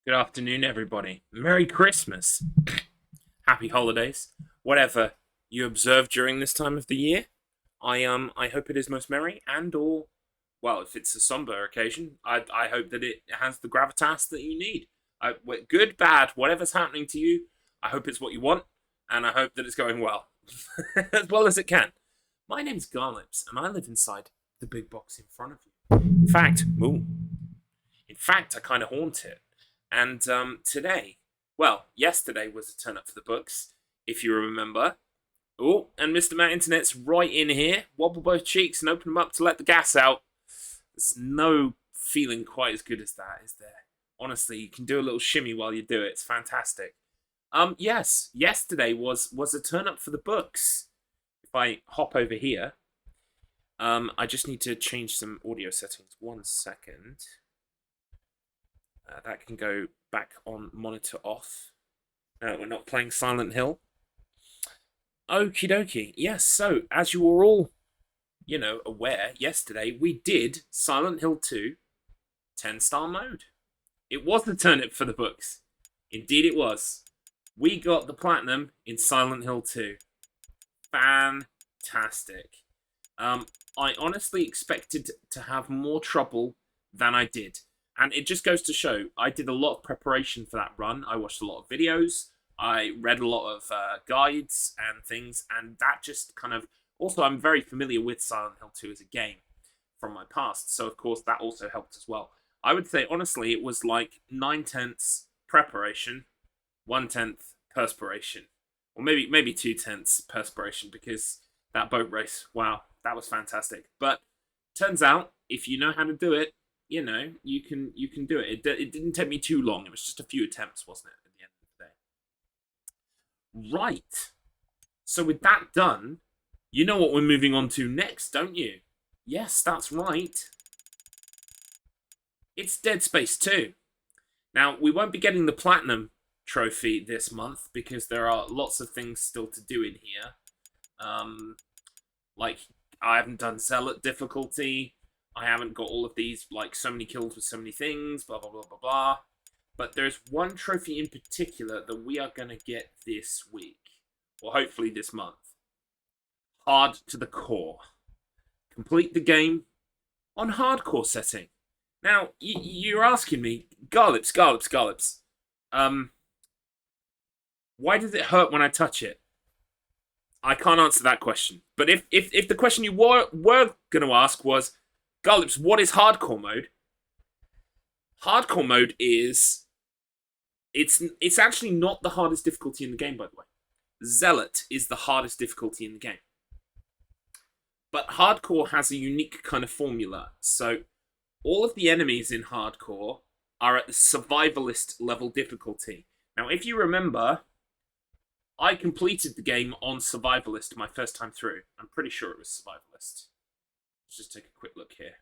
Good afternoon, everybody. Merry Christmas. Happy holidays. Whatever you observe during this time of the year, I hope it is most merry and or well, if it's a somber occasion, I hope that it has the gravitas that you need. Good, bad, whatever's happening to you, I hope it's what you want, and I hope that it's going well, as well as it can. My name's Garlips, and I live inside the big box in front of you. In fact, I kind of haunt it. And yesterday was a turn up for the books, if you remember. Oh, and Mr. Matt Internet's right in here. Wobble both cheeks and open them up to let the gas out. There's no feeling quite as good as that, is there? Honestly, you can do a little shimmy while you do it. It's fantastic. Yes, yesterday was a turn up for the books. If I hop over here, I just need to change some audio settings. 1 second. That can go back on monitor off. No, we're not playing Silent Hill. Okie dokie. Yes, so as you were all, aware, yesterday we did Silent Hill 2 10-star mode. It was the turnip for the books. Indeed it was. We got the platinum in Silent Hill 2. Fantastic. I honestly expected to have more trouble than I did. And it just goes to show, I did a lot of preparation for that run. I watched a lot of videos. I read a lot of guides and things. And that just kind of... Also, I'm very familiar with Silent Hill 2 as a game from my past. So, of course, that also helped as well. I would say, honestly, it was like 9/10 preparation, 1/10 perspiration. Or maybe 2/10 perspiration, because that boat race, wow, that was fantastic. But turns out, if you know how to do it, you can do it. It didn't take me too long. It was just a few attempts, wasn't it, at the end of the day? Right. So with that done, you know what we're moving on to next, don't you? Yes, that's right. It's Dead Space 2. Now, we won't be getting the Platinum trophy this month because there are lots of things still to do in here. Like, I haven't done Zealot difficulty. I haven't got all of these, like, so many kills with so many things, blah, blah, blah, blah, blah. But there's one trophy in particular that we are going to get this week. Or hopefully this month. Hard to the core. Complete the game on hardcore setting. Now, you're asking me, Garlips. Why does it hurt when I touch it? I can't answer that question. But if the question you were going to ask was, Garlips, what is hardcore mode? Hardcore mode is... It's actually not the hardest difficulty in the game, by the way. Zealot is the hardest difficulty in the game. But hardcore has a unique kind of formula. So all of the enemies in hardcore are at the survivalist level difficulty. Now, if you remember, I completed the game on survivalist my first time through. I'm pretty sure it was survivalist. Let's just take a quick look here.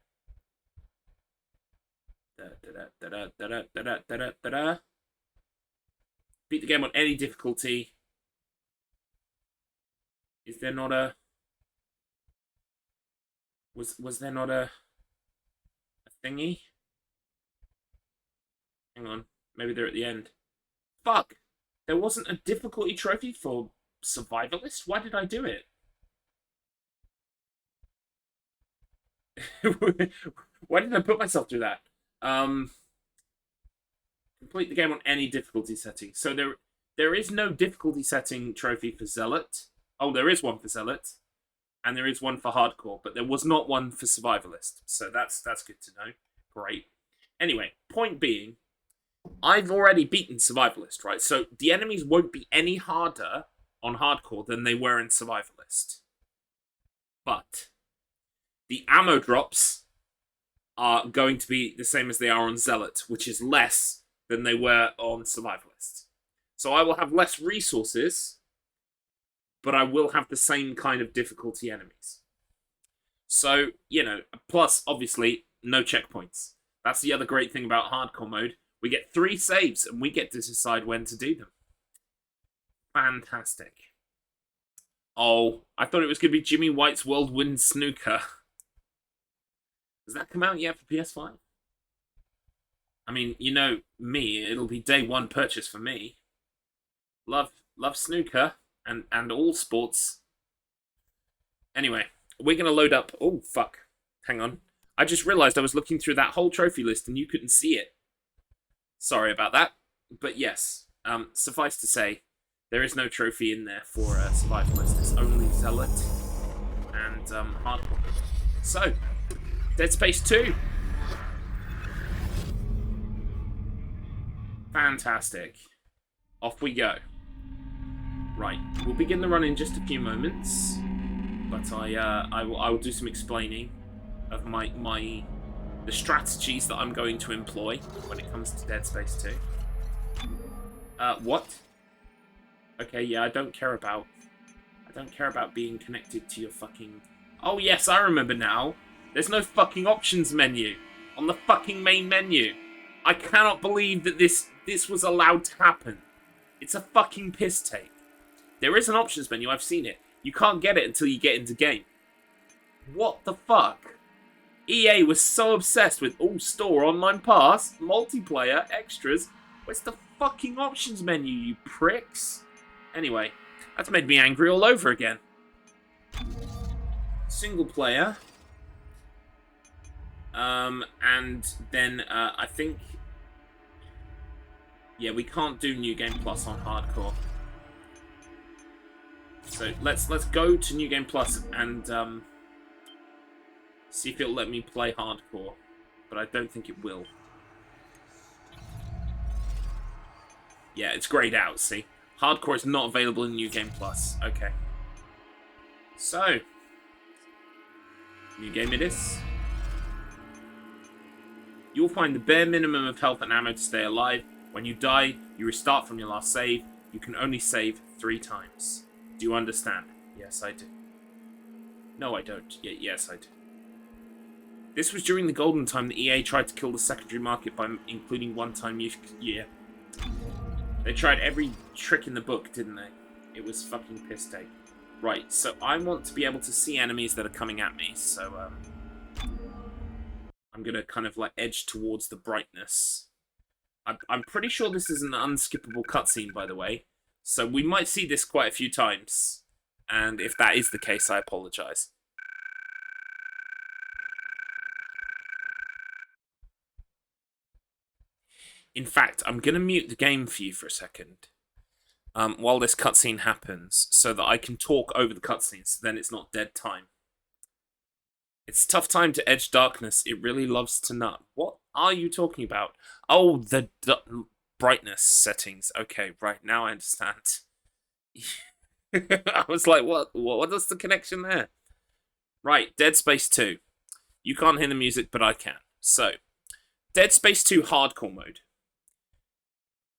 Beat the game on any difficulty. Is there not a... Was there not a thingy? Hang on. Maybe they're at the end. Fuck! There wasn't a difficulty trophy for survivalist? Why did I do it? Why did I put myself through that? Complete the game on any difficulty setting. So there is no difficulty setting trophy for Zealot. Oh, there is one for Zealot. And there is one for hardcore, but there was not one for survivalist. So that's good to know. Great. Anyway, point being, I've already beaten survivalist, right? So the enemies won't be any harder on hardcore than they were in survivalist. But the ammo drops are going to be the same as they are on Zealot, which is less than they were on survivalist. So I will have less resources, but I will have the same kind of difficulty enemies. So, plus, obviously, no checkpoints. That's the other great thing about hardcore mode. We get 3 saves, and we get to decide when to do them. Fantastic. Oh, I thought it was going to be Jimmy White's Whirlwind Snooker. Has that come out yet for PS5? I mean, you know me, it'll be day one purchase for me. Love snooker and all sports. Anyway, we're gonna load up. Oh fuck! Hang on. I just realised I was looking through that whole trophy list and you couldn't see it. Sorry about that. But yes, suffice to say, there is no trophy in there for survivalist. It's only zealot and hardcore. So, Dead Space 2. Fantastic. Off we go. Right, we'll begin the run in just a few moments, but I will do some explaining of the strategies that I'm going to employ when it comes to Dead Space 2. What? Okay, yeah, I don't care about being connected to your fucking... Oh yes, I remember now. There's no fucking options menu on the fucking main menu. I cannot believe that this was allowed to happen. It's a fucking piss take. There is an options menu, I've seen it. You can't get it until you get into game. What the fuck? EA was so obsessed with all store, online pass, multiplayer, extras. Where's the fucking options menu, you pricks? Anyway, that's made me angry all over again. Single player. And then I think... Yeah, we can't do New Game Plus on hardcore. So let's go to New Game Plus and see if it'll let me play hardcore. But I don't think it will. Yeah, it's grayed out, see? Hardcore is not available in New Game Plus. Okay. So, new game it is. You'll find the bare minimum of health and ammo to stay alive. When you die, you restart from your last save. You can only save 3 times. Do you understand? Yes, I do. No, I don't. Yes, I do. This was during the golden time that EA tried to kill the secondary market by including one-time use. Yeah. They tried every trick in the book, didn't they? It was fucking piss take. Right, so I want to be able to see enemies that are coming at me, so I'm gonna kind of like edge towards the brightness. I'm pretty sure this is an unskippable cutscene, by the way, so we might see this quite a few times, and if that is the case, I apologize. In fact, I'm gonna mute the game for you for a second. While this cutscene happens, so that I can talk over the cutscene, so then it's not dead time. It's a tough time to edge darkness. It really loves to nut. What are you talking about? Oh, the brightness settings. Okay, right, now I understand. I was like, what is the connection there? Right, Dead Space 2. You can't hear the music, but I can. So, Dead Space 2 hardcore mode.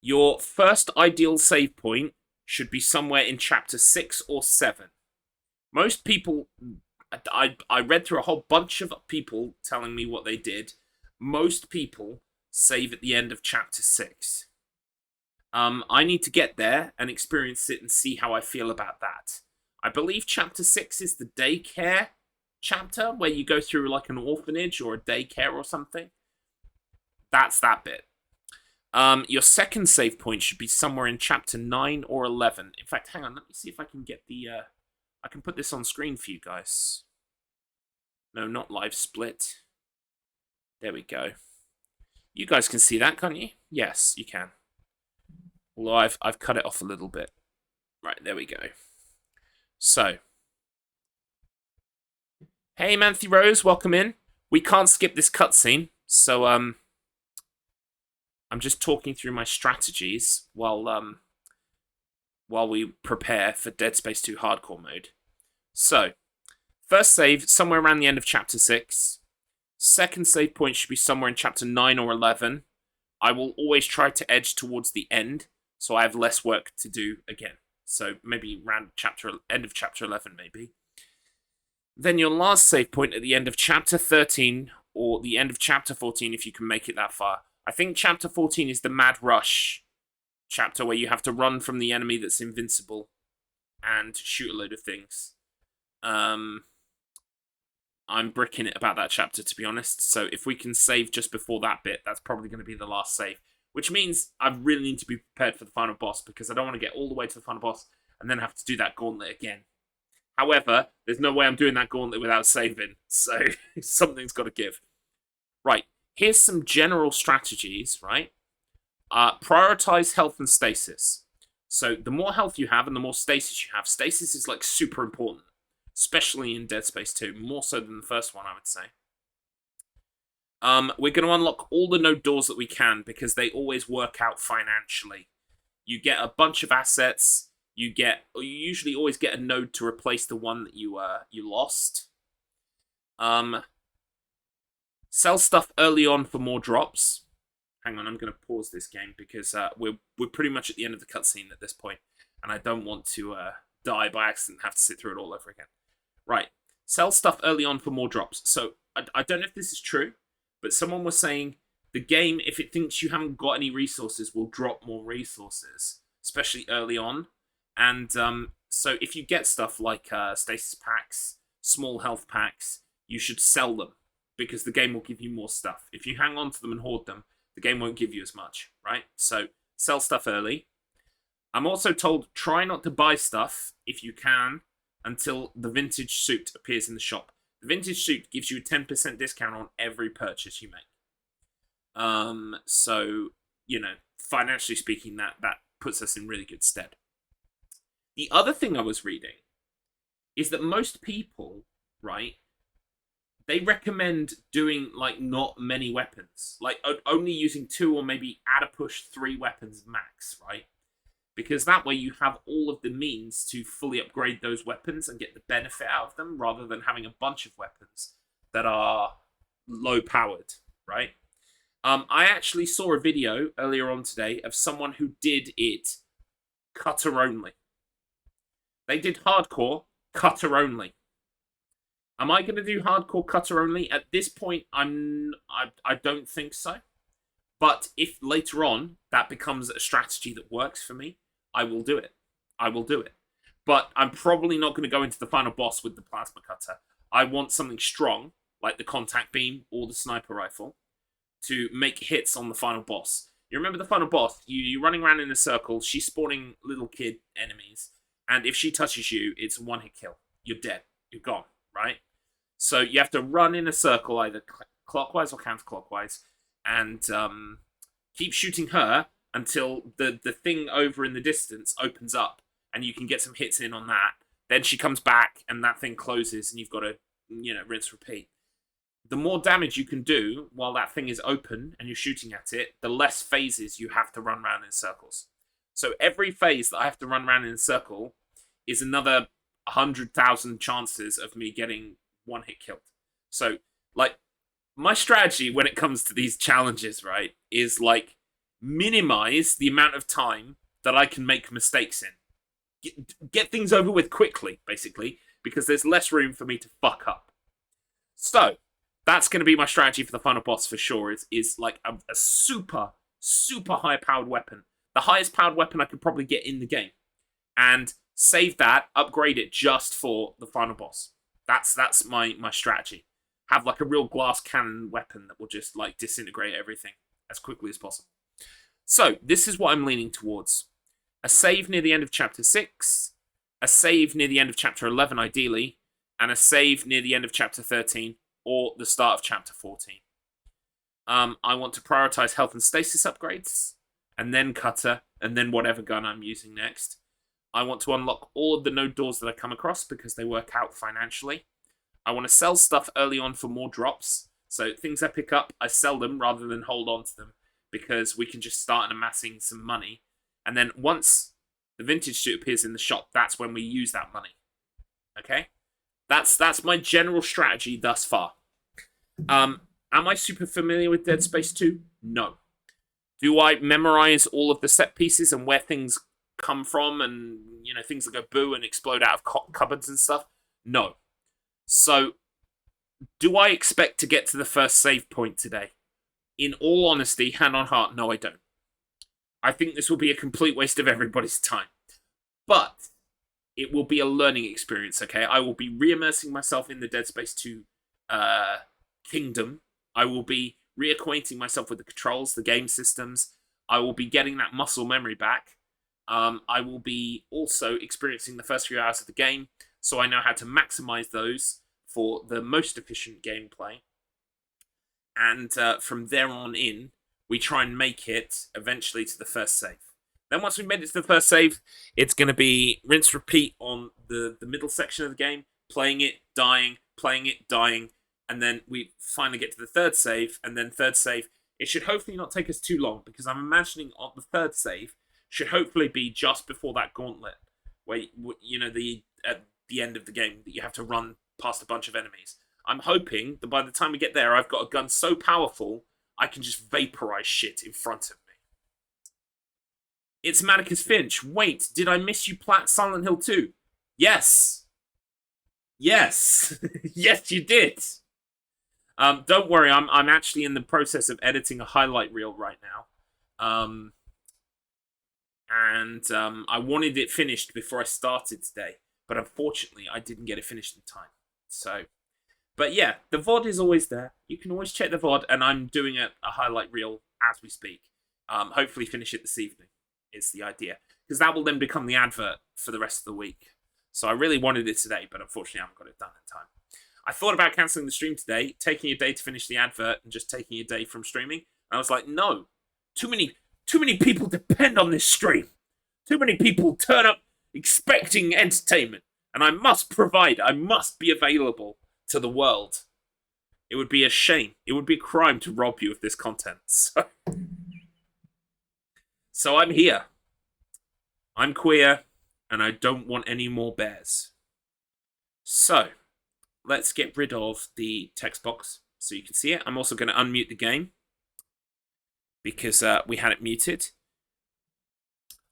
Your first ideal save point should be somewhere in chapter 6 or 7. Most people, I read through a whole bunch of people telling me what they did. Most people save at the end of chapter 6. I need to get there and experience it and see how I feel about that. I believe chapter 6 is the daycare chapter, where you go through like an orphanage or a daycare or something. That's that bit. Your second save point should be somewhere in chapter 9 or 11. In fact, hang on, let me see if I can get the, I can put this on screen for you guys. No, not live split. There we go. You guys can see that, can't you? Yes, you can. Although I've cut it off a little bit. Right, there we go. So. Hey, Manthy Rose, welcome in. We can't skip this cutscene, so, I'm just talking through my strategies while we prepare for Dead Space 2 hardcore mode. So, first save, somewhere around the end of chapter 6. Second save point should be somewhere in chapter 9 or 11. I will always try to edge towards the end, so I have less work to do again. So, maybe around end of chapter 11, maybe. Then your last save point at the end of chapter 13, or the end of chapter 14, if you can make it that far. I think chapter 14 is the Mad Rush chapter where you have to run from the enemy that's invincible and shoot a load of things. I'm bricking it about that chapter, to be honest. So if we can save just before that bit, that's probably going to be the last save. Which means I really need to be prepared for the final boss, because I don't want to get all the way to the final boss and then have to do that gauntlet again. However, there's no way I'm doing that gauntlet without saving, so something's got to give. Right, here's some general strategies, right? Prioritize health and stasis. So the more health you have and the more stasis you have, stasis is like super important, especially in Dead Space 2, more so than the first one, I would say. We're going to unlock all the node doors that we can, because they always work out financially. You get a bunch of assets. You usually always get a node to replace the one that you lost. Sell stuff early on for more drops. Hang on, I'm going to pause this game because we're pretty much at the end of the cutscene at this point, and I don't want to die by accident and have to sit through it all over again. Right, sell stuff early on for more drops. So I don't know if this is true, but someone was saying the game, if it thinks you haven't got any resources, will drop more resources, especially early on. And so if you get stuff like stasis packs, small health packs, you should sell them, because the game will give you more stuff. If you hang on to them and hoard them, the game won't give you as much, right? So sell stuff early. I'm also told try not to buy stuff, if you can, until the vintage suit appears in the shop. The vintage suit gives you a 10% discount on every purchase you make. So, financially speaking, that puts us in really good stead. The other thing I was reading is that most people, right, they recommend doing, like, not many weapons. Like, only using 2 or maybe at a push 3 weapons max, right? Because that way you have all of the means to fully upgrade those weapons and get the benefit out of them, rather than having a bunch of weapons that are low-powered, right? I actually saw a video earlier on today of someone who did it cutter only. They did hardcore cutter only. Am I going to do hardcore cutter only? At this point, I don't think so. But if later on that becomes a strategy that works for me, I will do it. I will do it. But I'm probably not going to go into the final boss with the plasma cutter. I want something strong, like the contact beam or the sniper rifle, to make hits on the final boss. You remember the final boss? You're running around in a circle, she's spawning little kid enemies, and if she touches you, it's a one-hit kill. You're dead. You're gone, right? So you have to run in a circle, either clockwise or counterclockwise, and keep shooting her until the thing over in the distance opens up, and you can get some hits in on that. Then she comes back, and that thing closes, and you've got to, rinse, repeat. The more damage you can do while that thing is open and you're shooting at it, the less phases you have to run around in circles. So every phase that I have to run around in a circle is another 100,000 chances of me getting one hit killed. So, like, my strategy when it comes to these challenges, right, is, like, minimize the amount of time that I can make mistakes in. Get things over with quickly, basically, because there's less room for me to fuck up. So, that's going to be my strategy for the final boss for sure, is like a super, super high-powered weapon. The highest powered weapon I could probably get in the game. And save that, upgrade it just for the final boss. That's my strategy. Have like a real glass cannon weapon that will just like disintegrate everything as quickly as possible. So, this is what I'm leaning towards. A save near the end of Chapter 6, a save near the end of Chapter 11, ideally, and a save near the end of Chapter 13, or the start of Chapter 14. I want to prioritize health and stasis upgrades, and then cutter, and then whatever gun I'm using next. I want to unlock all of the node doors that I come across, because they work out financially. I want to sell stuff early on for more drops, so things I pick up, I sell them rather than hold on to them, because we can just start amassing some money. And then once the vintage suit appears in the shop, that's when we use that money. Okay? That's my general strategy thus far. Am I super familiar with Dead Space 2? No. Do I memorize all of the set pieces and where things come from, and things that go boo and explode out of cupboards and stuff? No. So, do I expect to get to the first save point today? In all honesty, hand on heart, no, I don't. I think this will be a complete waste of everybody's time. But it will be a learning experience, okay? I will be re-immersing myself in the Dead Space 2 kingdom. I will be reacquainting myself with the controls, the game systems. I will be getting that muscle memory back. I will be also experiencing the first few hours of the game, so I know how to maximize those for the most efficient gameplay. And from there on in, we try and make it eventually to the first save. Then once we've made it to the first save, it's going to be rinse repeat on the middle section of the game, playing it, dying, and then we finally get to the third save, and then third save. It should hopefully not take us too long, because I'm imagining on the third save should hopefully be just before that gauntlet, where, you know, at the end of the game, that you have to run past a bunch of enemies. I'm hoping that by the time we get there, I've got a gun so powerful, I can just vaporize shit in front of me. It's Manicus Finch. Wait, did I miss you plat Silent Hill 2? Yes. Yes. Yes, you did. Don't worry, I'm actually in the process of editing a highlight reel right now. I wanted it finished before I started today, but unfortunately I didn't get it finished in time. So, but yeah, the VOD is always there. You can always check the VOD, and I'm doing a highlight reel as we speak. Hopefully finish it this evening is the idea, because that will then become the advert for the rest of the week. So I really wanted it today, but unfortunately I haven't got it done in time. I thought about cancelling the stream today, taking a day to finish the advert, and just taking a day from streaming. And I was like, no, too many people depend on this stream. Too many people turn up expecting entertainment, and I must provide. I must be available to the world. It would be a shame. It would be a crime to rob you of this content. So I'm here. I'm queer, and I don't want any more bears. So, let's get rid of the text box so you can see it. I'm also going to unmute the game because we had it muted.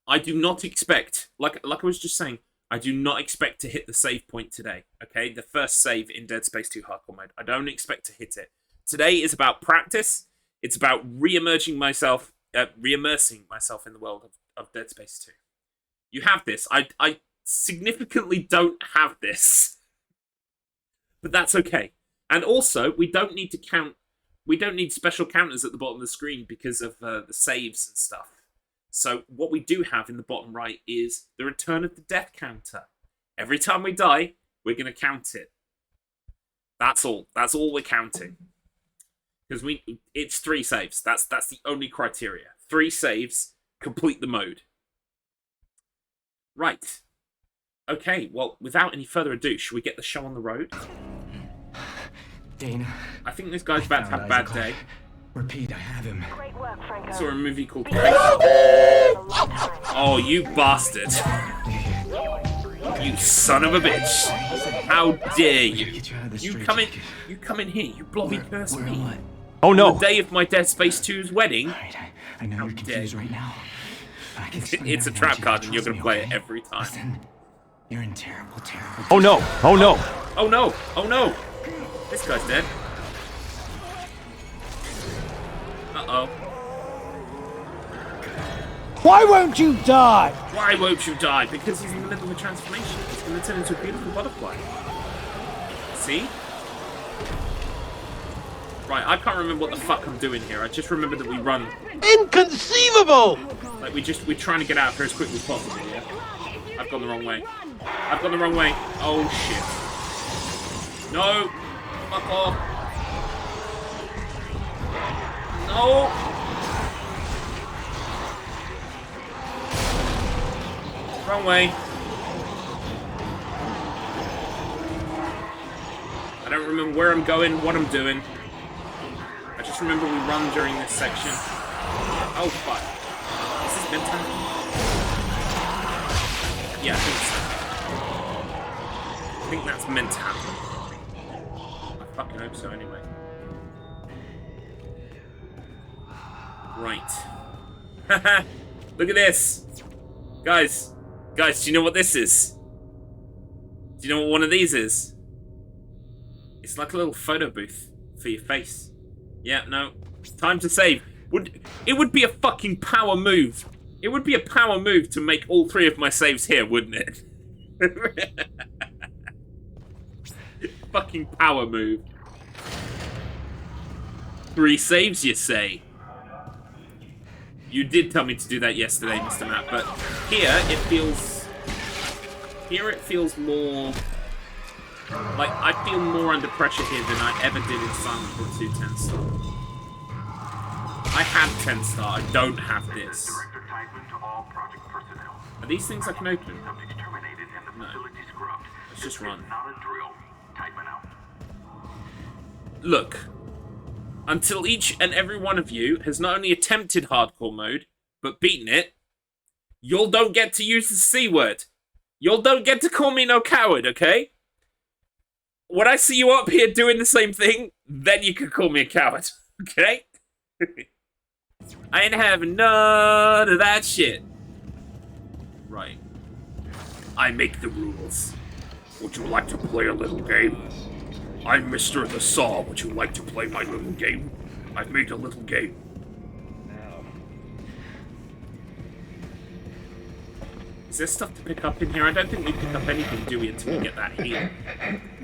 I do not expect, like I was just saying, I do not expect to hit the save point today, okay? The first save in Dead Space 2 Hardcore Mode. I don't expect to hit it. Today is about practice. It's about re-immersing myself in the world of Dead Space 2. You have this. I significantly don't have this. But that's okay. And also, we don't need to count. We don't need special counters at the bottom of the screen because of the saves and stuff. So what we do have in the bottom right is the return of the death counter. Every time we die, we're going to count it. That's all. That's all we're counting. Because it's 3 saves. That's the only criteria. 3 saves, complete the mode. Right. Okay, well, without any further ado, should we get the show on the road? Dana. I think this guy's about to have a bad day. Repeat, I have him. Great work, Franco. I saw a movie called Oh, you bastard. You son of a bitch. How dare you. You come in here, you blobby curse me. Oh no. On the day of my Dead Space 2's wedding. Right, I know you're confused right now. It's a trap card and you're going to play it every time. Listen, you're in terrible. Oh no! Oh no! Oh no! Oh no! This guy's dead. Uh-oh. Why won't you die? Why won't you die? Because he's in the middle of a transformation. He's going to turn into a beautiful butterfly. See? Right, I can't remember what the fuck I'm doing here. I just remember that we run. Inconceivable! Like, we're trying to get out of here as quickly as possible, yeah? I've gone the wrong way. I've gone the wrong way. Oh, shit. No! Fuck off. No! Wrong way. I don't remember where I'm going, what I'm doing. I just remember we run during this section. Oh, fuck. Is this meant to happen? Yeah, I think so. I think that's meant to happen. I fucking hope so, anyway. Right. Haha! Look at this! Guys, do you know what this is? Do you know what one of these is? It's like a little photo booth for your face. Yeah, no. Time to save. It would be a fucking power move. It would be a power move to make all 3 of my saves here, wouldn't it? Fucking power move. 3 saves, you say? You did tell me to do that yesterday, Mr. Matt, but here it feels... Here it feels more... Like, I feel more under pressure here than I ever did in Silent Hill 2 10 star. I had 10 star, I don't have this. Are these things I can open? No. Let's just run. Look. Until each and every one of you has not only attempted hardcore mode, but beaten it, y'all don't get to use the C word. Y'all don't get to call me no coward, okay? When I see you up here doing the same thing, then you can call me a coward, okay? I ain't having none of that shit. Right. I make the rules. Would you like to play a little game? I'm Mr. the Saw. Would you like to play my little game? I've made a little game. Is there stuff to pick up in here? I don't think we pick up anything, do we, until we get that heal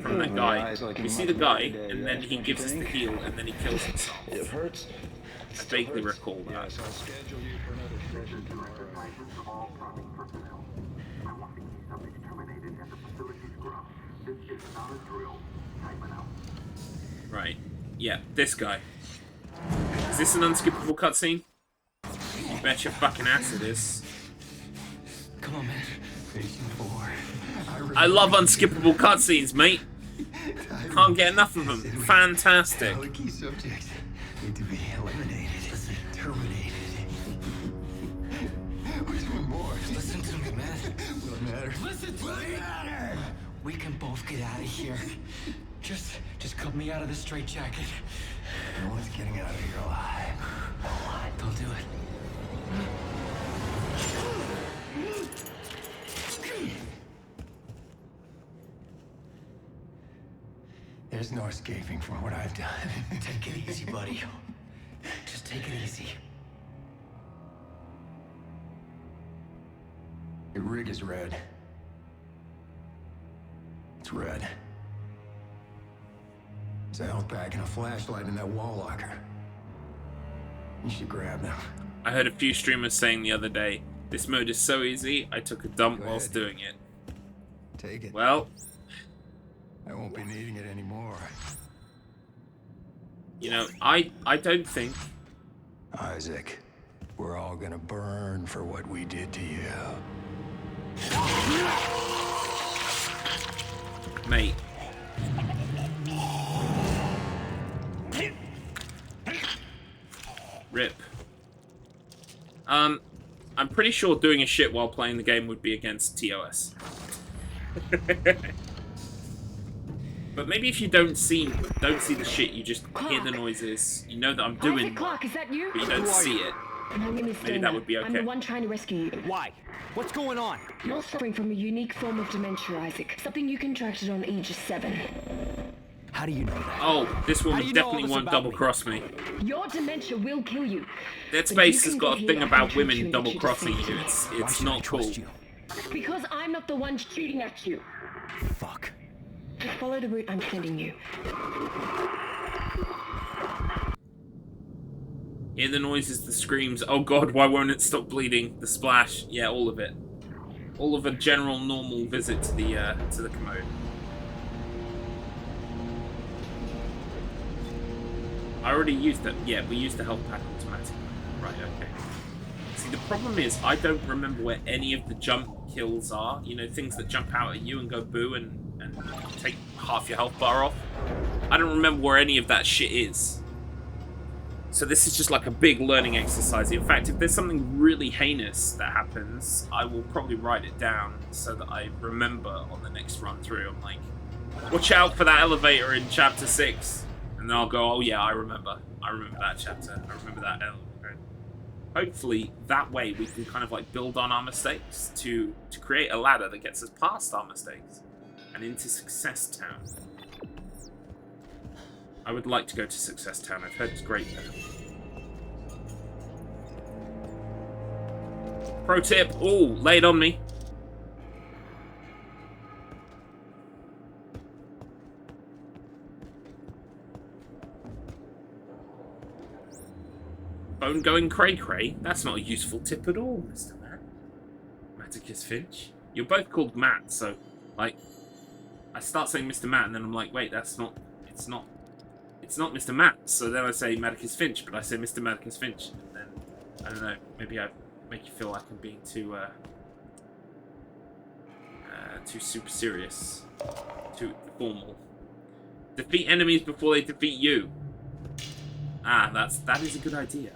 from that guy. We see the guy, and then he gives us the heal, and then he kills himself. It hurts. I vaguely recall that. Yes, I'll schedule you for another session tomorrow. Right. Yeah, this guy. Is this an unskippable cutscene? You bet your fucking ass it is. Come on, man. I love unskippable cutscenes, mate. Can't get enough of them. Fantastic. Key subjects need to be eliminated. Terminated. Which one more? Listen to me, man. What matters? Listen to me. We can both get out of here. Just cut me out of this straitjacket. No one's getting out of here alive. Don't do it. There's no escaping from what I've done. Take it easy, buddy. Just take it easy. Your rig is red. It's red. There's a health pack and a flashlight in that wall locker. You should grab them. I heard a few streamers saying the other day, this mode is so easy, I took a dump whilst doing it. Take it. Well, I won't be needing it anymore. you know, I don't think... Isaac, we're all gonna burn for what we did to you. Mate. Rip. I'm pretty sure doing a shit while playing the game would be against TOS. But maybe if you don't see the shit, you just hear the noises, you know that I'm doing Clark, is that you? but you don't see it. My name is Maybe Dana. that would be I'm the okay. one trying to rescue you. Why? What's going on? You're suffering from a unique form of dementia, Isaac. Something you contracted on age 7. How do you know that? Oh, this How woman do you know all definitely this won't about double me? cross me. Your dementia will kill you. Dead But Space you has can got get a thing here about after women you double choose crossing to you. stay. It's Why not should I cool. trust you? Because I'm not the one shooting at you. Fuck. Just follow the route I'm sending you. Hear the noises, the screams. Oh god, why won't it stop bleeding? The splash. Yeah, all of it. All of a general normal visit to the commode. I already used it. Yeah, we used the health pack automatically. Right, okay. See, the problem is I don't remember where any of the jump kills are. You know, things that jump out at you and go boo and take half your health bar off. I don't remember where any of that shit is. So this is just like a big learning exercise. In fact, if there's something really heinous that happens, I will probably write it down so that I remember on the next run through. I'm like, watch out for that elevator in chapter 6. And then I'll go, oh yeah, I remember. I remember that chapter. I remember that elevator. Hopefully, that way we can kind of like build on our mistakes to create a ladder that gets us past our mistakes and into Success Town. I would like to go to Success Town. I've heard it's great there. Pro tip. Ooh, lay it on me. Phone going cray-cray? That's not a useful tip at all, Mr. Matt. Atticus Finch? You're both called Matt, so, like, I start saying Mr. Matt, and then I'm like, wait, it's not Mr. Matt. So then I say Atticus Finch, but I say Mr. Atticus Finch, and then, I don't know, maybe I make you feel like I'm being too super serious, too formal. Defeat enemies before they defeat you. Ah, that is a good idea.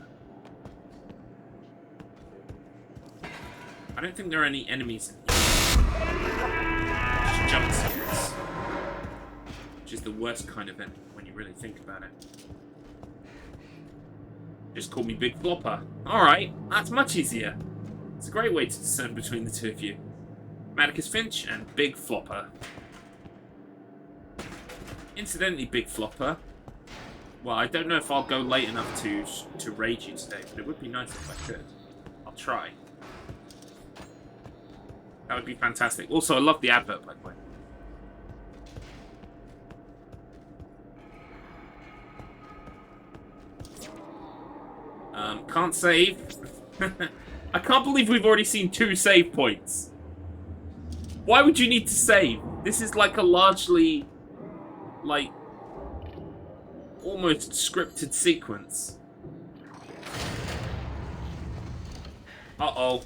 I don't think there are any enemies in here. Just jump scares. Which is the worst kind of enemy when you really think about it. Just call me Big Flopper. Alright, that's much easier. It's a great way to discern between the two of you. Atticus Finch and Big Flopper. Incidentally, Big Flopper. Well, I don't know if I'll go late enough to raid you today, but it would be nice if I could. I'll try. That would be fantastic. Also, I love the advert, by the way. Can't save. I can't believe we've already seen 2 save points. Why would you need to save? This is like a largely, like, almost scripted sequence. Uh-oh.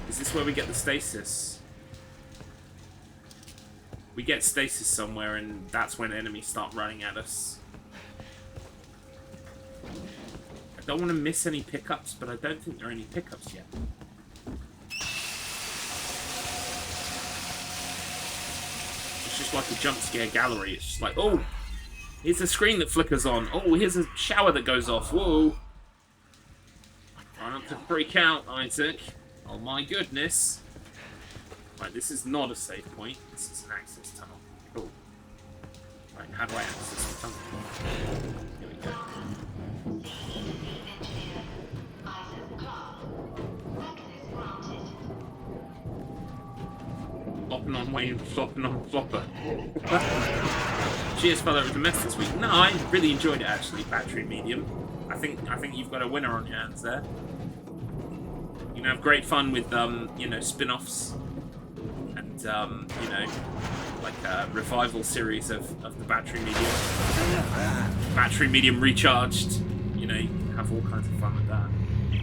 Is this where we get the stasis? We get stasis somewhere, and that's when enemies start running at us. I don't want to miss any pickups, but I don't think there are any pickups yet. It's just like a jump scare gallery. It's just like, oh, here's a screen that flickers on. Oh, here's a shower that goes off. Whoa. Try not to freak out, Isaac. Oh my goodness. Right, this is not a save point. This is an access tunnel. Cool. Right, how do I access the tunnel? Here we go. Flopping on Wayne, flopping on Flopper. Cheers, fella, it was a mess this week. No, I really enjoyed it actually, Battery Medium. I think you've got a winner on your hands there. You can have great fun with you know, spin-offs and you know, like a revival series of the Battery Medium. Battery Medium recharged. You know, you can have all kinds of fun with that.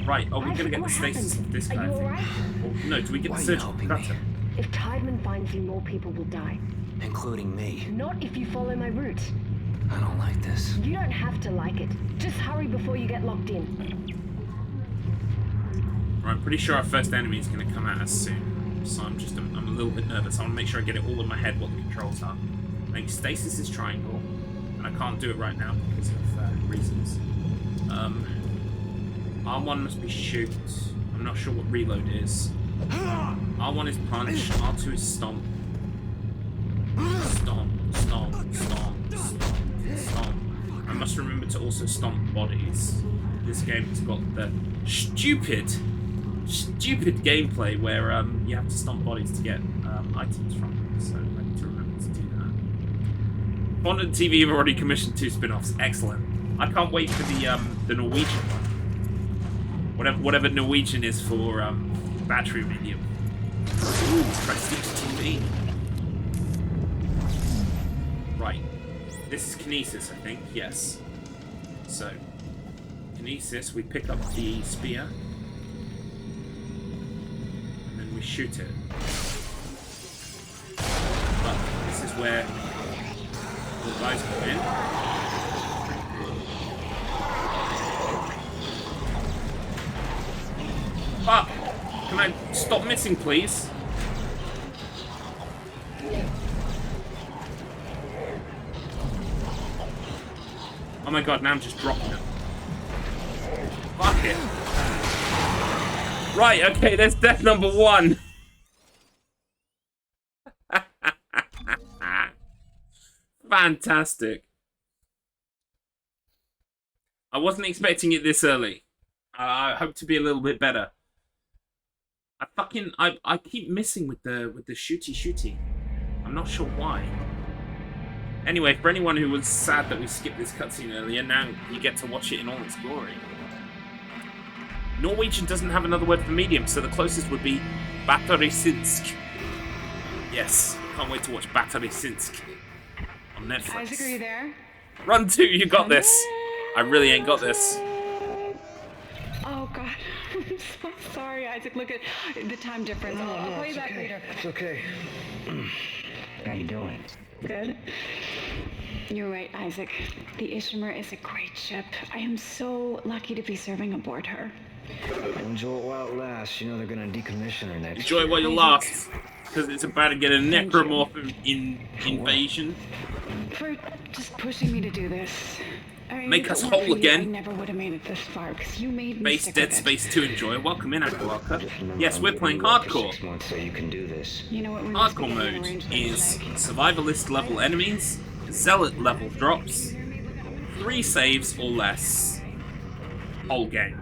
Right, are we gonna get the stasis of this guy? Right? Or, no, do we get the surgical cutter? If Tideman finds you, more people will die. Including me. Not if you follow my route. I don't like this. You don't have to like it. Just hurry before you get locked in. Right, I'm pretty sure our first enemy is going to come at us soon. So I'm a little bit nervous. I want to make sure I get it all in my head what the controls are. I think stasis is triangle. And I can't do it right now because of reasons. R1 must be shoot. I'm not sure what reload is. R1 is punch, R2 is stomp. Stomp, stomp, stomp, stomp, stomp. I must remember to also stomp bodies. This game has got the stupid gameplay where you have to stomp bodies to get items from them, so I need to remember to do that. Fondant TV have already commissioned 2 spin-offs. Excellent. I can't wait for the Norwegian one. Whatever Norwegian is for Battery Medium. Ooh, Prestige TV. Right. This is Kinesis, I think. Yes. So, Kinesis, we pick up the spear. And then we shoot it. But this is where the guys come in. Fuck! Can I stop missing, please? Oh my god, now I'm just dropping it. Fuck it. Right, okay, there's death number 1. Fantastic. I wasn't expecting it this early. I hope to be a little bit better. I keep missing with the shooty. I'm not sure why. Anyway, for anyone who was sad that we skipped this cutscene earlier, now you get to watch it in all its glory. Norwegian doesn't have another word for medium, so the closest would be Batterisinsk. Yes, can't wait to watch Batterisinsk on Netflix. Isaac, are you there? Run 2, you got this. I really ain't got this. Oh God, I'm so sorry, Isaac. Look at the time difference. I'll call you back later. It's okay. How you doing? Good. You're right, Isaac. The Ishimar is a great ship. I am so lucky to be serving aboard her. Enjoy it while it lasts. You know they're gonna decommission her next Enjoy year. while you last, because it's about to get a necromorph invasion. For just pushing me to do this. I mean, Make if us it weren't whole for you, again. I never would have made it this far, because you made me Base stick Dead with it. Space 2 Enjoy. Welcome in, Aqualca. Just remember, Yes, I'm we're giving playing you up for hardcore. 6 months so you can do this. You know what? We must Hardcore be getting mode arranged is like. survivalist level enemies, zealot level drops, 3 saves or less. Whole game.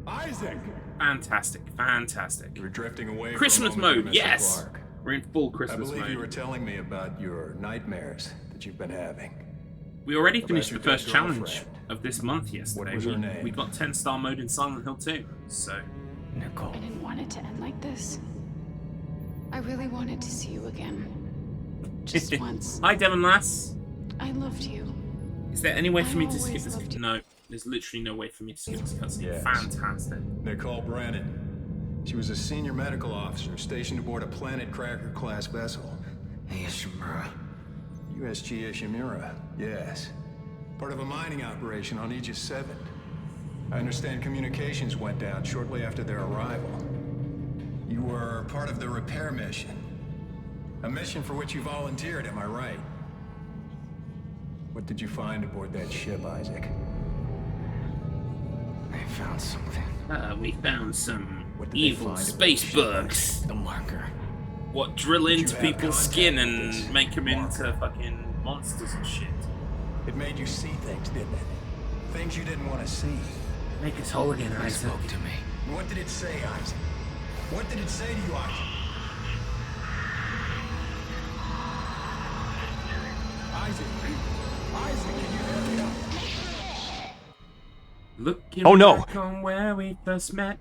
Isaac! Fantastic, fantastic. You were drifting away Christmas for a moment, mode, Mr. yes! Clark. We're in full I Christmas believe you were mode. telling me about your nightmares that you've been having. We already About finished the your first dead challenge girlfriend. of this month yesterday. What was her name? We got 10-star mode in Silent Hill 2, so... Nicole. I didn't want it to end like this. I really wanted to see you again. Just once. Hi, Devon Lass. I loved you. Is there any way for I me to skip always this? loved you. No, there's literally no way for me to skip this cutscene. Yes. Fantastic. Nicole Brennan. She was a senior medical officer stationed aboard a Planet Cracker class vessel. Hey, Ishimura. USG Ishimura, yes. Part of a mining operation on Aegis 7. I understand communications went down shortly after their arrival. You were part of the repair mission. A mission for which you volunteered, am I right? What did you find aboard that ship, Isaac? I found something. We found some What did they evil find space aboard the ship, bugs. The marker. What drill Did you into have people's contact skin with and this make them into marker? fucking monsters and shit. It made you see things, didn't it? Things you didn't want to see. Make us whole again, It Isaac. spoke to me. And what did it say, Isaac? What did it say to you, Isaac? Isaac, can you hear me? Looking Oh, no. back on where we first met,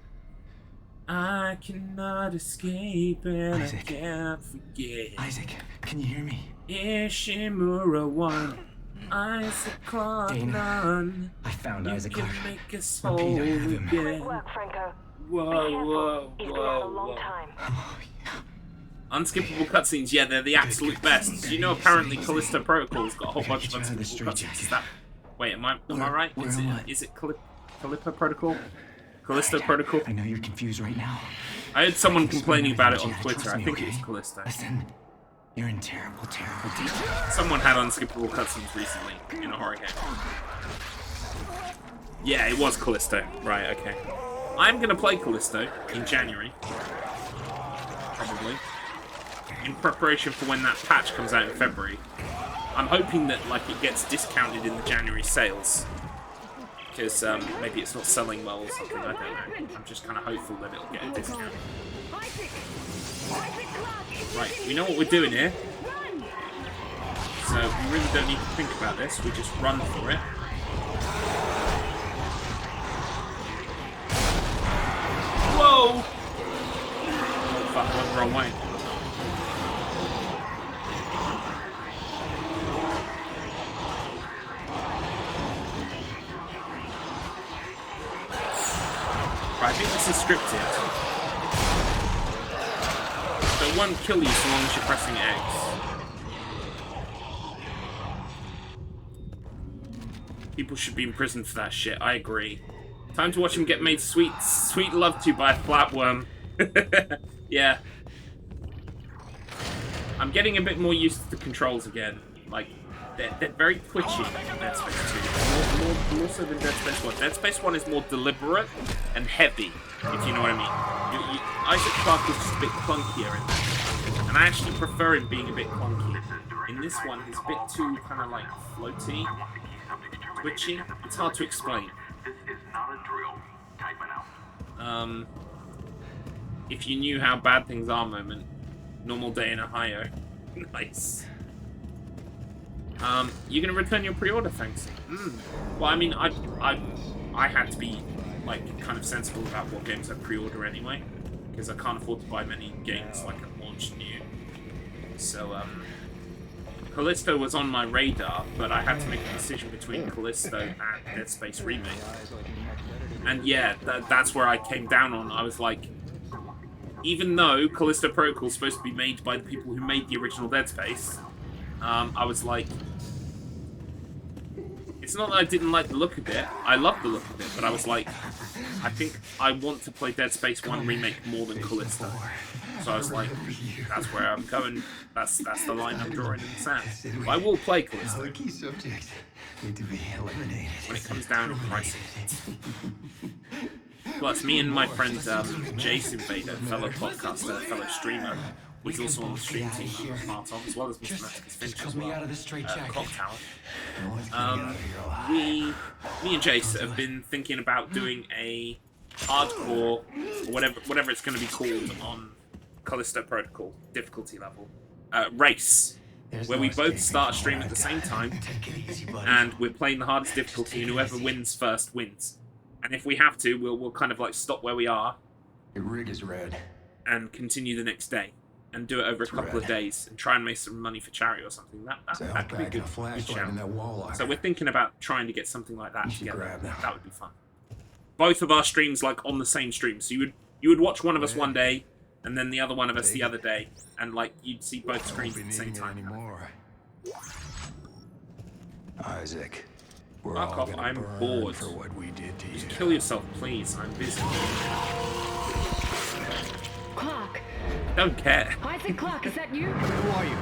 I cannot escape and Isaac. I can't forget. Isaac, can you hear me? Ishimura 1, Isaac Clark Dana, none. I found You Isaac can Clark. make us whole Repeat, I have him. again. Work, Franco. Whoa, whoa, He's been out a whoa, long whoa. time. Unskippable cutscenes, yeah, they're the absolute best. You know, apparently Callisto Protocol's got a whole bunch of Get you out of the unskippable cutscenes. straitjacket. Is that... Wait, am I right? where Is am it, I? is it Callisto Protocol? Callisto Protocol? I know you're confused right now. I heard someone I can complaining explain about it on everything. Twitter. Trust I me, think it was okay? Callisto. Listen, you're in terrible, terrible danger. Someone had unskippable cutscenes recently in a horror game. Yeah, it was Callisto. Right, okay. I'm gonna play Callisto in January. Probably. In preparation for when that patch comes out in February. I'm hoping that like it gets discounted in the January sales. Because maybe it's not selling well or something, I don't know. I'm just kind of hopeful that it'll get a discount. Right, we know what we're doing here. So we really don't need to think about this, we just run for it. Whoa! Oh fuck, I went the wrong way. Right, I think this is scripted. So it won't kill you so long as you're pressing X. People should be in prison for that shit, I agree. Time to watch him get made sweet love to by a flatworm. Yeah. I'm getting a bit more used to the controls again. Like, they're very twitchy in Dead Space 2. More so than Dead Space 1. Dead Space 1 is more deliberate and heavy, if you know what I mean. Isaac Clarke is just a bit clunkier in that. And I actually prefer him being a bit clunky. In this one, he's a bit too kind of like floaty, twitchy. It's hard to explain. This is not a drill. Type it out. If you knew how bad things are moment. Normal day in Ohio. Nice. You're gonna return your pre-order, thanks. Well, I mean, I had to be like kind of sensible about what games I pre-order anyway, because I can't afford to buy many games like at launch new. So Callisto was on my radar, but I had to make a decision between Callisto and Dead Space Remake. And yeah, that's where I came down on. I was like, even though Callisto Protocol is supposed to be made by the people who made the original Dead Space, I was like, it's not that I didn't like the look of it. I loved the look of it, but I was like, I think I want to play Dead Space 1 Remake more than Callisto. So I was like, that's where I'm going. That's the line I'm drawing in the sand. But I will play Callisto The key subjects need to be eliminated. when it comes down to pricing. Plus, me and my friend Jace Invader, fellow podcaster, fellow streamer, he's also on the stream team I'm part of, as well as Mr. Maticus Finch as well, Clock Tower. Me and Jace have been thinking about doing a hardcore, or whatever it's going to be called on Callisto Protocol difficulty level, race, where we both start a stream at the same time, and we're playing the hardest difficulty, and whoever wins first wins. And if we have to, we'll kind of like stop where we are. Your rig is red. And continue the next day, and do it over a couple of days, and try and make some money for charity or something. That could be good. So we're thinking about trying to get something like that together. That would be fun. Both of our streams like on the same stream, so you would watch one of us one day, and then the other one of us the other day, and like you'd see both screens at the same time. Isaac, we're Fuck all off! gonna I'm burn bored. for what we did to you. Just kill yourself, please. I'm busy. Clock. Don't care. Isaac Clock, is that you? Who are you?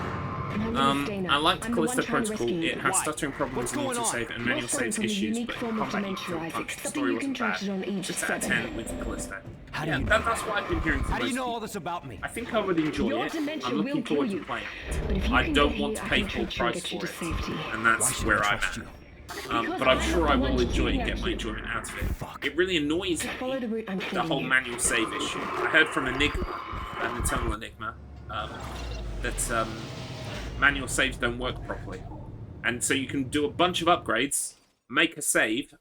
I liked Callisto Protocol. It has stuttering problems in autosave and manual saves issues, but combat you feel punched. The story wasn't bad. 6 out of 10 with Callisto. Yeah, that's what I've been hearing from How do most you know people. all this about me? I think I would enjoy Your it. dementia I'm looking will kill forward to you. playing But it. if you I can don't get want here, to I pay can full treat you and price get you for to it, safety. and that's where I'm trust at. you. But I'm sure I will enjoy it and get my enjoyment out of it. It really annoys Follow the me, route I'm the feeding whole you. manual save issue. I heard from Enigma, an internal Enigma, that manual saves don't work properly. And so you can do a bunch of upgrades, make a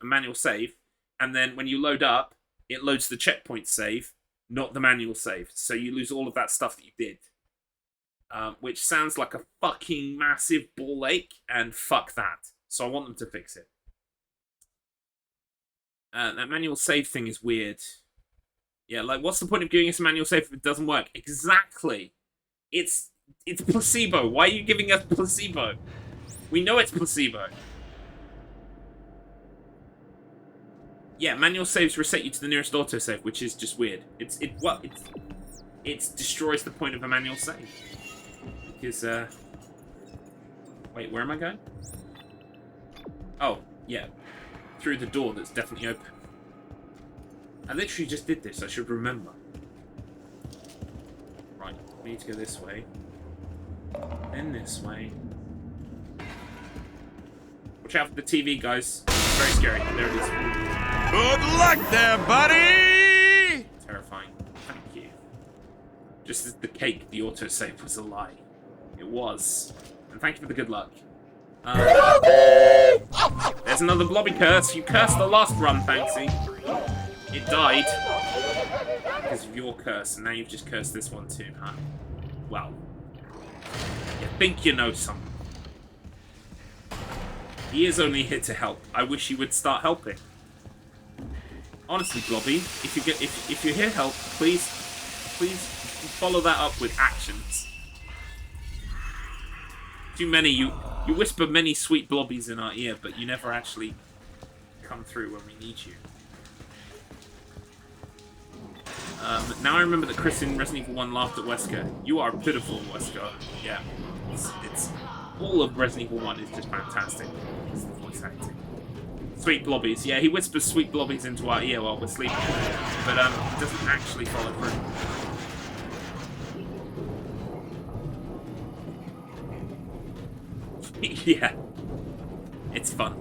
manual save, and then when you load up, it loads the checkpoint save, not the manual save. So you lose all of that stuff that you did. Which sounds like a fucking massive ball ache, and fuck that. So I want them to fix it. That manual save thing is weird. Yeah, like, what's the point of giving us a manual save if it doesn't work? Exactly. It's placebo. Why are you giving us placebo? We know it's placebo. Yeah, manual saves reset you to the nearest autosave, which is just weird. It destroys the point of a manual save. Because, wait, where am I going? Oh, yeah. Through the door that's definitely open. I literally just did this, I should remember. Right, we need to go this way. Then this way. Watch out for the TV, guys. It's very scary. There it is. Good luck there, buddy! Terrifying. Thank you. Just as the cake, the autosave was a lie. It was. And thank you for the good luck. There's another blobby curse. You cursed the last run, Banksy. It died because of your curse, and now you've just cursed this one too, huh? Well, you think you know something. He is only here to help. I wish he would start helping. Honestly, Blobby, if you're here to help, please follow that up with actions. Too many, you whisper many sweet blobbies in our ear, but you never actually come through when we need you. Now I remember that Chris in Resident Evil 1 laughed at Wesker. You are pitiful, Wesker. Yeah, it's all of Resident Evil 1 is just fantastic. It's the voice acting. Sweet blobbies. Yeah, he whispers sweet blobbies into our ear while we're sleeping, but he doesn't actually follow through. Yeah, it's fun.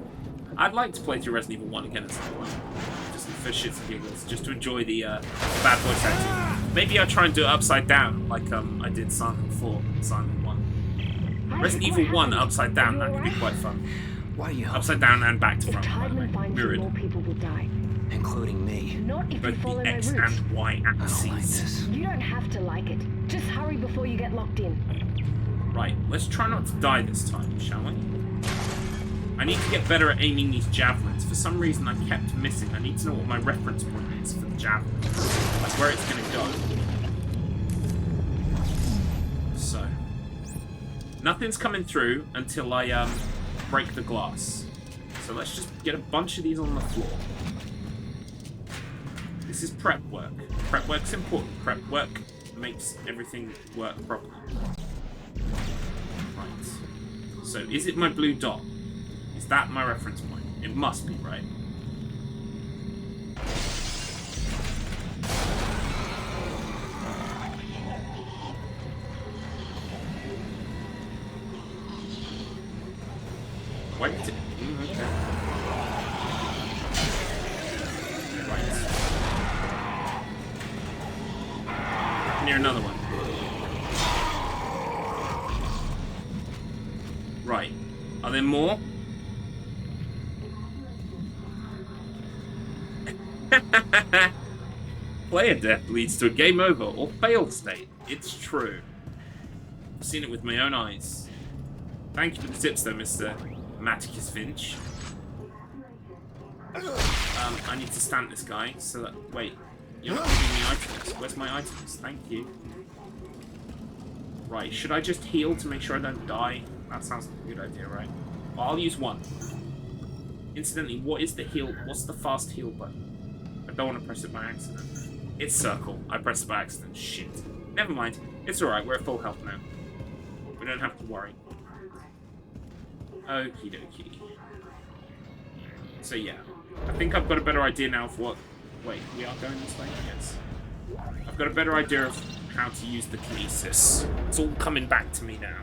I'd like to play through Resident Evil 1 again at some point. Just for shits and giggles, just to enjoy the bad voice acting. Maybe I'll try and do it upside down, like I did Silent 4, Silent 1. Resident Evil 1 upside down, that could be quite fun. Why are you Upside down and back to front, by the way. More Mirrored. people will die. including me. Not if you Both follow the my X route. and Y I don't like axes. this. You don't have to like it. Just hurry before you get locked in. Right, let's try not to die this time, shall we? I need to get better at aiming these javelins. For some reason, I kept missing. I need to know what my reference point is for the javelin. Like, where it's going to go. So. Nothing's coming through until I, break the glass. So let's just get a bunch of these on the floor. This is prep work. Prep work's important. Prep work makes everything work properly. Right. So, is it my blue dot? Is that my reference point? It must be, right? Why did it... okay. Right. Near another one. Right. Are there more? Player death leads to a game over or failed state. It's true. I've seen it with my own eyes. Thank you for the tips though, Mr. Maticus Finch. I need to stand this guy so that... Wait. You're not giving me items. Where's my items? Thank you. Right, should I just heal to make sure I don't die? That sounds like a good idea, right? Well, I'll use one. Incidentally, what is the heal? What's the fast heal button? I don't want to press it by accident. It's circle. I pressed it by accident. Shit. Never mind. It's alright. We're at full health now. We don't have to worry. Okie dokie. So yeah. I think I've got a better idea now of what... Wait, we are going this way? Yes. I've got a better idea of how to use the kinesis. It's all coming back to me now.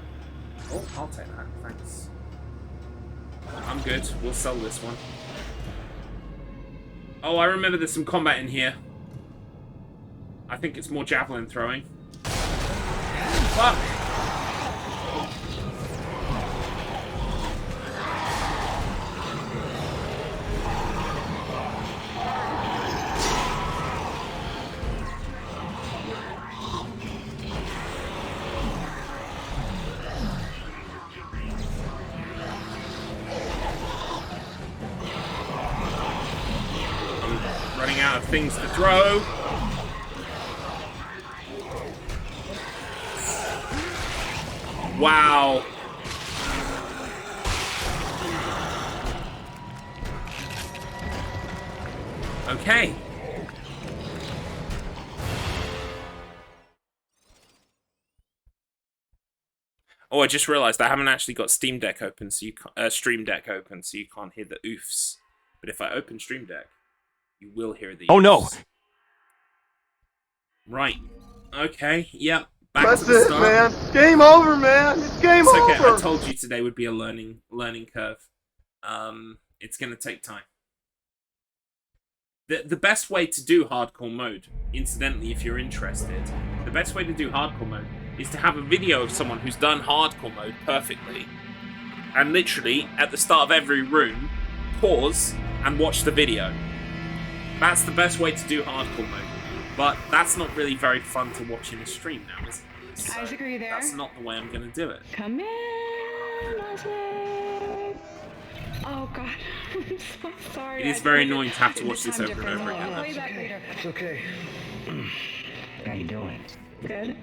Oh, I'll take that. Thanks. I'm good. We'll sell this one. Oh, I remember there's some combat in here. I think it's more javelin throwing. Fuck! Running out of things to throw. Wow. Okay. Oh, I just realized I haven't actually got Steam Deck open, so you Stream Deck open, so you can't hear the oofs. But if I open Stream Deck, you will hear the. Oh no! Right. Okay. Yep. Back That's to the it, start. man. Game over, man. It's game It's okay. over. I told you today would be a learning curve. It's gonna take time. The best way to do hardcore mode, incidentally, if you're interested, the best way to do hardcore mode is to have a video of someone who's done hardcore mode perfectly, and literally at the start of every room, pause and watch the video. That's the best way to do hardcore mode. But that's not really very fun to watch in a stream now, is it? So Isaac, are you there? that's not the way I'm going to do it. Come in, Isaac. Oh god, I'm so sorry. It is very annoying to have to watch this over and over again. I'll be back later. It's okay. How you doing? Good.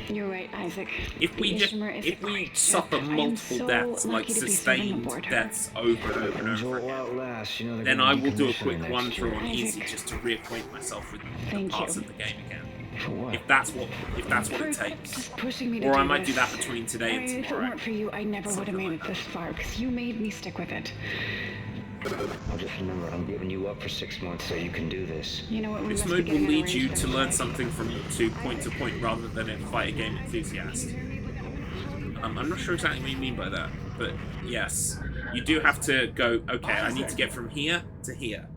You're right, Isaac. If The we Ishimmer is a great ship. suffer I am multiple so deaths, like lucky to be serving sustained aboard her. deaths over and over and Angel over will again, outlast. You know they're then gonna I will do a decommission quick next run through year. on easy Isaac. just to reacquaint myself with the Thank parts you. of the game again. For what? If that's what it For takes. just pushing me to Or do I might do this. that between today and If it tomorrow. weren't for you, I never would have made it this far, because you made me stick with it. I'll just remember, I'm giving you up for 6 months so you can do this. You know what? We This must be mode will getting an lead you arrangement to in learn place. something from point to point rather than a fight a game enthusiast. I'm not sure exactly what you mean by that, but yes, you do have to go. Okay, I need to get from here to here,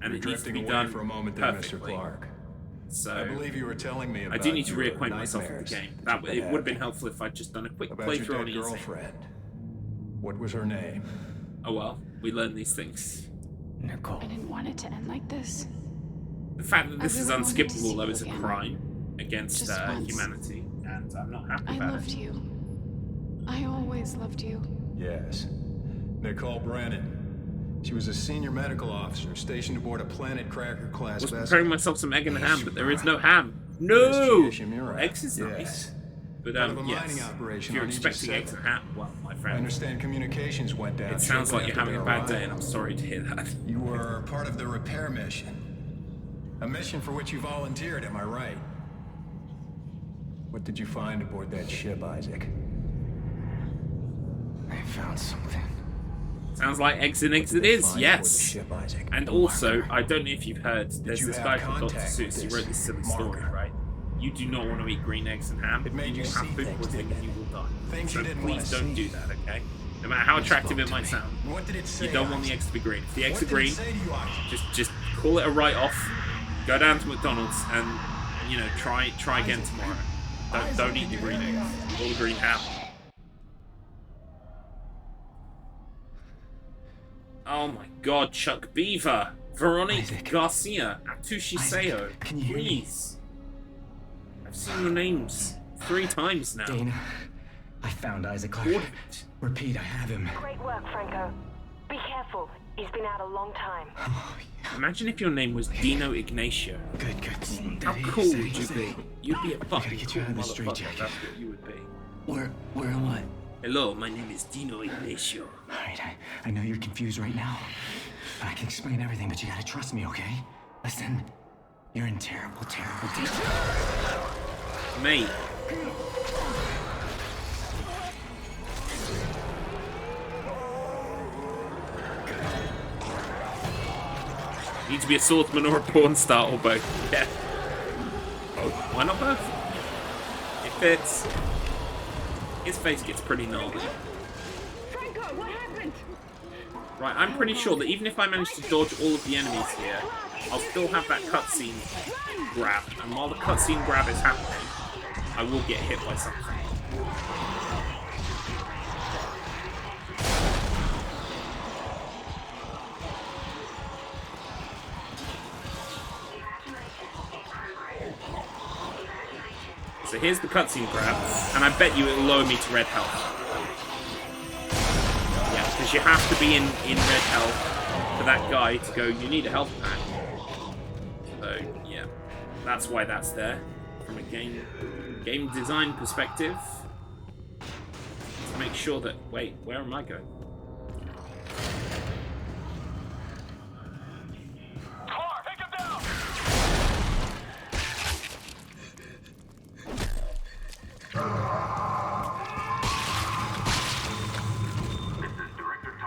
and You're it needs to drifting be away done for a moment there, Mr. perfectly. Clark. So I believe you were telling me about I do need to your reacquaint myself with the nightmares game. that That you've it been would have been having. helpful if I'd just done a quick About your playthrough on dead easy. girlfriend. What was her name? Oh well, we learn these things. Nicole. I didn't want it to end like this. The fact that this I is really wanted to unskippable, see though, you is a again. crime against Just once. humanity, and I'm not happy I about loved it. you. I always loved you. Yes. Nicole Brennan. She was a senior medical officer stationed aboard a Nutcracker class I was vessel. preparing myself some egg and ham, but there is no ham. No! Eggs is nice. Yes. But, Part of a yes. mining If operation you're on Aegis expecting 7. eggs and ham, well, my I friend, understand communications went down. it sounds shortly like you're after having a their bad day, arrival. and I'm sorry to hear that. You were part of the repair mission. A mission for which you volunteered, am I right? What did you find aboard that ship, Isaac? I found something. Sounds like eggs and eggs it is, yes. And also, I don't know if you've heard, there's this guy called Dr. Seuss, he wrote this silly story, right? You do not want to eat green eggs and ham. You will have food poisoning and you will die. So please don't do that, okay? No matter how attractive it might sound, you don't want the eggs to be green. If the eggs are green, just call it a write-off. Go down to McDonald's and, you know, try again tomorrow. Don't eat the green eggs or the green ham. Oh my god, Chuck Beaver, Veronique Garcia, Atushi Seo, please. I've seen your names 3 times now. Dana, I found Isaac Clarke. Repeat, I have him. Great work, Franco. Be careful. He's been out a long time. Imagine if your name was Dino Ignacio. Good. How cool would you be? You'd be a fucking get cool you out of the street motherfucker. jacket. That's what you would be. Where am I? Hello, my name is Dino Ignacio. Alright, I know you're confused right now. I can explain everything, but you gotta trust me, okay? Listen, you're in terrible danger. Mate. You need to be a swordsman or a porn star or both. Yeah. Oh, why not both? It fits. His face gets pretty gnarly. Franco, what happened? Right, I'm pretty sure that even if I manage to dodge all of the enemies here, I'll still have that cutscene grab. And while the cutscene grab is happening, I will get hit by something. So here's the cutscene grab, and I bet you it'll lower me to red health. Yeah, because you have to be in red health for that guy to go, you need a health pack. So, yeah. That's why that's there. From a game design perspective. To make sure that... Wait, where am I going?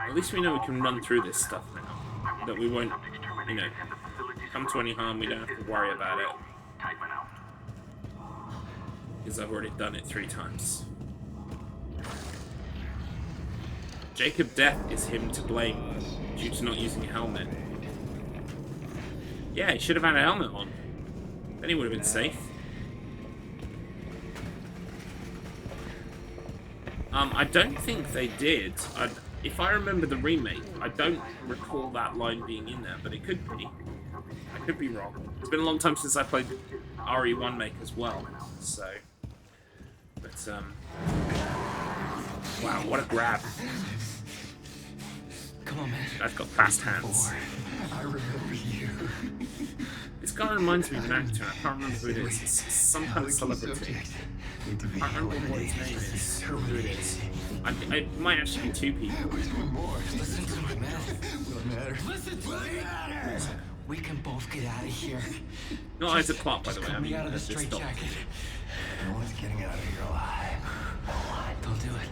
At least we know we can run through this stuff now. That we won't, you know, come to any harm, we don't have to worry about it. Because I've already done it 3 times. Jacob Death is him to blame due to not using a helmet. Yeah, he should have had a helmet on. Then he would have been safe. I don't think they did. If I remember the remake, I don't recall that line being in there, but it could be. I could be wrong. It's been a long time since I played RE1 Make as well, so... But, wow, what a grab. Come on, man. I've got fast hands. I remember you. This guy reminds me of an actor. I can't remember who it is. It's some kind of celebrity. I can't remember what his name is. Who it is. It might actually be 2 people. Listen to me, man. What matter? Listen to me. We can both get out of here. Not Isaac Clarke, by the way. I mean, out of the this straight doctor. jacket. No one's getting out of here alive. Don't do it.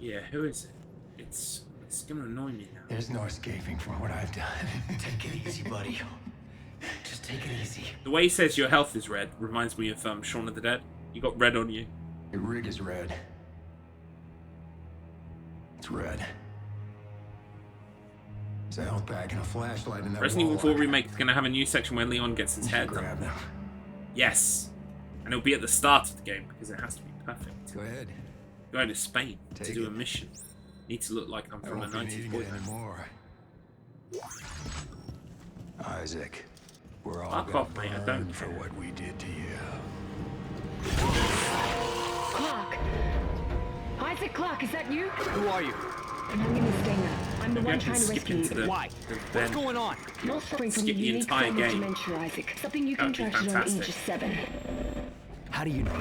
Yeah, who is it? It's gonna annoy me now. There's no escaping from what I've done. Take it easy, buddy. Just take it easy. The way he says your health is red reminds me of Shaun of the Dead. You got red on you. Your rig is red. It's red. There's a health pack and a flashlight in that Resident Evil wall. 4 Remake is going to have a new section where Leon gets his head Grab done. them. Yes. And it'll be at the start of the game because it has to be perfect. Go ahead. going to Spain to Take do it. a mission. Need to look like I'm I from a won't be 90s needing boy it band. anymore. Isaac, we're all Fuck gonna off, mate, I burn don't for care. what we did to you. Clark! Isaac Clark, is that you? Who are you? My name is Dana. I'm the Maybe I one can trying to skip rescue into you. the, Why? the What's then. going on? You're suffering from a Skip the unique entire form of game. dementia, Isaac. Something you That'd be contracted on fantastic. age 7. How do you know that?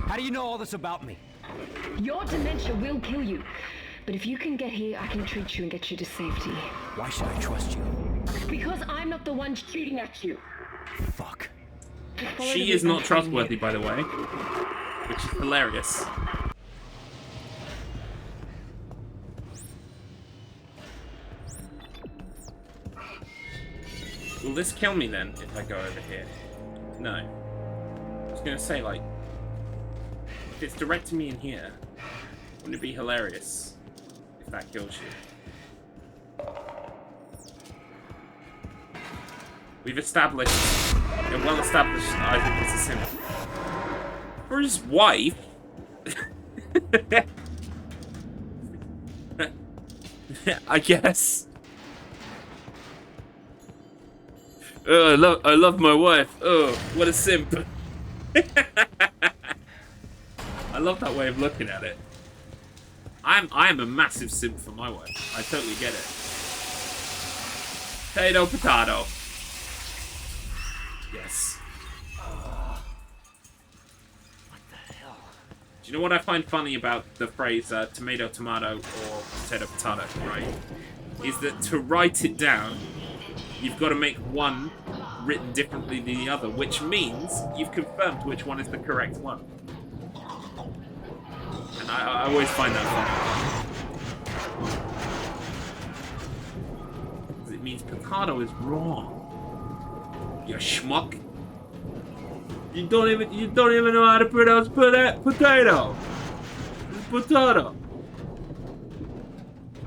How do you know all this about me? Your dementia will kill you. But if you can get here, I can treat you and get you to safety. Why should I trust you? Because I'm not the one shooting at you. Fuck. Just follow She the is route not I'm showing you. trustworthy, by the way. Which is hilarious. Will this kill me then, if I go over here? No. I was gonna say, like, if it's directing me in here, wouldn't it be hilarious if that kills you? We've established, a well-established Isaac is a simp. For his wife? I guess. Oh, I love my wife. Oh, what a simp. I love that way of looking at it. I am a massive simp for my wife. I totally get it. Potato, potato. Yes. What the hell? Do you know what I find funny about the phrase tomato, tomato, or potato, potato, right? Is that to write it down, you've got to make one written differently than the other, which means you've confirmed which one is the correct one. And I always find that funny. It means potato is wrong. You schmuck. You don't even know how to pronounce potato. It's potato.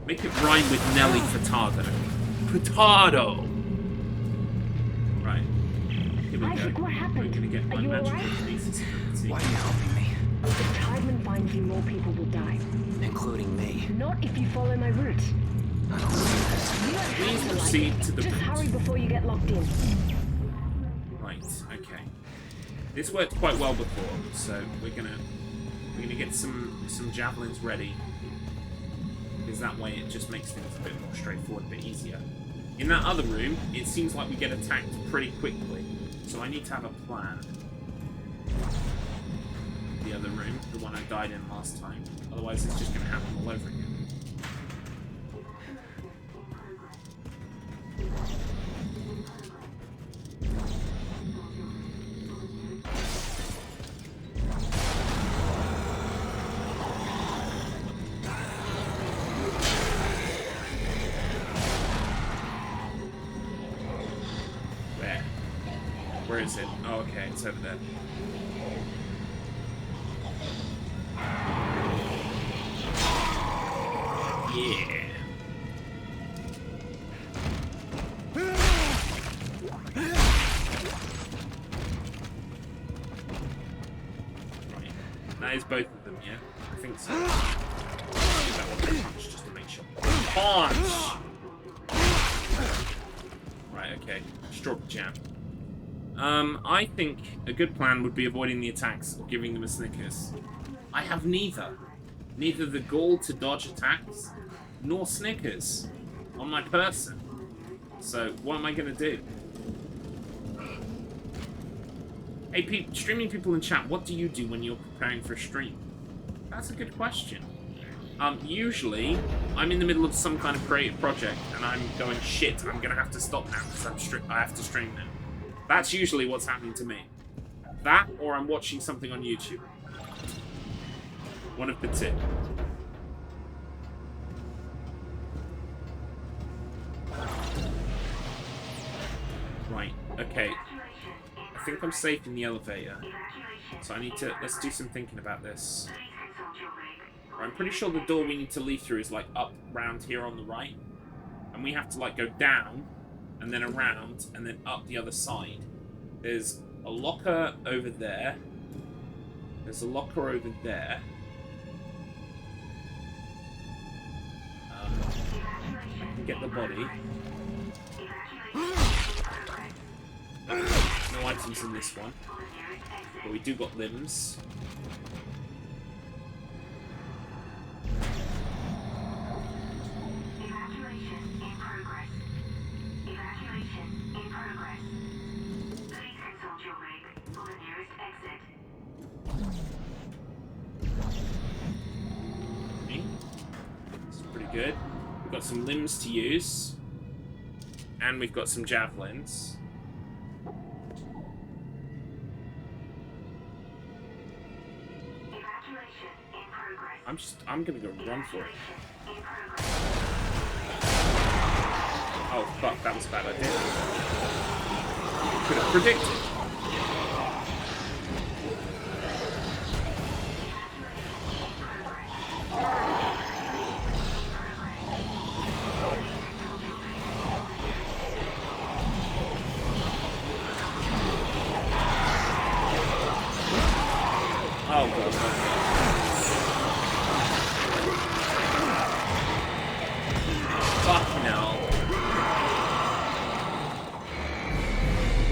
Make it rhyme with Nelly Furtado. Potato. Right. Here we Isaac, go. what happened? I'm gonna get my Are you magical alright? telekinesis ability. Why are you helping me? If Tideman finds you, more people will die. Including me. Not if you follow my route. I don't see this. You don't Please have to like proceed it. to the Just route. hurry before you get locked in. Right, okay. This worked quite well before, so we're gonna get some javelins ready. Because that way it just makes things a bit more straightforward, a bit easier. In that other room, it seems like we get attacked pretty quickly. So I need to have a plan. The other room, the one I died in last time. Otherwise it's just gonna happen all over again. Where? Where is it? Oh, okay, it's over there. Yeah. Right. That is both of them, yeah? I think so. Use that one punch just to make sure. Punch! Right, okay. Strawberry jam. I think a good plan would be avoiding the attacks or giving them a Snickers. I have neither. Neither the gall to dodge attacks, nor Snickers on my person. So, what am I going to do? Hey, streaming people in chat, what do you do when you're preparing for a stream? That's a good question. Usually, I'm in the middle of some kind of creative project, and I'm going, shit, I'm going to have to stop now, because I have to stream now. That's usually what's happening to me. That, or I'm watching something on YouTube. One of the two. Right, okay. I think I'm safe in the elevator. So I need to, let's do some thinking about this. I'm pretty sure the door we need to leave through is like up round here on the right. And we have to like go down, and then around, and then up the other side. There's a locker over there. There's a locker over there. get the body. No items in this one. But we do got limbs. Good. We've got some limbs to use. And we've got some javelins. I'm gonna go run for it. Oh fuck, that was a bad idea. Could have predicted. Oh god. Fuck no.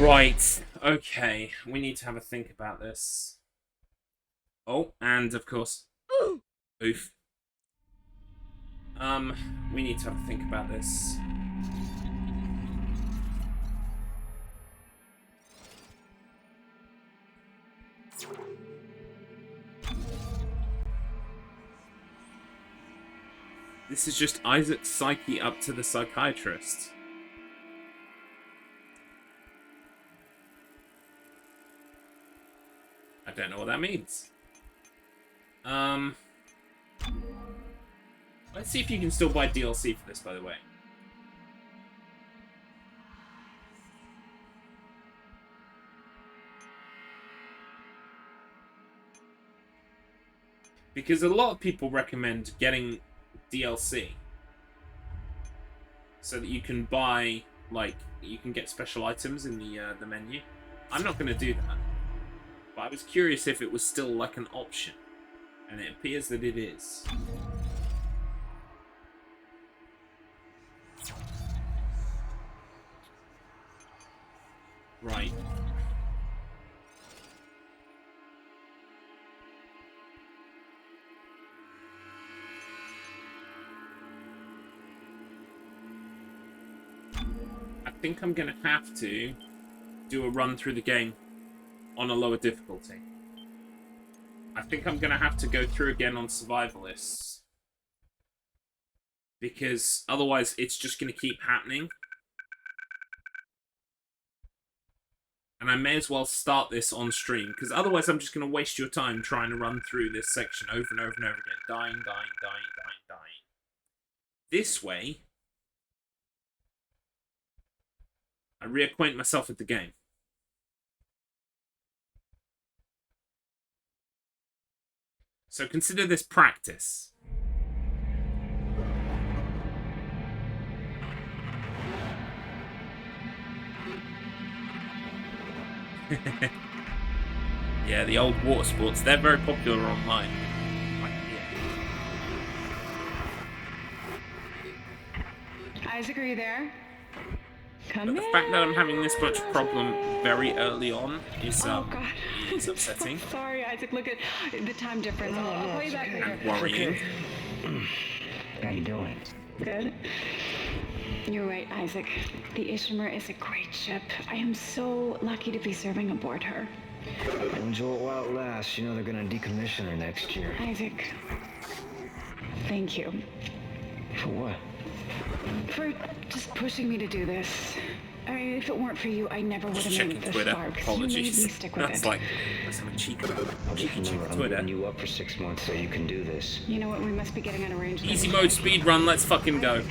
Right. Okay. We need to have a think about this. Oh, and of course. Oof. We need to have a think about this. This is just Isaac's psyche up to the psychiatrist. I don't know what that means. Let's see if you can still buy DLC for this, by the way. Because a lot of people recommend getting DLC so that you can buy, like, you can get special items in the menu. I'm not going to do that, but I was curious if it was still like an option, and it appears that it is. Right. I think I'm going to have to do a run through the game on a lower difficulty. I think I'm going to have to go through again on survivalists. Because otherwise it's just going to keep happening. And I may as well start this on stream, because otherwise I'm just going to waste your time trying to run through this section over and over and over again. Dying. This way, I reacquaint myself with the game. So consider this practice. Yeah, the old water sports, they're very popular online. Isaac, are you there? Come but the fact that I'm having this much problem very early on is is upsetting. Sorry, Isaac. Look at the time difference. I'll call you back later. And worrying. How you doing? Good. You're right, Isaac. The Ishimura is a great ship. I am so lucky to be serving aboard her. Enjoy it while it lasts. You know they're gonna decommission her next year. Isaac, thank you. For what? For just pushing me to do this. I mean, if it weren't for you, I never would have made it this Twitter. far. You made me stick with That's it. like, that's some cheeky Remember, I'm Twitter. giving you up for 6 months so you can do this. You know what? We must be getting out of range. Easy mode speed run, let's fucking go.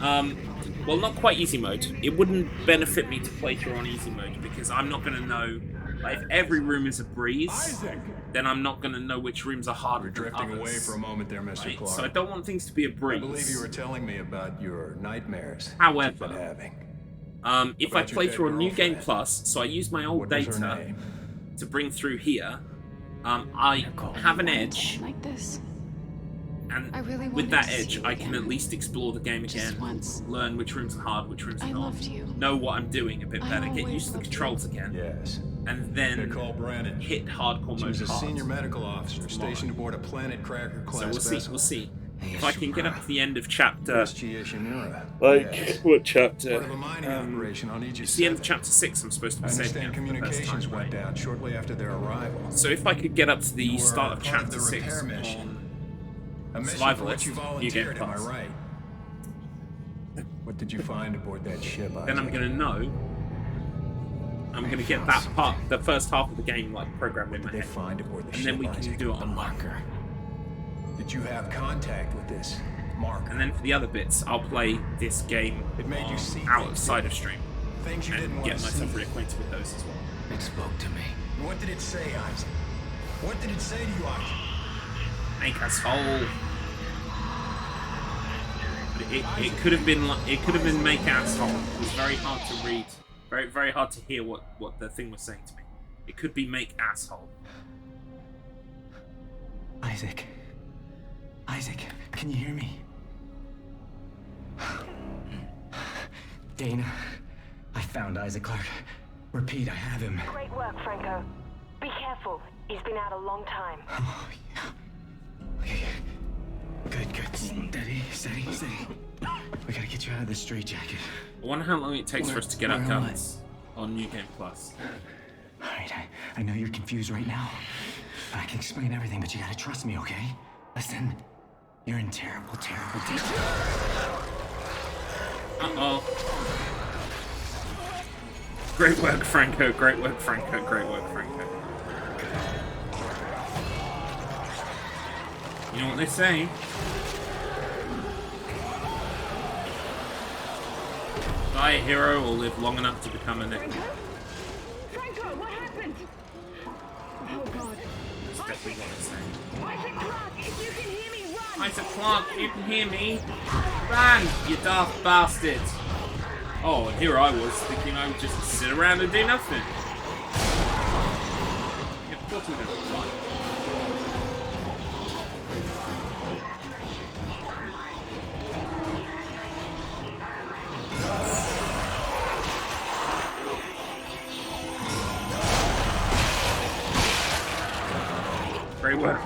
Well, not quite easy mode. It wouldn't benefit me to play through on easy mode because I'm not going to know. Like, if every room is a breeze, then I'm not going to know which rooms are harder than Drifting others. away for a moment there, Mr. Right? Clark. So I don't want things to be a breeze. I believe you were telling me about your nightmares. However, you've been having. If I About your play dead through a New Game girlfriend. Plus, so I use my old What was her data name? to bring through here, I have an edge, Like this. And I really with wanted that to see edge, you I can again. at least explore the game Just again, once. learn which rooms are hard, which rooms are I not, loved you. know what I'm doing a bit I better, get always used to the loved controls you. again, Yes. and then Nicole Brennan. hit hardcore She mode was a hard. senior medical officer stationed aboard a Nutcracker class So we'll see, vessel. we'll see. Hey, If I can get up to the end of chapter... SGA Shimura. Like, Yes. what chapter? Part of a mining operation on Aegis It's the end of 7. chapter 6 I'm supposed to I be saving understand it for the first communications time, went right? down shortly after their arrival. So if I could get up to the You were start of part chapter the 6 repair mission. on A mission for Survivalist, which you New Game volunteered, am I Plus, right? What did you find aboard that ship, then I'm Isaac? gonna know. I'm gonna get that part, the first half of the game, like programmed in my What did they head, find aboard the and ship, then we can Isaac? do it The on marker. Did you have contact with this marker? And then for the other bits, I'll play this game It made you see outside of stream things you didn't and want get to myself see. reacquainted with those as well. It spoke to me. And what did it say, Isaac? What did it say to you, Isaac? Make us whole. But it could have been like, it could have been make asshole. It was very hard to read, very hard to hear what the thing was saying to me. It could be make asshole. Isaac. Isaac, can you hear me? Dana, I found Isaac Clarke. Repeat, I have him. Great work, Franco. Be careful. He's been out a long time. Oh, yeah. Okay. Good. Steady. We gotta get you out of this straitjacket. I wonder how long it takes for us to get our Where am I? guns on New Game Plus. Alright, I know you're confused right now. I can explain everything, but you gotta trust me, okay? Listen, you're in terrible danger. Uh-oh. Great work, Franco. Great work, Franco. You know what they say? Die a hero or live long enough to become a nickel. Franco, what happened? Oh God. That's definitely what they say. Isaac Clarke, if you can hear me, run! Isaac Clarke, you can hear me? Run, you daft bastard! Oh, and here I was thinking I would just sit around and do nothing. Yeah, of course we're gonna run. Great work.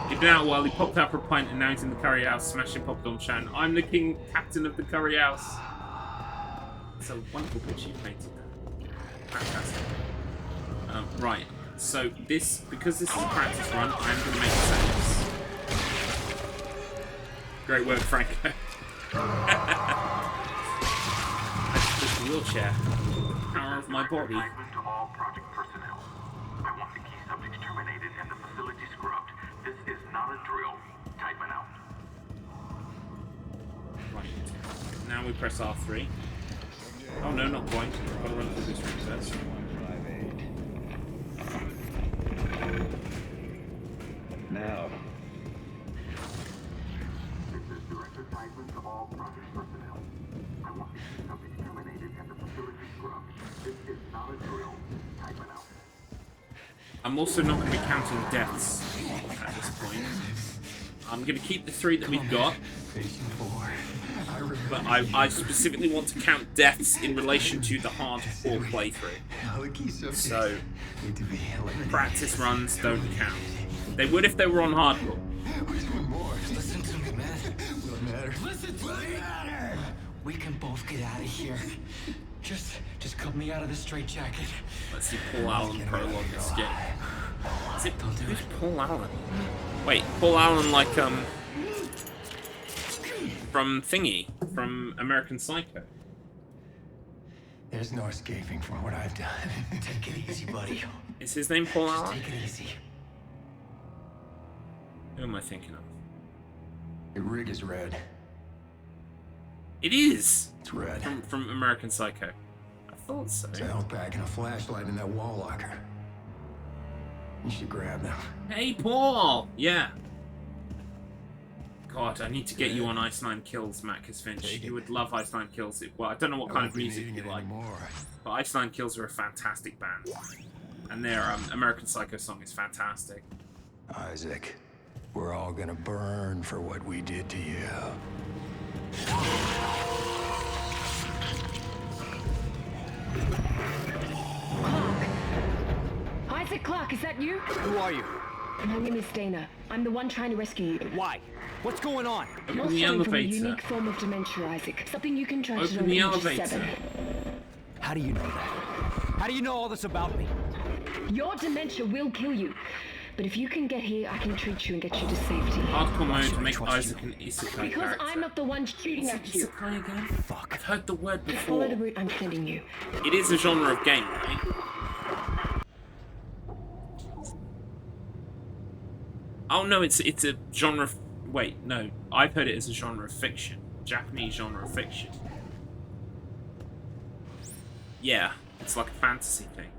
He'd been out a while, he popped out for a pint and now he's in the curry house, smashing popcorn, shouting, "I'm the king, captain of the curry house." It's a wonderful picture you painted there. Fantastic. Right, so because this is a practice run, I'm going to make saves. Great work, Franco. I just pushed the wheelchair. Power of my body. Assignment to all project personnel. I want the key subjects terminated and the facility scrubbed. This is not a drill. Tideman out. Right. Now we press R3. Oh no, not quite. I've got to run through this room first. Now. This is direct assignment to all project personnel. I want the key subjects terminated and the facility scrubbed. This is not a drill. Tideman out. I'm also not going to be counting deaths at this point. I'm going to keep the 3 that we've got. But I specifically want to count deaths in relation to the hardcore playthrough. So, practice runs don't count. They would if they were on hardcore. Listen to me, man. What matter? Listen to me. We can both get out of here. Just cut me out of this straitjacket. Let's see Paul Allen prologue this game. Is it who's Paul Allen? Wait, Paul Allen like from Thingy, from American Psycho. There's no escaping from what I've done. Take it easy, buddy. Is his name Paul Allen? Take it easy. Who am I thinking of? The rig is red. It is! It's red. From American Psycho. I thought so. It's a health pack and a flashlight in that wall locker. You should grab them. Hey, Paul! Yeah. God, I need to get you on Ice Nine Kills, Marcus Finch. You would love Ice Nine Kills. Well, I don't know what kind of music you like, but Ice Nine Kills are a fantastic band. And their American Psycho song is fantastic. Isaac. We're all gonna burn for what we did to you. Isaac Clarke, is that you? Who are you? My name is Dana. I'm the one trying to rescue you. Why? What's going on? You're Open the suffering from a elevator. unique form of dementia, Isaac. Something you can try to Open the know at age elevator. 7. How do you know that? How do you know all this about me? Your dementia will kill you. But if you can get here, I can treat you and get you to safety. Hardcore mode to make trust Isaac an isekai Because character. I'm not the one shooting at you. Isekai again? Fuck. I've heard the word Follow the before. route I'm sending you. It is a genre of game, right? Oh no, it's a genre. Wait, no, I've heard it as a genre of fiction, Japanese genre of fiction. Yeah, it's like a fantasy thing.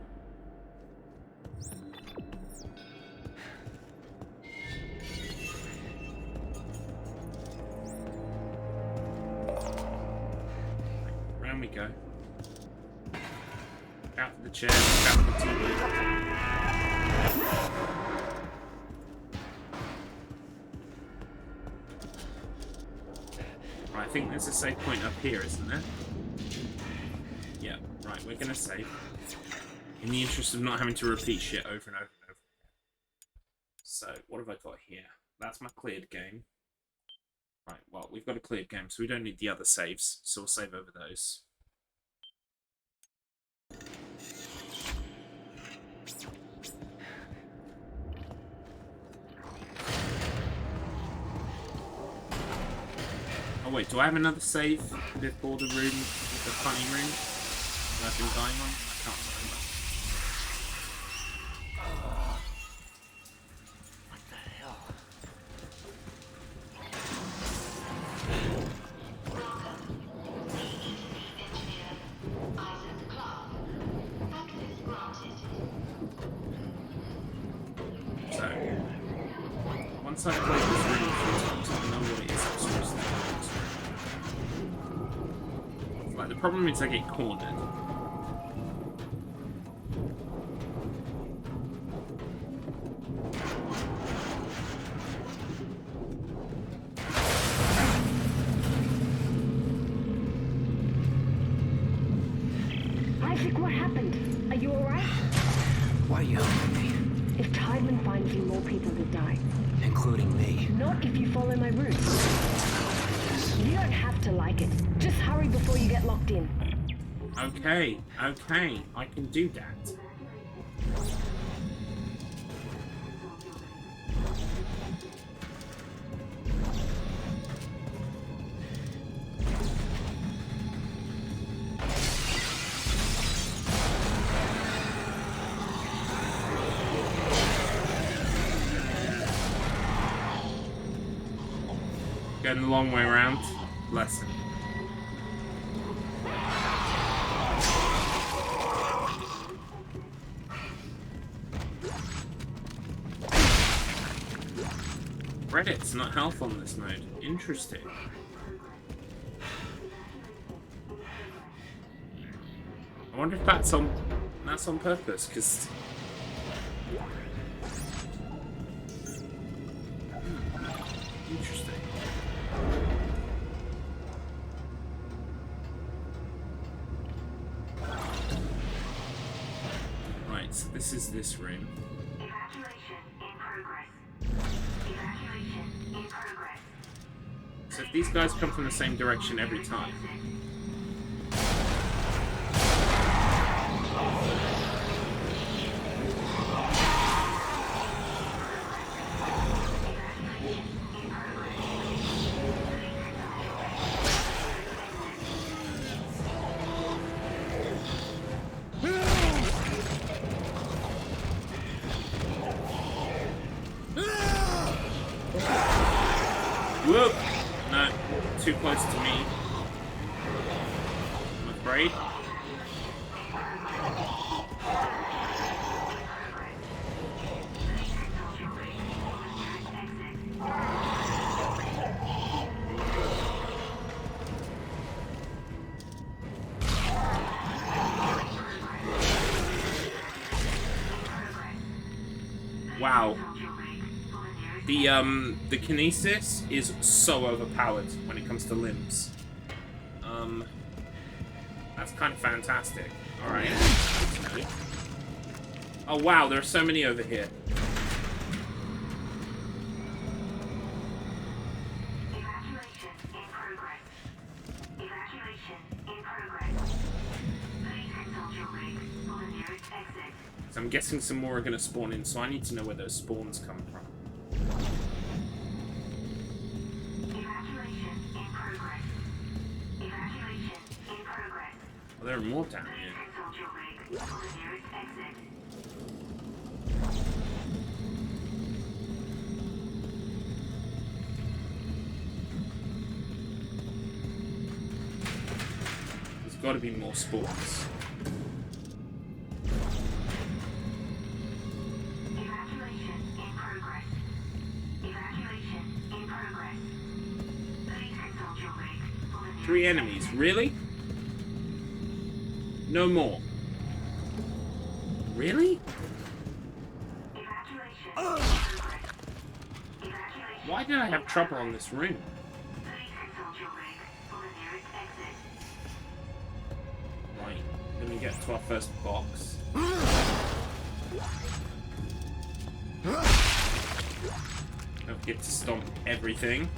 Round we go. Out of the chair, out of the TV. Right, I think there's a save point up here, isn't there? Yeah, right, we're gonna save. In the interest of not having to repeat shit over and over and over. So, what have I got here? That's my cleared game. Right, well, we've got a cleared game, so we don't need the other saves, so we'll save over those. Oh wait, do I have another save before the room, the funny room that I've been dying on? I can't remember. What the hell? So, once I've played this room a few times, I know what it is I'm supposed to do. Like, the problem is I get cornered. Isaac, what happened? Are you alright? Why are you helping me? If Tideman finds you, more people will die. Including me. Not if you follow my route. You don't have to like it. Just hurry before you get locked in. Okay, okay, I can do that. Going the long way around. Lesson. Credits, not health on this mode. Interesting. I wonder if that's on purpose, because interesting. Right, so this is this room. Evacuation in progress. Evacuation in progress. So if these guys come from the same direction every time. Whoop! No, too close to me. I'm afraid. Wow. The kinesis is so overpowered when it comes to limbs. That's kind of fantastic. Alright. Oh wow, there are so many over here. Evacuation in progress. Evacuation in progress. Please consult your rig for the nearest exit. So I'm guessing some more are going to spawn in, so I need to know where those spawns come from. Evacuation in progress. Evacuation in progress. Oh, there are more down Please here. consult your rig for the nearest exit. There's got to be more spawns. Evacuation in progress. Evacuation in progress. Please consult your rig for the nearest 3 enemies, really? No more. Really? evacuation in progress. Evacuation. Why did I have trouble on this room? Please consult your rig for the nearest exit. Right, let me get to our first box. Don't forget to stomp everything.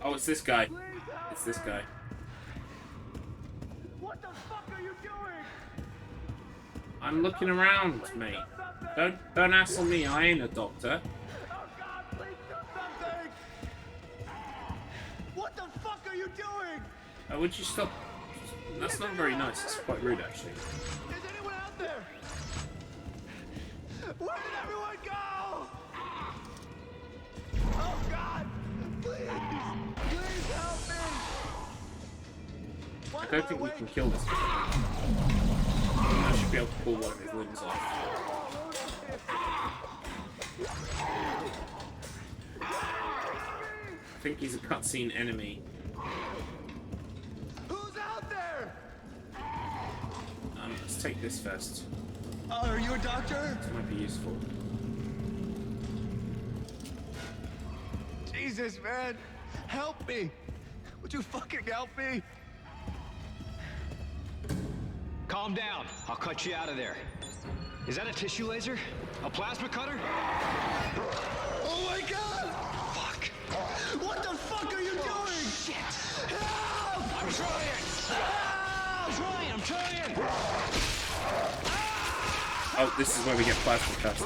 Oh, it's this guy. It's this guy. What the fuck are you doing? I'm looking around, mate. Don't hassle me. I ain't a doctor. Oh God, please do something! What the fuck are you doing? Oh, would you stop? That's not very nice. It's quite rude, actually. Is anyone out there? Where did everyone go? Oh God, please, please help me! I don't think we can kill this guy. I should be able to pull one of his limbs off. I think he's a cutscene enemy. Who's out there? Let's take this first. Are you a doctor? This might be useful. Jesus, man, help me! Would you fucking help me? Calm down. I'll cut you out of there. Is that a tissue laser? A plasma cutter? Oh my God! Fuck. What the fuck are you doing? Shit. Help! I'm trying. Help! I'm trying. Oh, this is where we get plasma cutter.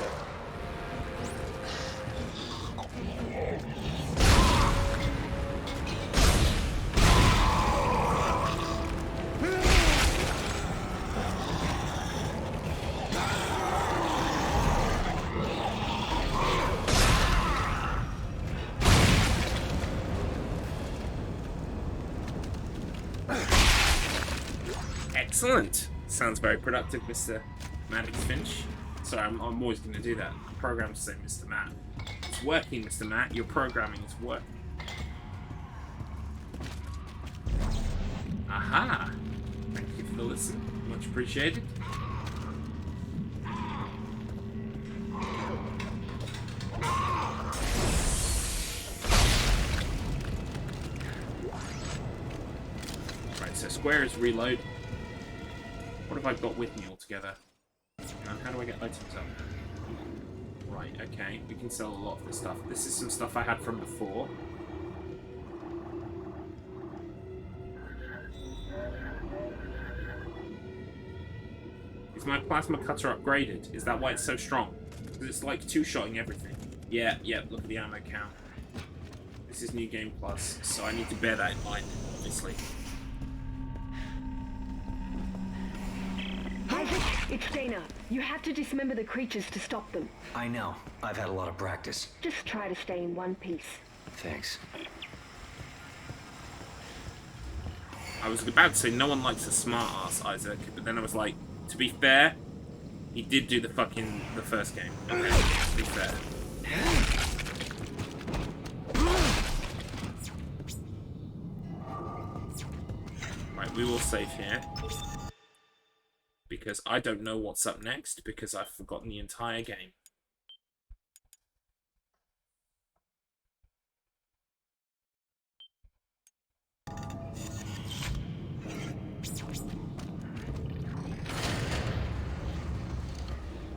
Excellent. Sounds very productive, Mr. Maddox Finch. Sorry, I'm always going to do that. The program's saying Mr. Matt. It's working, Mr. Matt. Your programming is working. Aha! Thank you for the listen. Much appreciated. Right, so square is reload. What have I got with me altogether? How do I get items up? Right, okay. We can sell a lot of this stuff. This is some stuff I had from before. Is my plasma cutter upgraded? Is that why it's so strong? Because it's like two-shotting everything. Yeah, look at the ammo count. This is New Game Plus, so I need to bear that in mind, obviously. Isaac, it's Dana. You have to dismember the creatures to stop them. I know. I've had a lot of practice. Just try to stay in one piece. Thanks. I was about to say no one likes a smart ass, Isaac, but then I was like, to be fair, he did do the first game. Okay, to be fair. we will save here. Because I don't know what's up next, because I've forgotten the entire game.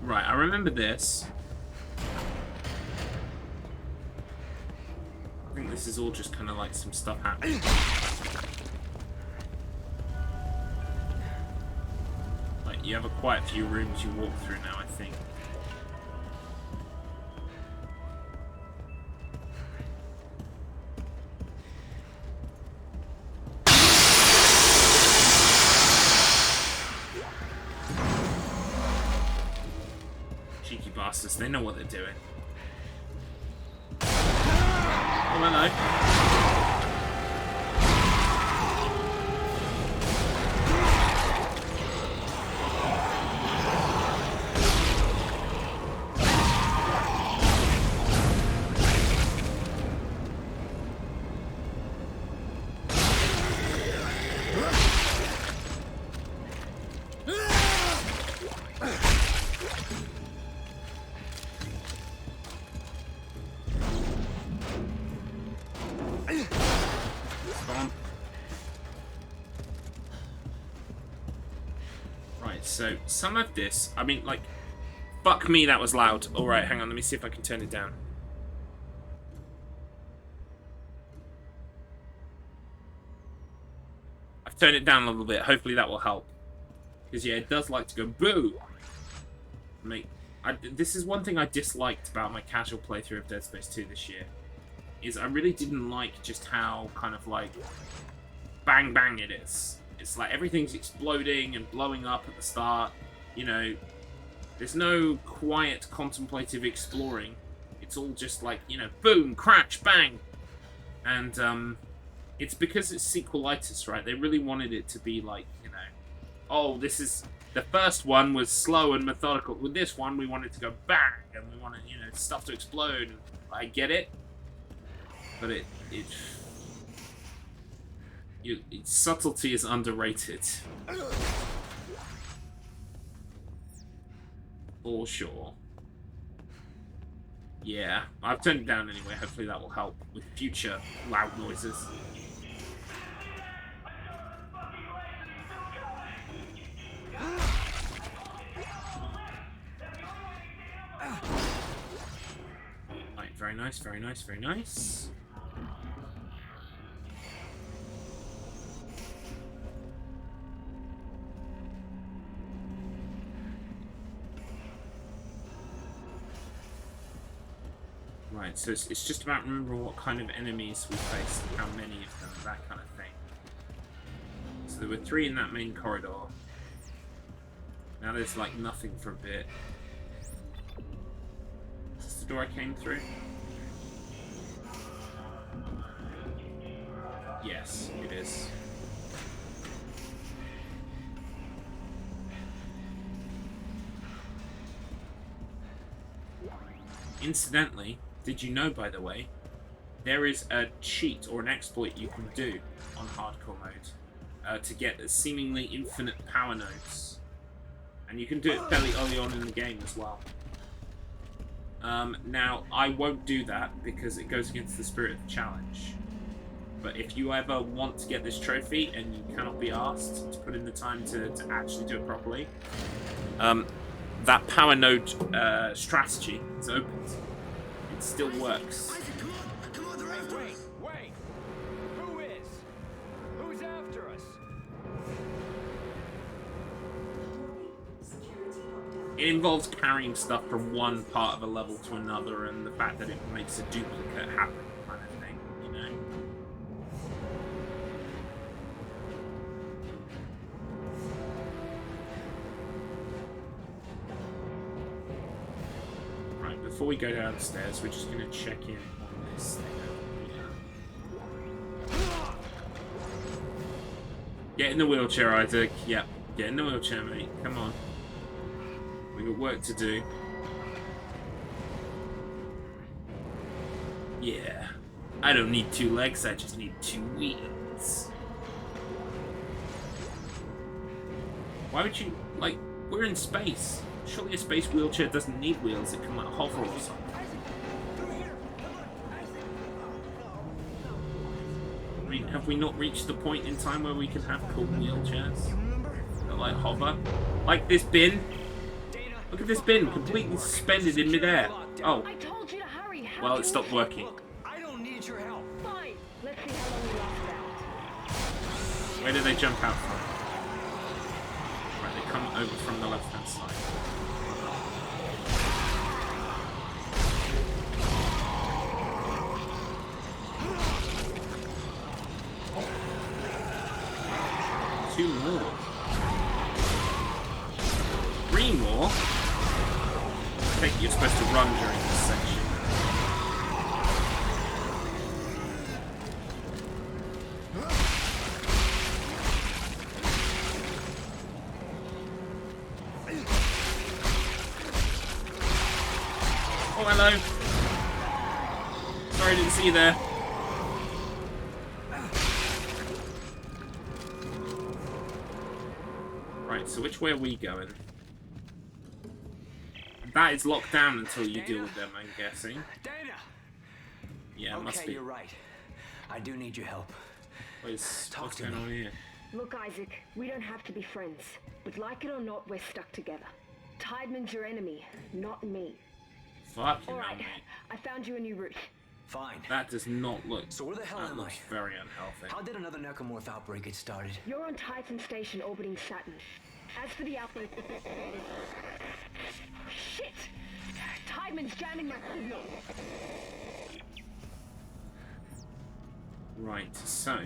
Right, I remember this. I think this is all just kind of like some stuff happening. Like, you have quite a few rooms you walk through now, I think. Cheeky bastards, they know what they're doing. Oh, hello. So, some of this, I mean, like, fuck me, that was loud. Alright, hang on, let me see if I can turn it down. I've turned it down a little bit, hopefully that will help. Because, yeah, it does like to go boo! Mate, this is one thing I disliked about my casual playthrough of Dead Space 2 this year. Is I really didn't like just how, kind of, like, bang bang it is. It's like everything's exploding and blowing up at the start. You know, there's no quiet, contemplative exploring. It's all just like, you know, boom, crash, bang. And it's because it's sequelitis, right? They really wanted it to be like, you know, oh, this is... The first one was slow and methodical. With this one, we want it to go bang, and we wanted, you know, stuff to explode. I get it. But its subtlety is underrated. For sure. Yeah, I've turned it down anyway. Hopefully that will help with future loud noises. Right, very nice, very nice, very nice. Right, so it's just about remembering what kind of enemies we face and how many of them, that kind of thing. So there were 3 in that main corridor. Now there's like nothing for a bit. Is this the door I came through? Yes, it is. Incidentally, did you know, by the way, there is a cheat or an exploit you can do on hardcore mode to get seemingly infinite power nodes. And you can do it fairly early on in the game as well. Now, I won't do that because it goes against the spirit of the challenge. But if you ever want to get this trophy and you cannot be asked to put in the time to actually do it properly, that power node strategy is open. It still works. Wait! Who is? Who's after us? It involves carrying stuff from one part of a level to another, and the fact that it makes a duplicate happen, kind of thing, you know? Right, before we go downstairs, we're just going to check in on this thing over here. Get in the wheelchair, Isaac. Yep, get in the wheelchair, mate. Come on. We got work to do. Yeah. I don't need 2 legs, I just need 2 wheels. Why would you, like, we're in space. Surely a space wheelchair doesn't need wheels, it can, like, hover or something. I mean, have we not reached the point in time where we can have cool wheelchairs that, like, hover? Like this bin. Look at this bin, completely suspended in midair. Oh. I told you to hurry. Well, it stopped working. I don't need your help. Fine. Let's see how long you last out. Where did they jump out from? Right, they come over from the left-hand side. Two more. Three more? I think you're supposed to run during this section. Oh, hello. Sorry, I didn't see you there. Right, so which way are we going? That is locked down until you deal with them, I'm guessing. Dana! Yeah, it okay, must be. You're right. I do need your help. What's going on here? Look, Isaac, we don't have to be friends. But like it or not, we're stuck together. Tideman's your enemy, not me. Fucking hell, Alright, mate. I found you a new route. Fine. That does not look. So where the hell that am I? looks very unhealthy. How did another necromorph outbreak get started? You're on Titan Station orbiting Saturn. As for the outbreak... Shit! Tideman's jamming my signal! Right, so...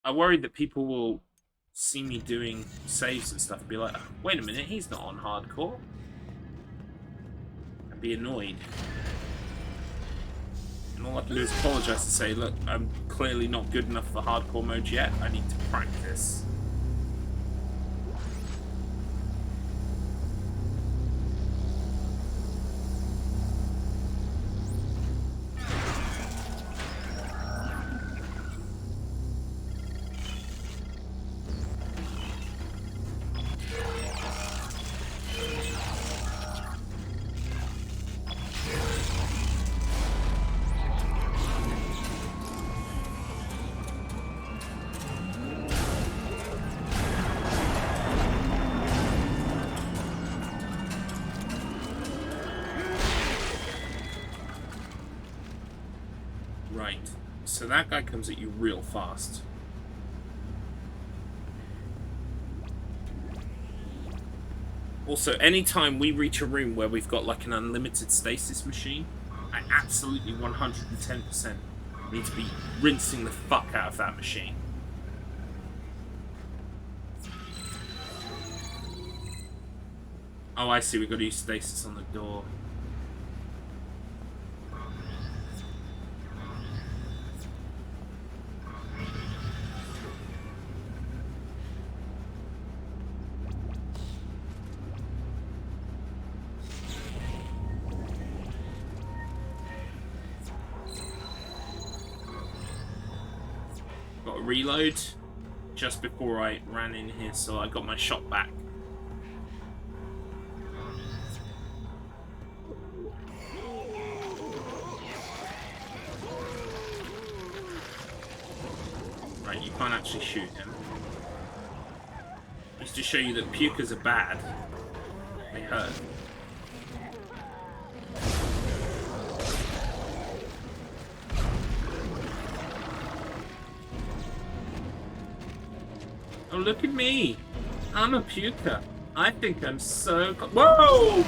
I worried that people will see me doing saves and stuff and be like, wait a minute, he's not on hardcore. And be annoyed. And all I can do is apologise to say, look, I'm clearly not good enough for hardcore mode yet. I need to practice. Right, so that guy comes at you real fast. Also, anytime we reach a room where we've got like an unlimited stasis machine, I absolutely 110% need to be rinsing the fuck out of that machine. Oh, I see, we've got to use stasis on the door. Got a reload just before I ran in here, so I got my shot back. Right, you can't actually shoot him. Just to show you that pukers are bad. They hurt. Oh, look at me! I'm a puker. I think I'm so... Whoa!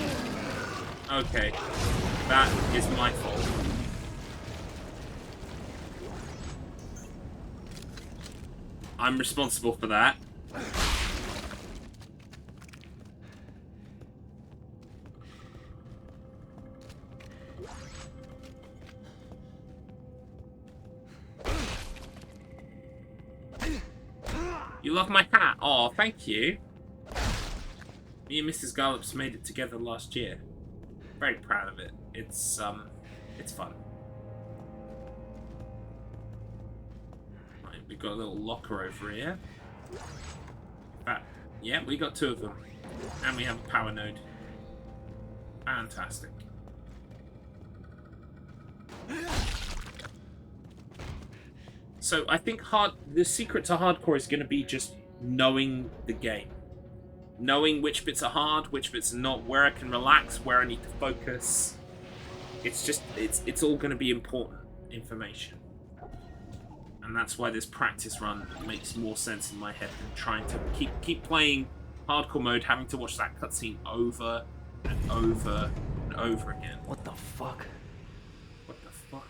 Okay. That is my fault. I'm responsible for that. love my hat. Oh, thank you. Me and Mrs. Garlips made it together last year. Very proud of it. It's fun. Right, we've got a little locker over here. In fact, yeah, we got 2 of them. And we have a power node. Fantastic. So I think the secret to hardcore is going to be just knowing the game. Knowing which bits are hard, which bits are not, where I can relax, where I need to focus. It's just, it's all going to be important information. And that's why this practice run makes more sense in my head than trying to keep playing hardcore mode, having to watch that cutscene over and over and over again. What the fuck? What the fuck?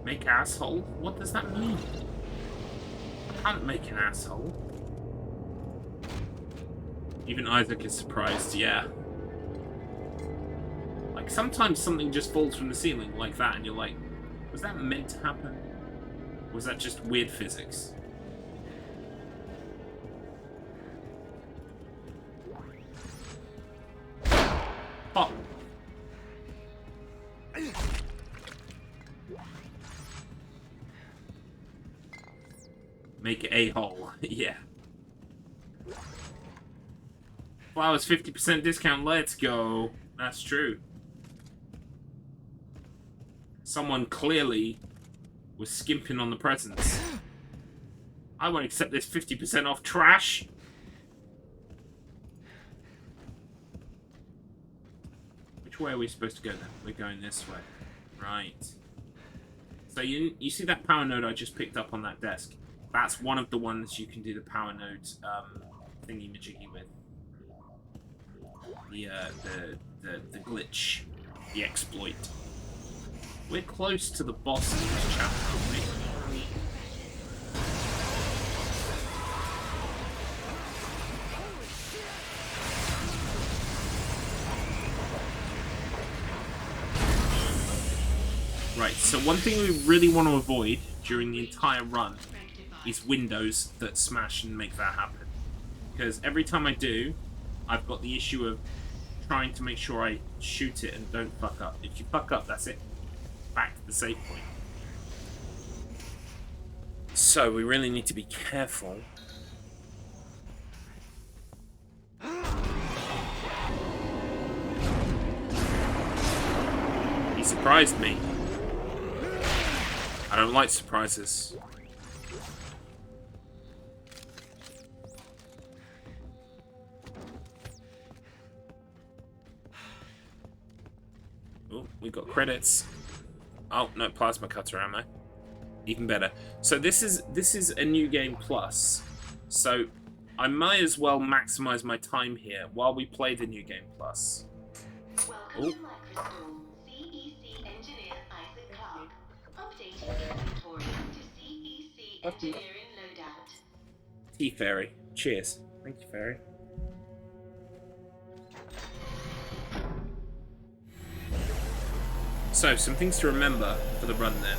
Make asshole? What does that mean? I can't make an asshole. Even Isaac is surprised, yeah. Like, sometimes something just falls from the ceiling like that, and you're like, was that meant to happen? Or was that just weird physics? Pop! Make it a hole. Yeah. Flowers 50% discount. Let's go. That's true. Someone clearly was skimping on the presents. I won't accept this 50% off trash. Which way are we supposed to go then? We're going this way. Right. So you see that power node I just picked up on that desk? That's one of the ones you can do the power node thingy-majiggy with. The glitch. The exploit. We're close to the boss in this chapter, aren't we? Right, so one thing we really want to avoid during the entire run is windows that smash and make that happen. Because every time I do, I've got the issue of trying to make sure I shoot it and don't fuck up. If you fuck up, that's it. Back to the save point. So we really need to be careful. He surprised me. I don't like surprises. Oh, we got credits. Oh, no, plasma cutter ammo. Even better. So this is a new game plus. So I might as well maximize my time here while we play the new game plus. Oh. CEC engineer Isaac Clarke. Updating inventory to CEC engineering loadout. Tea Fairy. Cheers. Thank you, Fairy. So, some things to remember for the run then.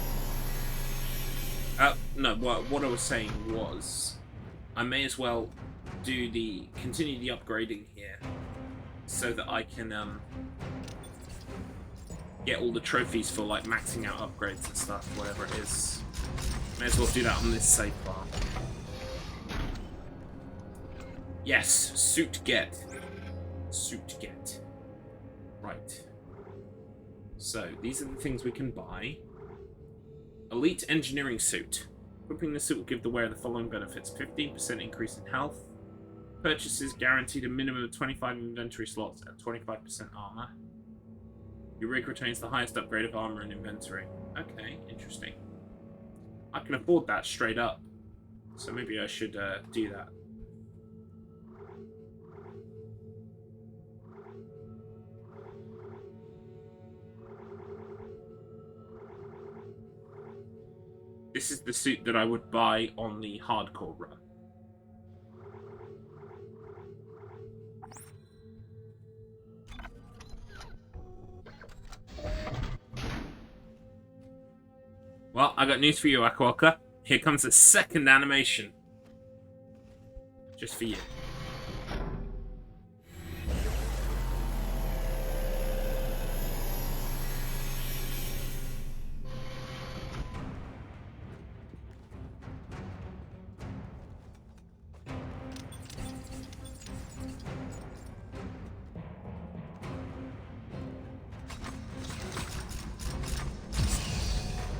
No, what I was saying was, I may as well continue the upgrading here, so that I can get all the trophies for like maxing out upgrades and stuff, whatever it is. May as well do that on this save bar. Yes, suit get. Suit get. Right. So, these are the things we can buy. Elite Engineering Suit. Equipping the suit will give the wearer the following benefits. 15% increase in health. Purchases guaranteed a minimum of 25 inventory slots at 25% armor. Your rig retains the highest upgrade of armor and inventory. Okay, interesting. I can afford that straight up. So maybe I should do that. This is the suit that I would buy on the hardcore run. Well, I got news for you, Aquaka. Here comes the second animation. Just for you.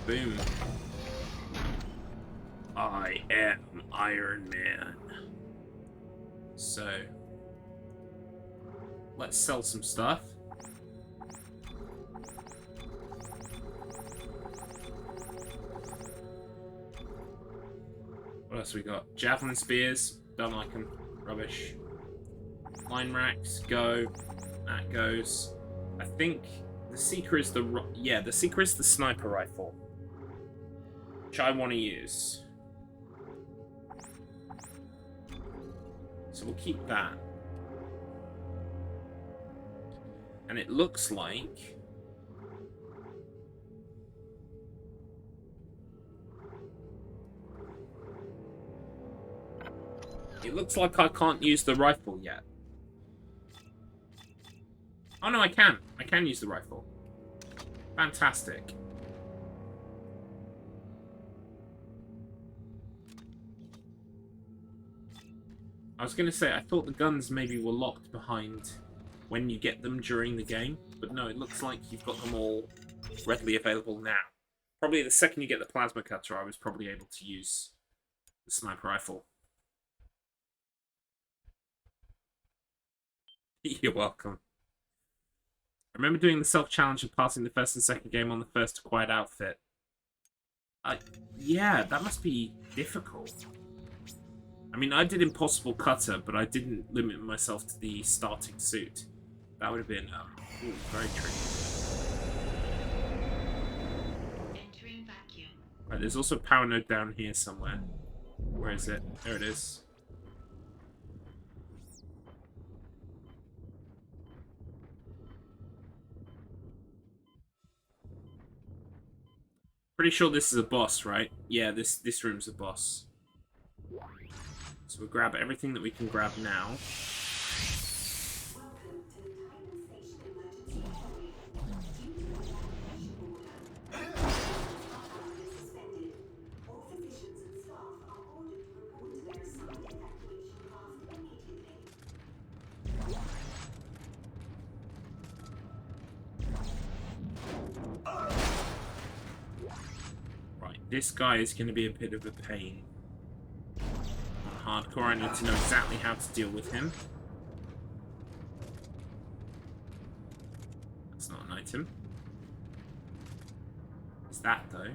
Boom. I am Iron Man. So, let's sell some stuff. What else we got? Javelin spears. Don't like them. Rubbish. Line racks. Go. That goes. I think the Seeker is the... Yeah, the Seeker is the sniper rifle. Which I want to use. So we'll keep that. And it looks like... It looks like I can't use the rifle yet. Oh no, I can. I can use the rifle. Fantastic. I was going to say, I thought the guns maybe were locked behind when you get them during the game. But no, it looks like you've got them all readily available now. Probably the second you get the plasma cutter, I was probably able to use the sniper rifle. You're welcome. I remember doing the self-challenge and passing the first and second game on the first acquired outfit. Yeah, that must be difficult. I mean, I did Impossible Cutter, but I didn't limit myself to the starting suit. That would have been very tricky. Entering vacuum. Right, there's also a power node down here somewhere. Where is it? There it is. Pretty sure this is a boss, right? Yeah, this room's a boss. So we'll grab everything that we can grab now. Right, this guy is going to be a bit of a pain. Hardcore, I need to know exactly how to deal with him. That's not an item. Is that, though?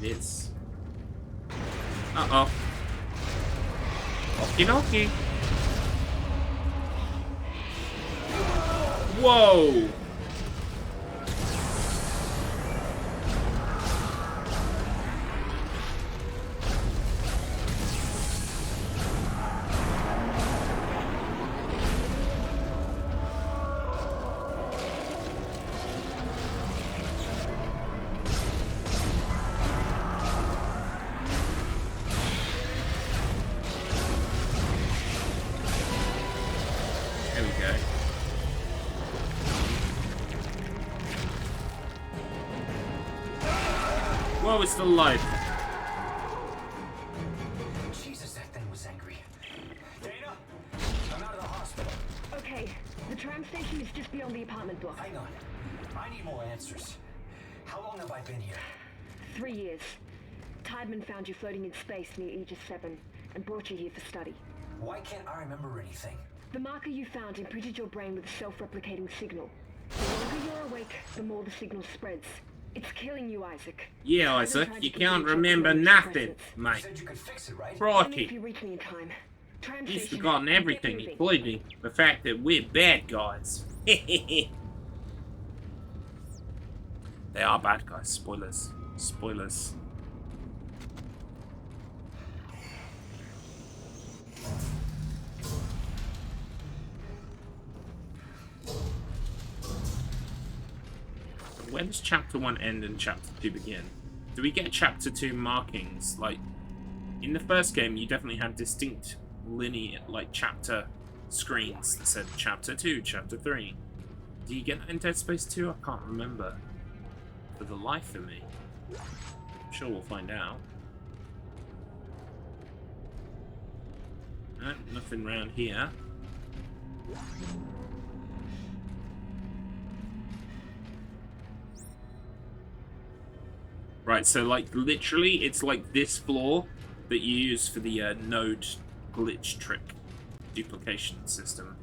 It is. Uh-oh. Okie dokie. Whoa! Whoa, it's still alive. Jesus, that thing was angry. Dana, I'm out of the hospital. Okay, the tram station is just beyond the apartment block. Hang on. I need more answers. How long have I been here? 3 years. Tideman found you floating in space near Aegis 7 and brought you here for study. Why can't I remember anything? The marker you found imprinted your brain with a self-replicating signal. The longer you're awake, the more the signal spreads. It's killing you, Isaac. Yeah, Isaac, you can't remember nothing, mate. You said you could fix it, right? Only if Crikey. you reach me in time. Tram He's station, forgotten get everything, moving. including the fact that we're bad guys. They are bad guys. Spoilers. Spoilers. I'm where does chapter 1 end and chapter 2 begin? Do we get chapter 2 markings? Like, in the first game, you definitely had distinct linear, like, chapter screens that said chapter 2, chapter 3. Do you get that in Dead Space 2? I can't remember. For the life of me. I'm sure we'll find out. No, nothing around here. Right, so like literally it's like this floor that you use for the node glitch trick duplication system.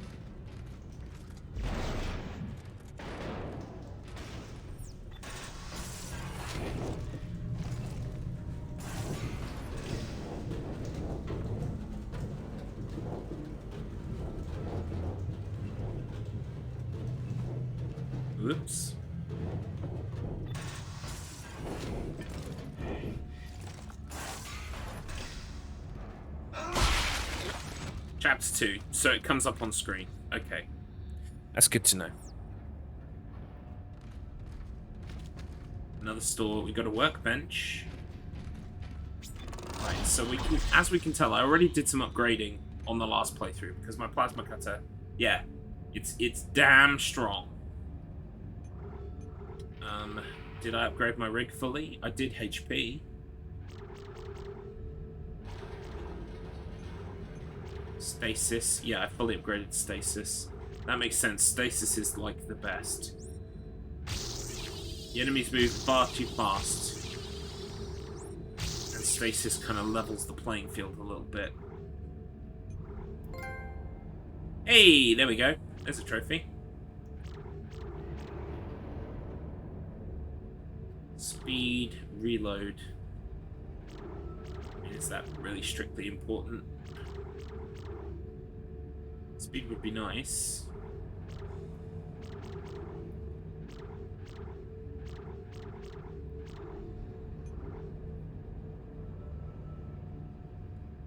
Oops. Chapter 2, so it comes up on screen. Okay. That's good to know. Another store, we got a workbench. Right, so we can, as we can tell, I already did some upgrading on the last playthrough because my plasma cutter, yeah, it's damn strong. Did I upgrade my rig fully? I did HP. Stasis. Yeah, I fully upgraded stasis. That makes sense. Stasis is like the best. The enemies move far too fast. And stasis kind of levels the playing field a little bit. Hey, there we go. There's a trophy. Speed, reload. Is that really strictly important? Speed would be nice.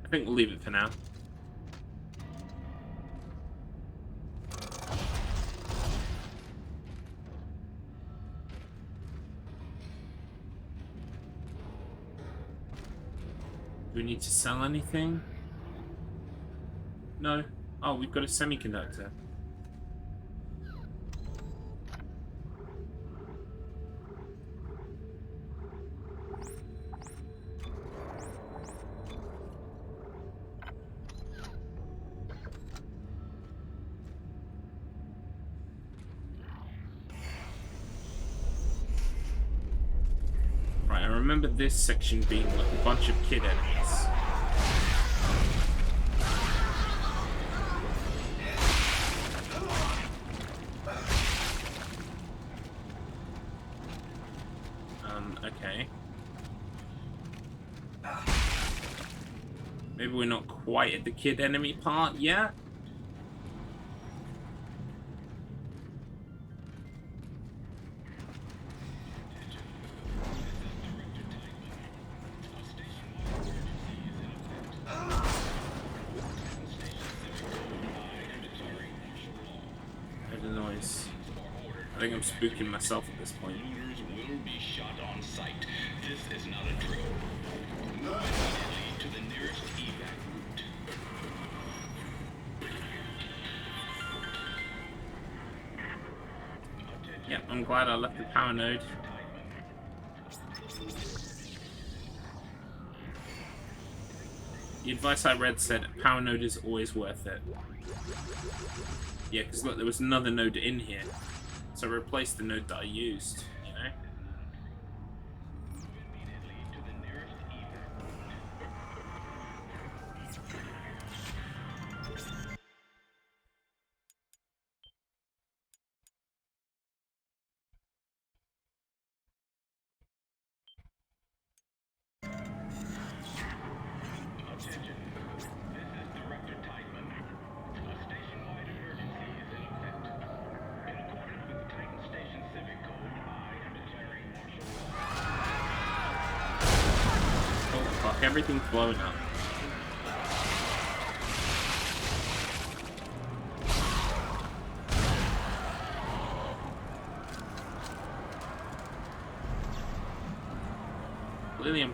I think we'll leave it for now. Do we need to sell anything? No. Oh, we've got a semiconductor. Right, I remember this section being like a bunch of kid enemies. Okay. Maybe we're not quite at the kid enemy part yet. I heard a noise. I think I'm spooking myself at this point. Will be shot on sight. This is not a drill. Move immediately to the nearest evac route. Yeah, I'm glad I left the power node. The advice I read said power node is always worth it. Yeah, because look, there was another node in here. So I replaced the node that I used, you know? Everything's blowing up.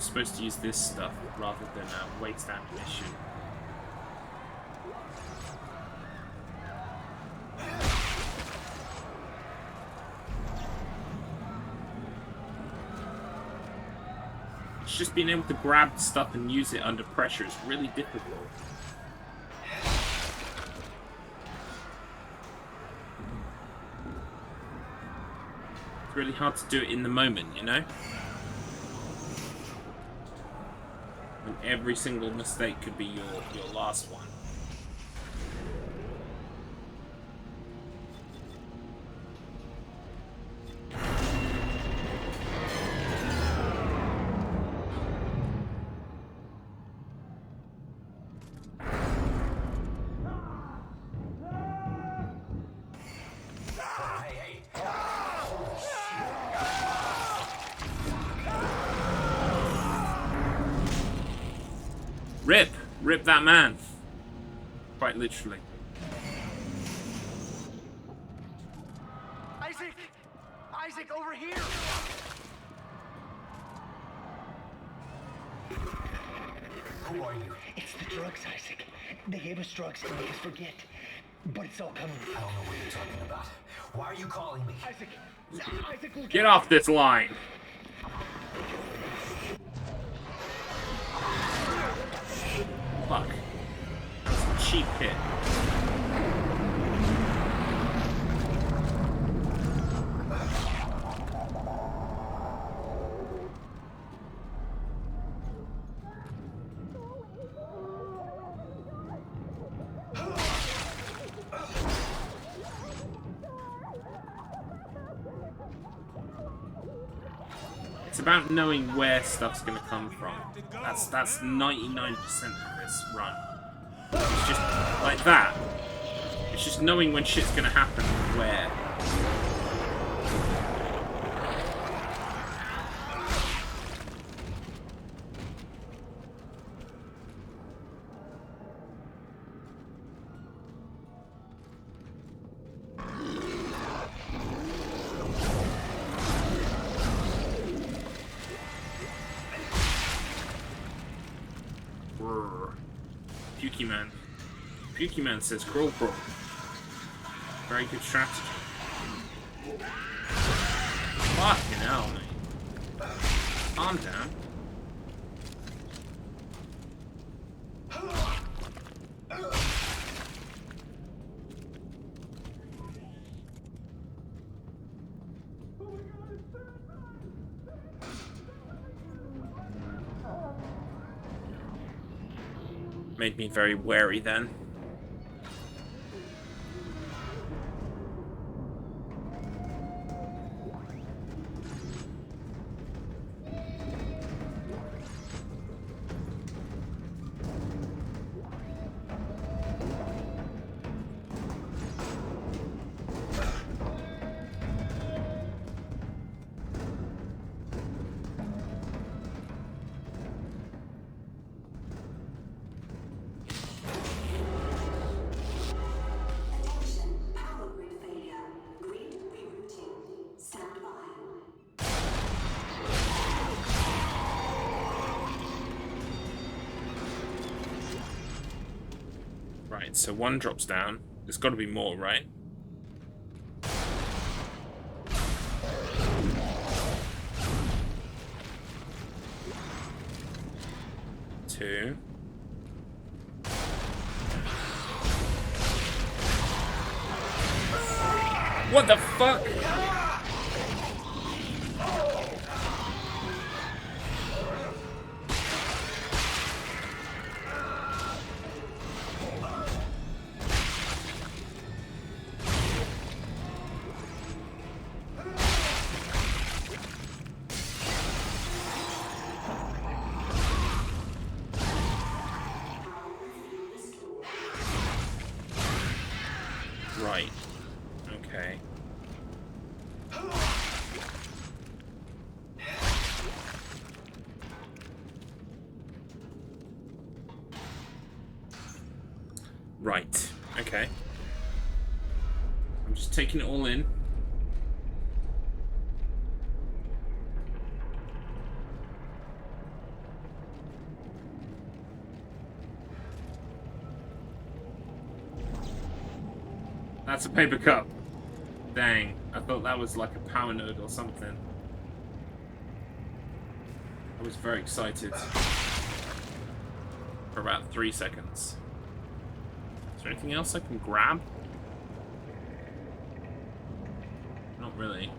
supposed to use this stuff rather than waste ammunition. It's just being able to grab stuff and use it under pressure is really difficult. It's really hard to do it in the moment, you know? And every single mistake could be your last one. Rip that man. Quite literally. Isaac! Isaac, over here! Who are you? It's the drugs, Isaac. They gave us drugs to make us forget. But it's all coming. I don't know what you're talking about. Why are you calling me? Isaac! Isaac will Get off this line. Fuck. That's a cheap hit. It's about knowing where stuff's gonna come from. That's 99% of this run. It's just like that. It's just knowing when shit's gonna happen and where. Pukey Man says crawl. Very good strategy. Fucking hell, mate. Calm down. Made me very wary then. Right, so one drops down. There's got to be more, right? Two. What the fuck? Right. Okay. Right. Okay. I'm just taking it all in. That's a paper cup. Dang, I thought that was like a power node or something. I was very excited. For about 3 seconds. Is there anything else I can grab? Not really.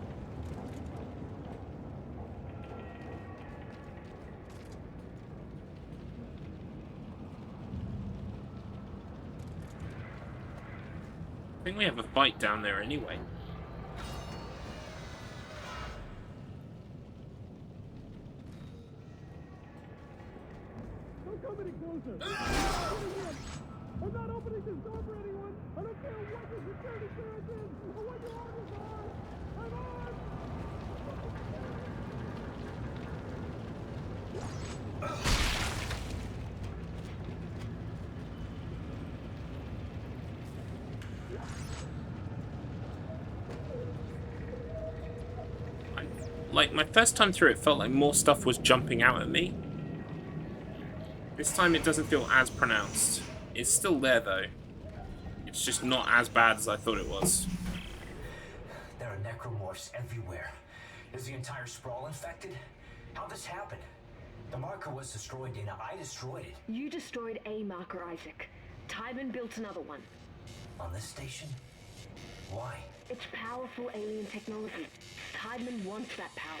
I think we have a fight down there anyway. Don't come any closer. I'm not opening this door for anyone. I don't care what the security clearance is or what your orders are. I'm on. Like, my first time through, it felt like more stuff was jumping out at me. This time it doesn't feel as pronounced. It's still there, though. It's just not as bad as I thought it was. There are necromorphs everywhere. Is the entire sprawl infected? How'd this happen? The marker was destroyed, Dana. I destroyed it. You destroyed a marker, Isaac. Tybin built another one. On this station? Why? It's powerful alien technology. Tybin wants that power.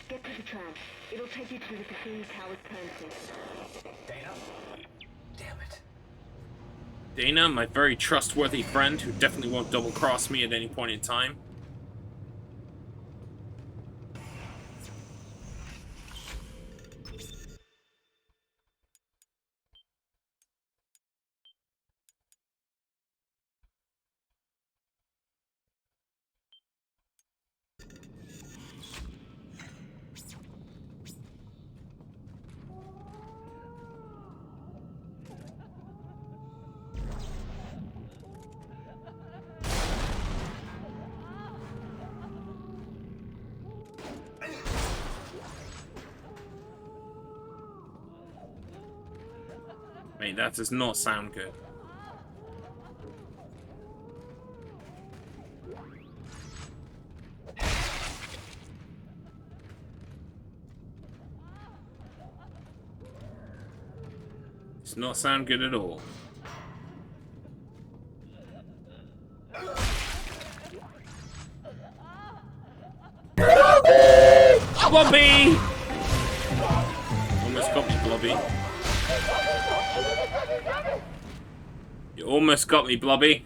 Get to the tram. It'll take you to the Cassini Tower's premises. Dana? Damn it. Dana, my very trustworthy friend who definitely won't double-cross me at any point in time. Mate, that does not sound good. Does not sound good at all. Blobby! Almost got me, Blobby. You almost got me, Blobby.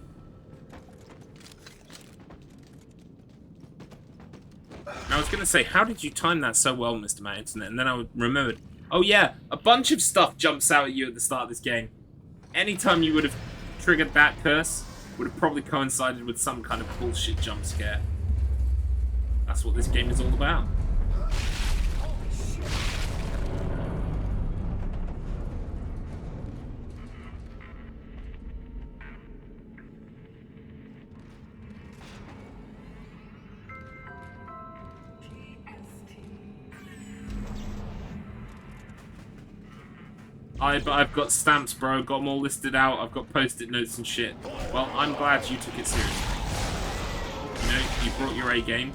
I was gonna say, how did you time that so well, Mr. Mountain? And then I remembered, oh yeah, a bunch of stuff jumps out at you at the start of this game. Anytime you would have triggered that curse, would have probably coincided with some kind of bullshit jump scare. That's what this game is all about. I've got stamps, bro. Got them all listed out. I've got post-it notes and shit. Well, I'm glad you took it seriously. You know, you brought your A game.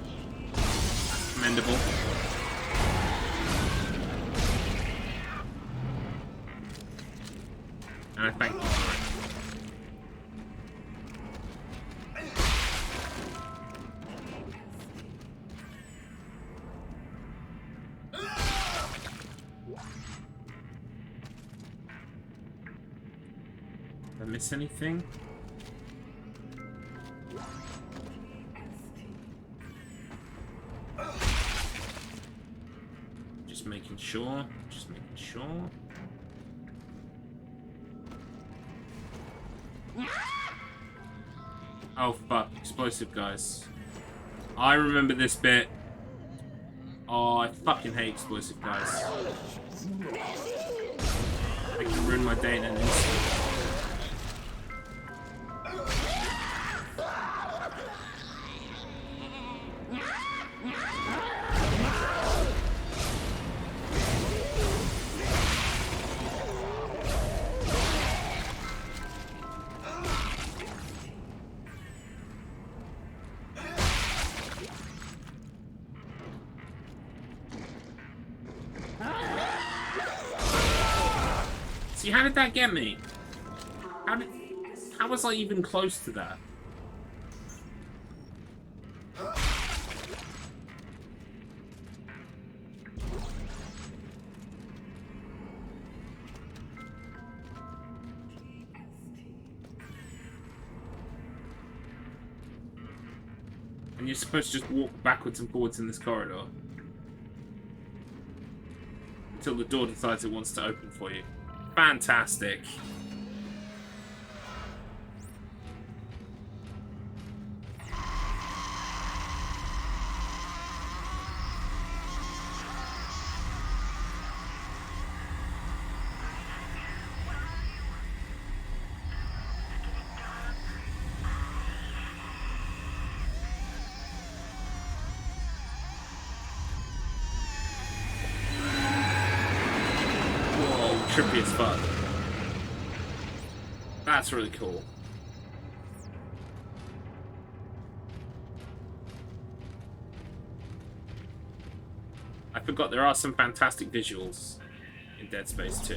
Commendable. And I thank you for it. Did I miss anything? Just making sure. Just making sure. Oh fuck, explosive guys. I remember this bit. Oh, I fucking hate explosive guys. They can ruin my day in an instant. See, how did that get me? How was I even close to that? And you're supposed to just walk backwards and forwards in this corridor. Until the door decides it wants to open for you. Fantastic. Trippy as fuck. That's really cool. I forgot there are some fantastic visuals in Dead Space 2.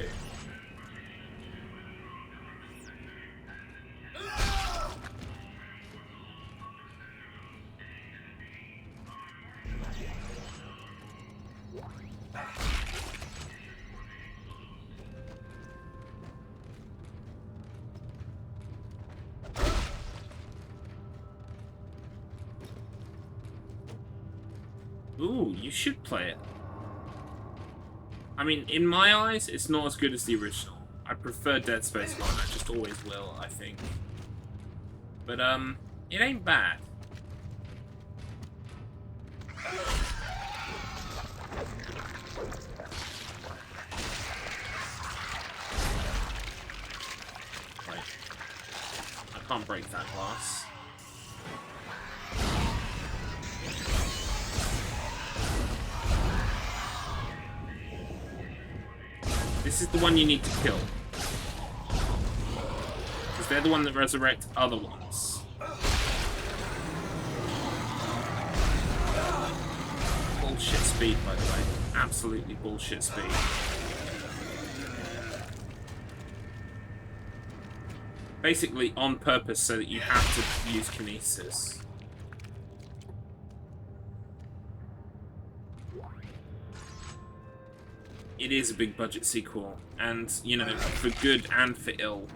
Ooh, you should play it. I mean, in my eyes, it's not as good as the original. I prefer Dead Space 1, I just always will, I think. But, it ain't bad. Right. I can't break that glass. This is the one you need to kill. Because they're the one that resurrect other ones. Bullshit speed, by the way. Absolutely bullshit speed. Basically on purpose so that you have to use kinesis. It is a big budget sequel, and, you know, for good and for ill.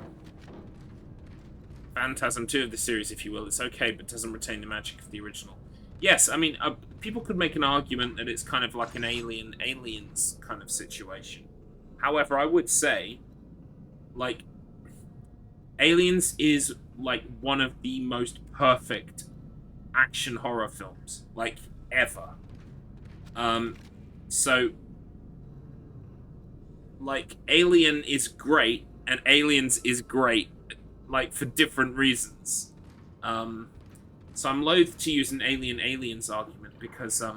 Phantasm 2 of the series, if you will, it's okay, but doesn't retain the magic of the original. Yes, I mean, people could make an argument that it's kind of like an Aliens kind of situation. However, I would say, like, Aliens is, like, one of the most perfect action horror films, like, ever. So... like, Alien is great, and Aliens is great, like, for different reasons. So I'm loath to use an Aliens argument, because, I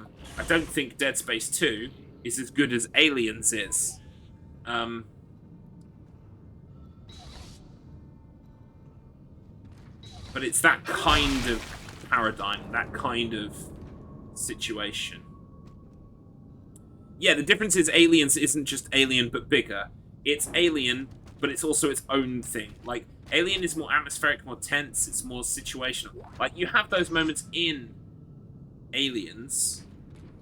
don't think Dead Space 2 is as good as Aliens is. But it's that kind of paradigm, that kind of situation. Yeah, the difference is Aliens isn't just Alien but bigger. It's Alien, but it's also its own thing. Like, Alien is more atmospheric, more tense, it's more situational. Like, you have those moments in Aliens.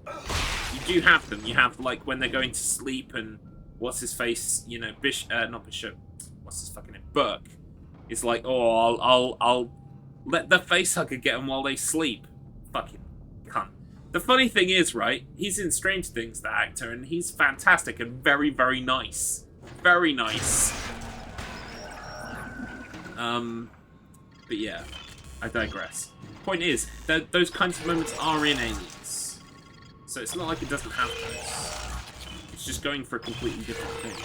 You do have them. You have, like, when they're going to sleep and what's-his-face, you know, not Bishop, what's his fucking name? Burke. Is like, oh, I'll let the facehugger get them while they sleep. Fucking cunt. The funny thing is, right, he's in Strange Things, the actor, and he's fantastic and very, very nice. Very nice. But yeah, I digress. Point is, those kinds of moments are in Aliens. So it's not like it doesn't have those. It's just going for a completely different thing.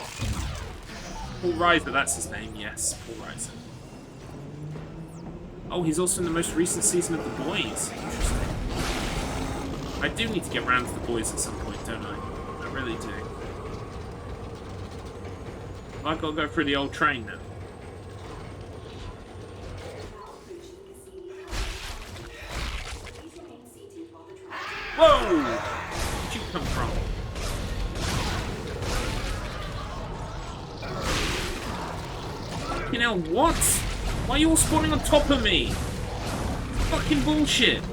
Paul Reiser, that's his name, yes, Paul Reiser. Oh, he's also in the most recent season of The Boys. Interesting. I do need to get round to The Boys at some point, don't I? I really do. I've got to go through the old train now. Whoa! Where'd you come from? hell, what? Why are you all spawning on top of me? Fucking bullshit.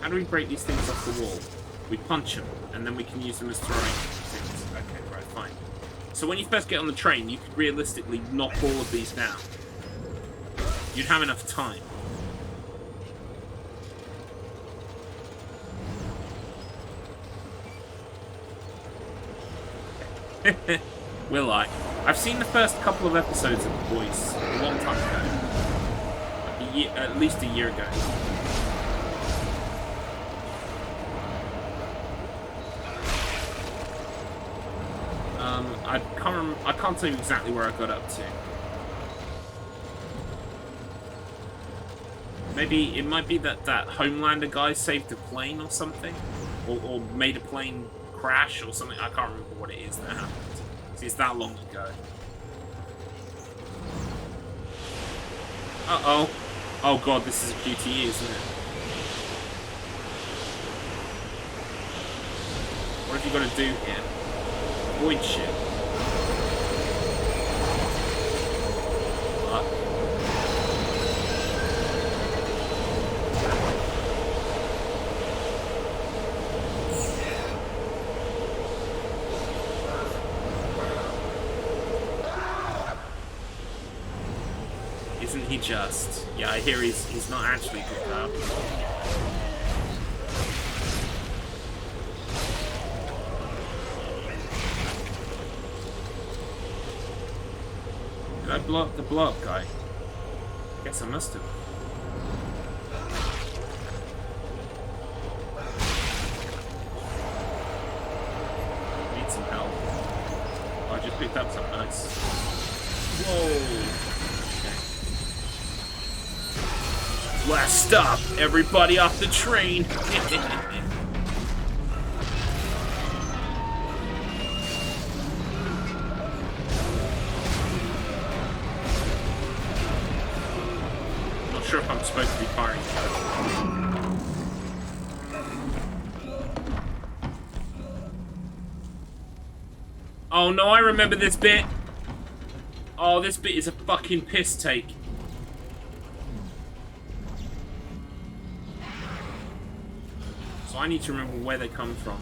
How do we break these things off the wall? We punch them, and then we can use them as throwing things. Okay, right, fine. So when you first get on the train, you could realistically knock all of these down. You'd have enough time. Will I? I've seen the first couple of episodes of The Voice a long time ago. At least a year ago. I can't tell you exactly where I got up to. Maybe it might be that Homelander guy saved a plane or something, or made a plane crash or something. I can't remember what it is that happened. See, it's that long ago. Uh-oh. Oh god, this is a QTE, isn't it? What have you got to do here? Avoid shit. Isn't he just? Yeah, I hear he's not actually good now. Did I blow up the blow-up guy? Guess I must have. Need some help. Oh, I just picked up something nice. Whoa! Last stop, everybody off the train. Not sure if I'm supposed to be firing. Oh no, I remember this bit. Oh, this bit is a fucking piss take. So I need to remember where they come from.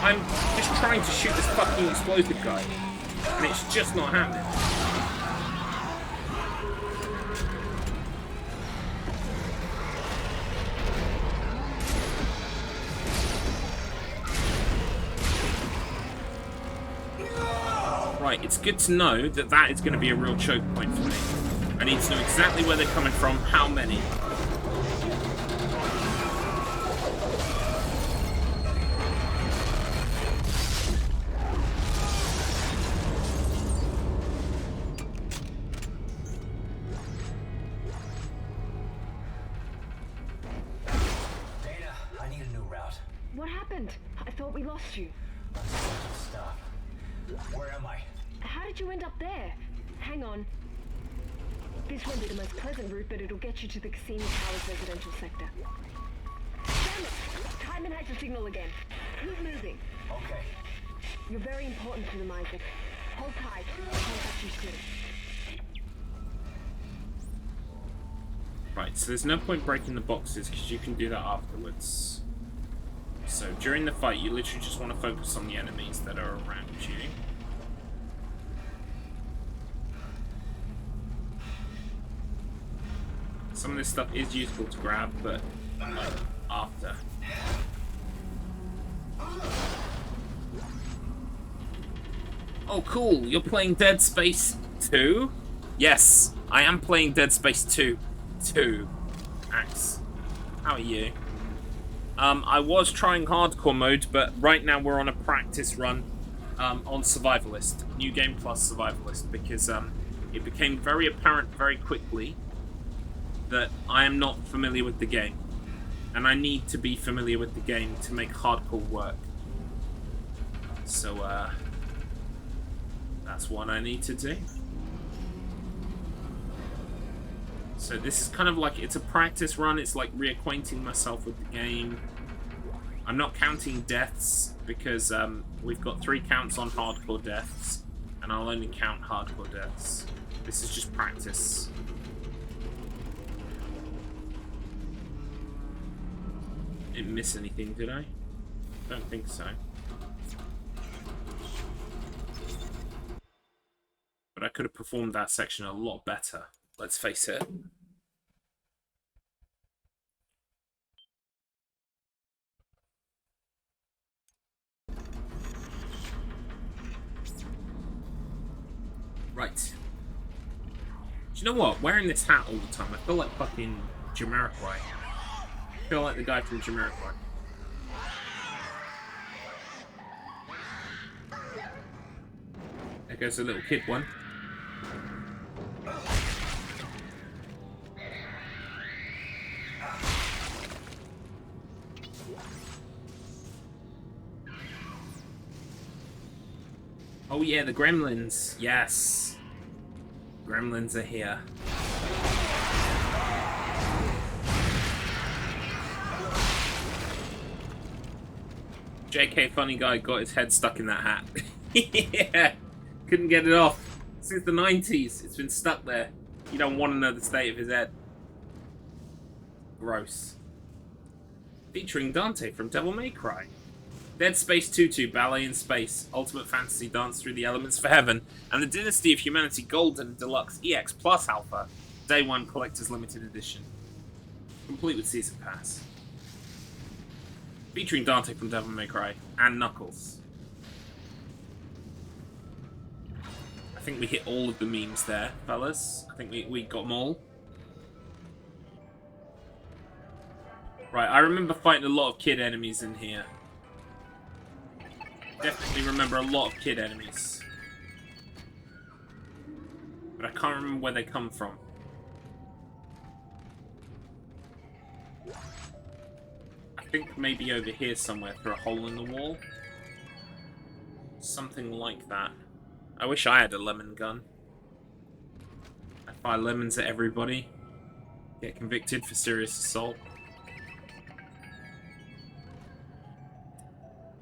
I'm just trying to shoot this fucking explosive guy, and it's just not happening. Right, it's good to know that that is going to be a real choke point for me. I need to know exactly where they're coming from, how many. What happened? I thought we lost you. Stop. Where am I? How did you end up there? Hang on. This won't be the most pleasant route, but it'll get you to the Cassini Towers residential sector. Damn it! Timon has the signal again. Keep moving. Okay. You're very important to them, Isaac. Hold tight. I'll contact you soon. Right, so there's no point breaking the boxes because you can do that afterwards. So during the fight, you literally just want to focus on the enemies that are around you. Some of this stuff is useful to grab, but like after. Oh cool, you're playing Dead Space 2? Yes, I am playing Dead Space 2. Axe. How are you? I was trying hardcore mode, but right now we're on a practice run on Survivalist. New Game Plus Survivalist, because it became very apparent very quickly that I am not familiar with the game. And I need to be familiar with the game to make hardcore work. So, that's what I need to do. So this is kind of like, it's a practice run, it's like reacquainting myself with the game. I'm not counting deaths, because we've got 3 counts on hardcore deaths, and I'll only count hardcore deaths. This is just practice. Didn't miss anything, did I? Don't think so. But I could have performed that section a lot better. Let's face it. Right. Do you know what? Wearing this hat all the time, I feel like fucking Jamiroquai. I feel like the guy from Jamiroquai. There goes the little kid one. Oh yeah, the gremlins. Yes. Gremlins are here. JK funny guy got his head stuck in that hat. Yeah. Couldn't get it off. Since the 90s, it's been stuck there. You don't want to know the state of his head. Gross. Featuring Dante from Devil May Cry. Dead Space 2-2, Ballet in Space, Ultimate Fantasy Dance Through the Elements for Heaven, and the Dynasty of Humanity Golden Deluxe EX Plus Alpha, Day 1 Collector's Limited Edition. Complete with Season Pass. Featuring Dante from Devil May Cry, and Knuckles. I think we hit all of the memes there, fellas. I think we got them all. Right, I remember fighting a lot of kid enemies in here. Definitely remember a lot of kid enemies. But I can't remember where they come from. I think maybe over here somewhere through a hole in the wall. Something like that. I wish I had a lemon gun. I fire lemons at everybody. Get convicted for serious assault.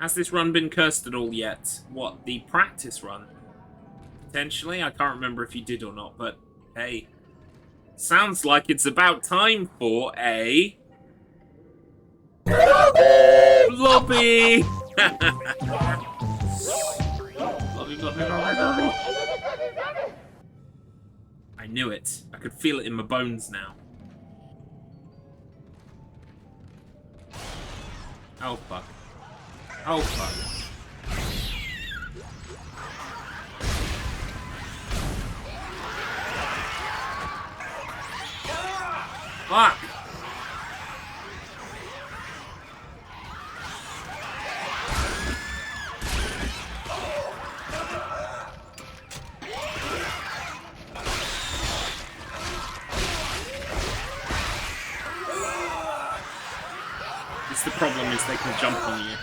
Has this run been cursed at all yet? What, the practice run? Potentially? I can't remember if you did or not, but hey. Sounds like it's about time for a... Lobby! Lobby. I knew it. I could feel it in my bones now. Oh, fuck. Oh, fuck. Fuck! The problem is they can jump on you.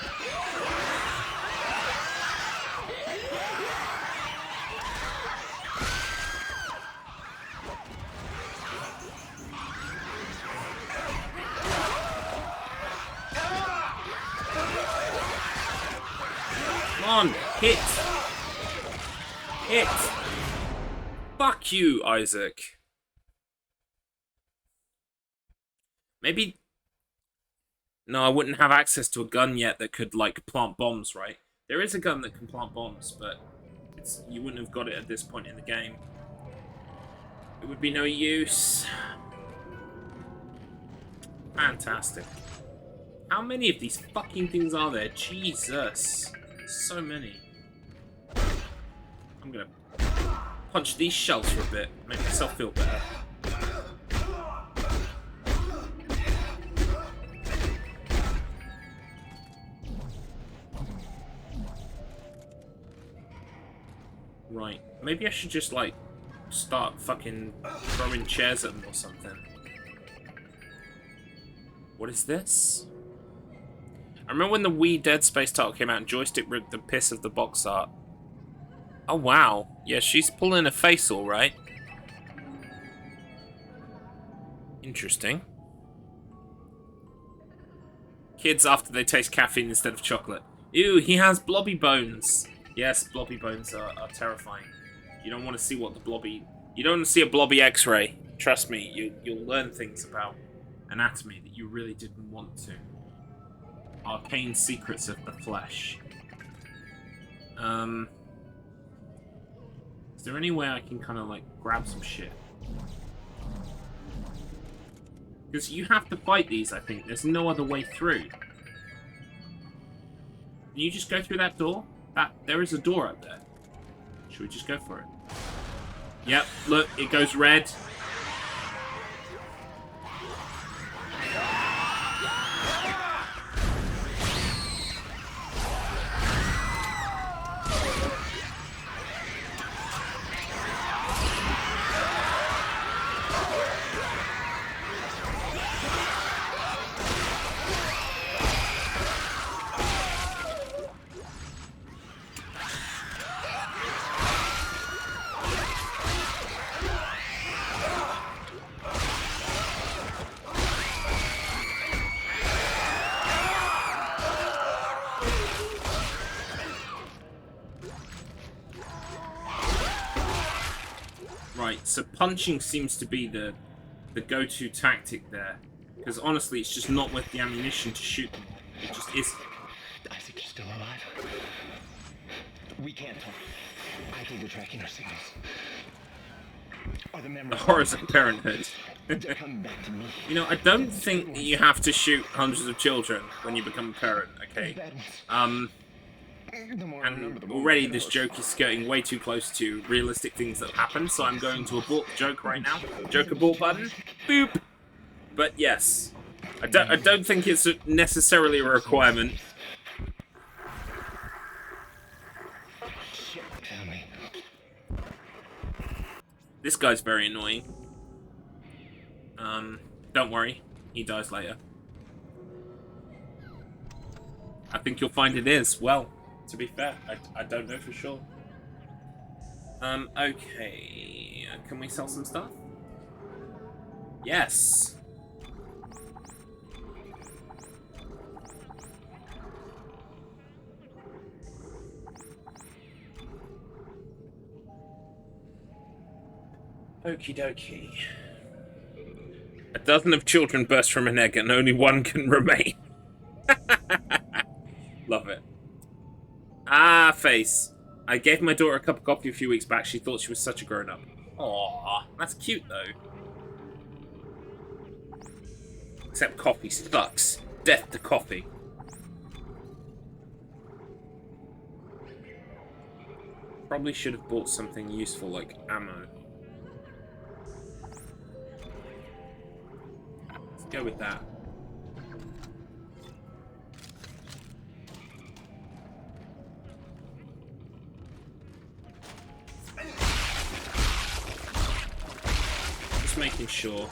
Come on, hit! Hit! Fuck you, Isaac. Maybe... No, I wouldn't have access to a gun yet that could, like, plant bombs, right? There is a gun that can plant bombs, but you wouldn't have got it at this point in the game. It would be no use. Fantastic. How many of these fucking things are there? Jesus. So many. I'm gonna punch these shells for a bit, make myself feel better. Right. Maybe I should just, like, start fucking throwing chairs at them or something. What is this? I remember when the Wii Dead Space title came out and Joystick ripped the piss of the box art. Oh, wow. Yeah, she's pulling a face all right. Interesting. Kids after they taste caffeine instead of chocolate. Ew, he has blobby bones. Yes, blobby bones are terrifying. You don't want to see what the blobby... You don't want to see a blobby x-ray. Trust me, you'll learn things about anatomy that you really didn't want to. Arcane secrets of the flesh. Is there any way I can kind of, like, grab some shit? Because you have to fight these, I think. There's no other way through. Can you just go through that door? There is a door up there. Should we just go for it? Yep, look, it goes red. Right, so punching seems to be the go-to tactic there. Because honestly, it's just not worth the ammunition to shoot them. It just isn't. I think you're still alive. We can't talk. I think they're tracking our signals. Are the memories... The horrors of parenthood. Come back to me. You know, I don't think that you have to shoot hundreds of children when you become a parent, okay? And already this joke is getting way too close to realistic things that happen, so I'm going to abort the joke right now. Joke abort button. Boop! But yes, I don't think it's necessarily a requirement. This guy's very annoying. Don't worry, he dies later. I think you'll find it is. Well, to be fair, I don't know for sure. Okay. Can we sell some stuff? Yes. Okie dokie. A dozen of children burst from an egg and only one can remain. Love it. Ah, face. I gave my daughter a cup of coffee a few weeks back. She thought she was such a grown-up. Aww, that's cute, though. Except coffee sucks. Death to coffee. Probably should have bought something useful like ammo. Let's go with that. Making sure.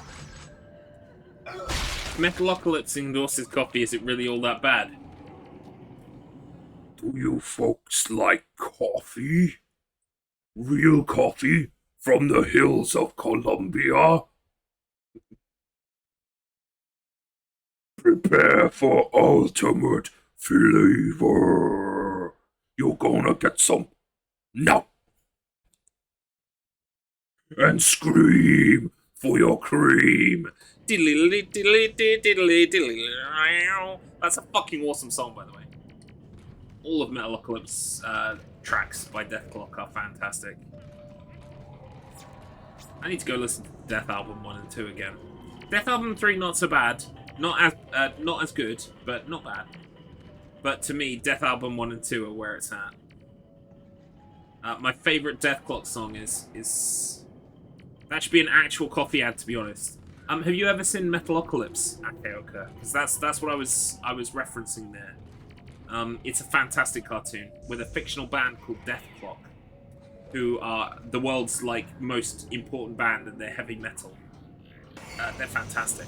Metalocalypse endorses coffee. Is it really all that bad? Do you folks like coffee? Real coffee from the hills of Colombia? Prepare for ultimate flavor. You're gonna get some now. And scream for your cream. That's a fucking awesome song, by the way. All of Metalocalypse tracks by Deathclock are fantastic. I need to go listen to Death Album 1 and 2 again. Death Album 3 not so bad. Not as good, but not bad. But to me, Death Album 1 and 2 are where it's at. My favourite Deathclock song is... That should be an actual coffee ad, to be honest. Have you ever seen Metalocalypse, Akeoka? Because that's what I was referencing there. It's a fantastic cartoon with a fictional band called Deathclock. who are the world's like most important band, and they're heavy metal. They're fantastic.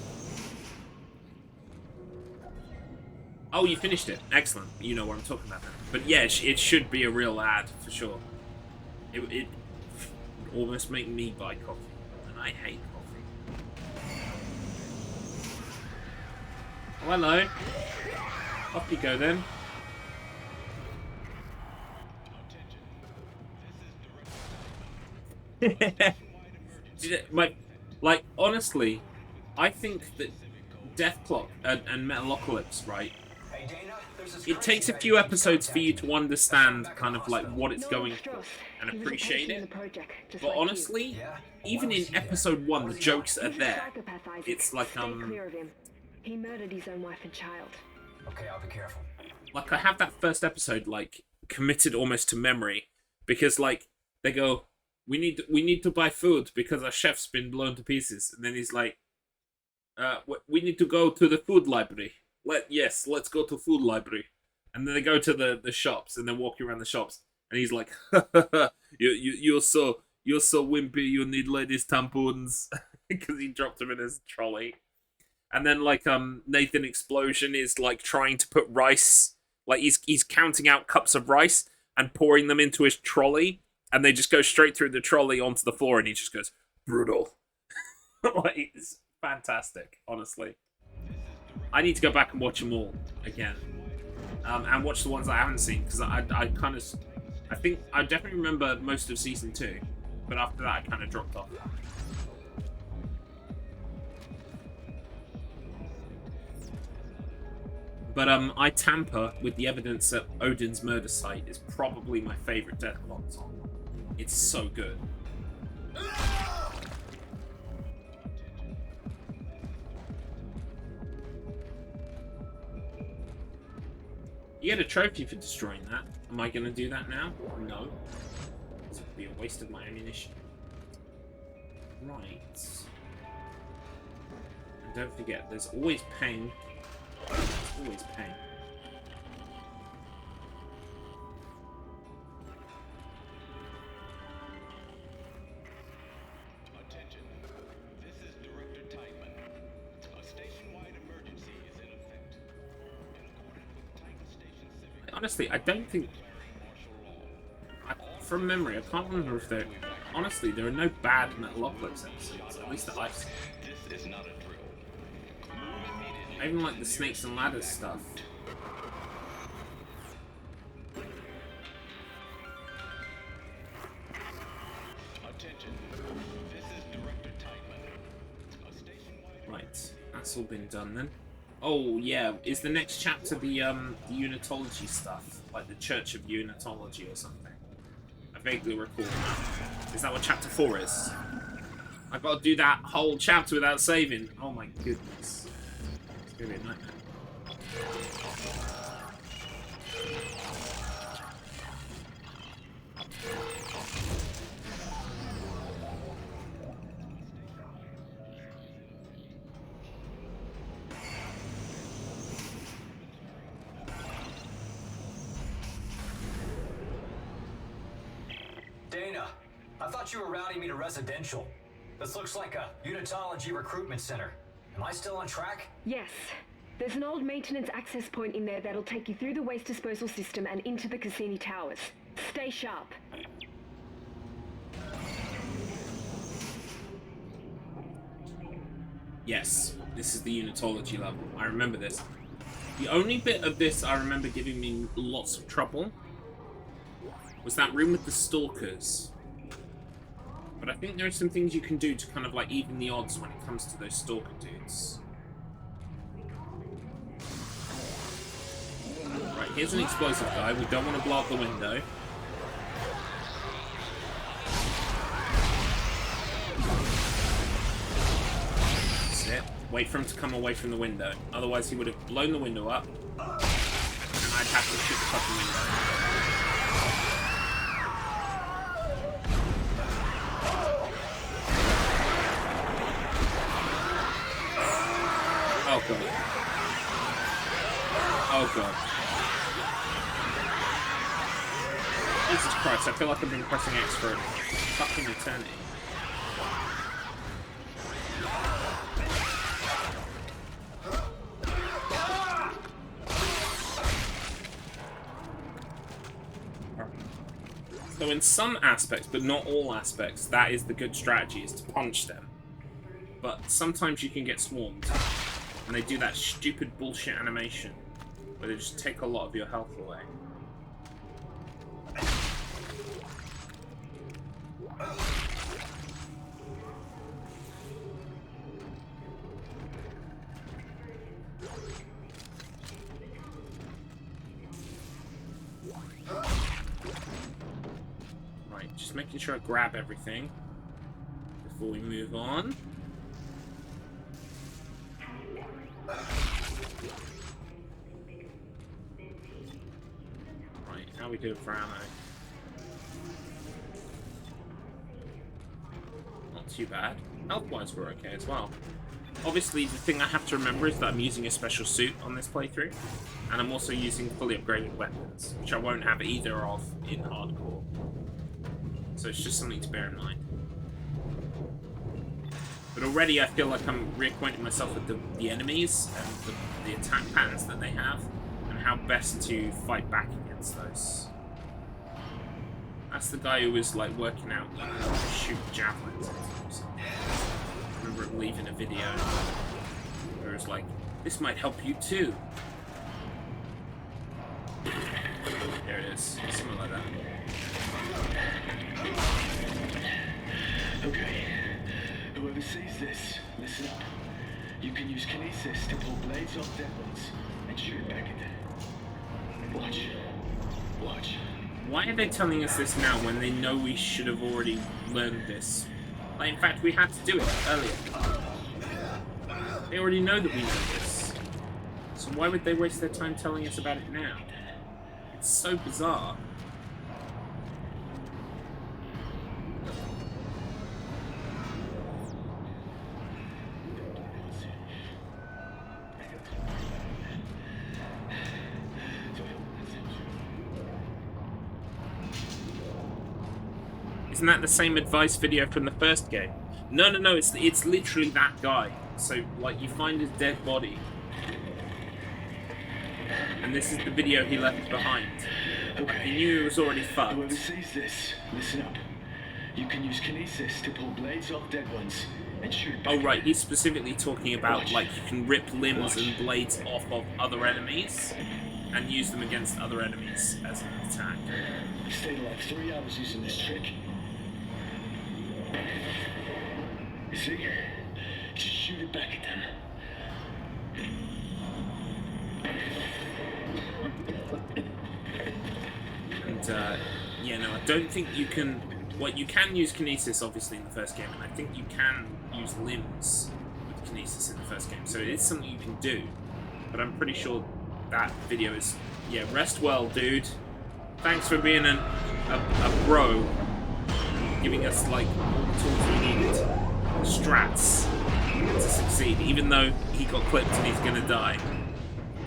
Oh, you finished it. Excellent. You know what I'm talking about now. But yeah, it should be a real ad for sure. It almost make me buy coffee, and I hate coffee. Oh, hello. Off you go then. Like, honestly, I think that Death Clock and Metalocalypse, right? It takes a few episodes for you to understand kind of like what it's going for and appreciate it. But honestly, even in episode 1, the jokes are there. It's like He murdered his own wife and child. Okay, I'll be careful. Like, I have that first episode like committed almost to memory because like they go, we need to buy food because our chef's been blown to pieces, and then he's like, we need to go to the food library. Let's go to food library. And then they go to the shops, and they're walking around the shops, and he's like, you're so wimpy, you need ladies' tampons, because he dropped them in his trolley. And then like Nathan Explosion is like trying to put rice, like he's counting out cups of rice and pouring them into his trolley, and they just go straight through the trolley onto the floor, and he just goes, brutal. Like, it's fantastic, honestly. I need to go back and watch them all again, and watch the ones I haven't seen, because I think I definitely remember most of season 2, but after that I kind of dropped off. But I tamper with the evidence at Odin's murder site is probably my favorite Death Clock song. It's so good. You get a trophy for destroying that. Am I going to do that now? No. This would be a waste of my ammunition. Right. And don't forget, there's always pain. There's always pain. Attention. This is Director Teichman. A station-wide emergency is in effect. In accordance with Titan Station Civic. Honestly, I don't think... from memory, I can't remember if there... Honestly, there are no bad Metalocalypse episodes, at least that I've seen. This is not a drill. I even like the Snakes and Ladders stuff. Attention. This is Director Teichman. A station-wide... Right, that's all been done then. Oh yeah, is the next chapter the Unitology stuff? Like the Church of Unitology or something? I vaguely recall. Is that what chapter 4 is? I've got to do that whole chapter without saving. Oh my goodness. It's gonna be a nightmare. Dana, I thought you were routing me to residential. This looks like a Unitology recruitment center. Am I still on track? Yes. There's an old maintenance access point in there that'll take you through the waste disposal system and into the Cassini Towers. Stay sharp. Yes, this is the Unitology level. I remember this. The only bit of this I remember giving me lots of trouble was that room with the stalkers. But I think there are some things you can do to kind of like even the odds when it comes to those stalker dudes. Right, here's an explosive guy. We don't want to blow up the window. That's it. Wait for him to come away from the window. Otherwise he would have blown the window up. And I'd have to shoot the fucking window. Oh god. Oh god. Jesus Christ, I feel like I've been pressing X for a fucking eternity. So in some aspects, but not all aspects, that is the good strategy, is to punch them. But sometimes you can get swarmed, and they do that stupid bullshit animation, where they just take a lot of your health away. Right, just making sure I grab everything before we move on. Right, how we doing for ammo? Not too bad. Health-wise, we're okay as well. Obviously, the thing I have to remember is that I'm using a special suit on this playthrough, and I'm also using fully upgraded weapons, which I won't have either of in hardcore. So it's just something to bear in mind. But already I feel like I'm reacquainting myself with the enemies and the attack patterns that they have, and how best to fight back against those. That's the guy who was like working out how to shoot javelins. I remember him leaving a video where it was like, this might help you too. There it is, something like that. Okay. Whoever sees this, listen up. You can use kinesis to pull blades off dead ones and shoot it back at them. Watch. Watch. Why are they telling us this now when they know we should have already learned this? Like, in fact, we had to do it earlier. They already know that we know this. So why would they waste their time telling us about it now? It's so bizarre. Isn't that the same advice video from the first game? No, it's literally that guy. So, like, you find his dead body. And this is the video he left behind. Okay. He knew it was already fucked. Whoever sees this, listen up. You can use kinesis to pull blades off dead ones and shoot it back. Oh, right, he's specifically talking about, like, you can rip limbs and blades off of other enemies and use them against other enemies as an attack. I stayed like 3 hours using this trick. You see? Just shoot it back at them. And, yeah, no, I don't think you can... Well, you can use kinesis, obviously, in the first game, and I think you can use limbs with kinesis in the first game, so it is something you can do. But I'm pretty sure that video is... Yeah, rest well, dude. Thanks for being a bro. Giving us, like, all the tools we needed. Strats to succeed, even though he got clipped and he's gonna die.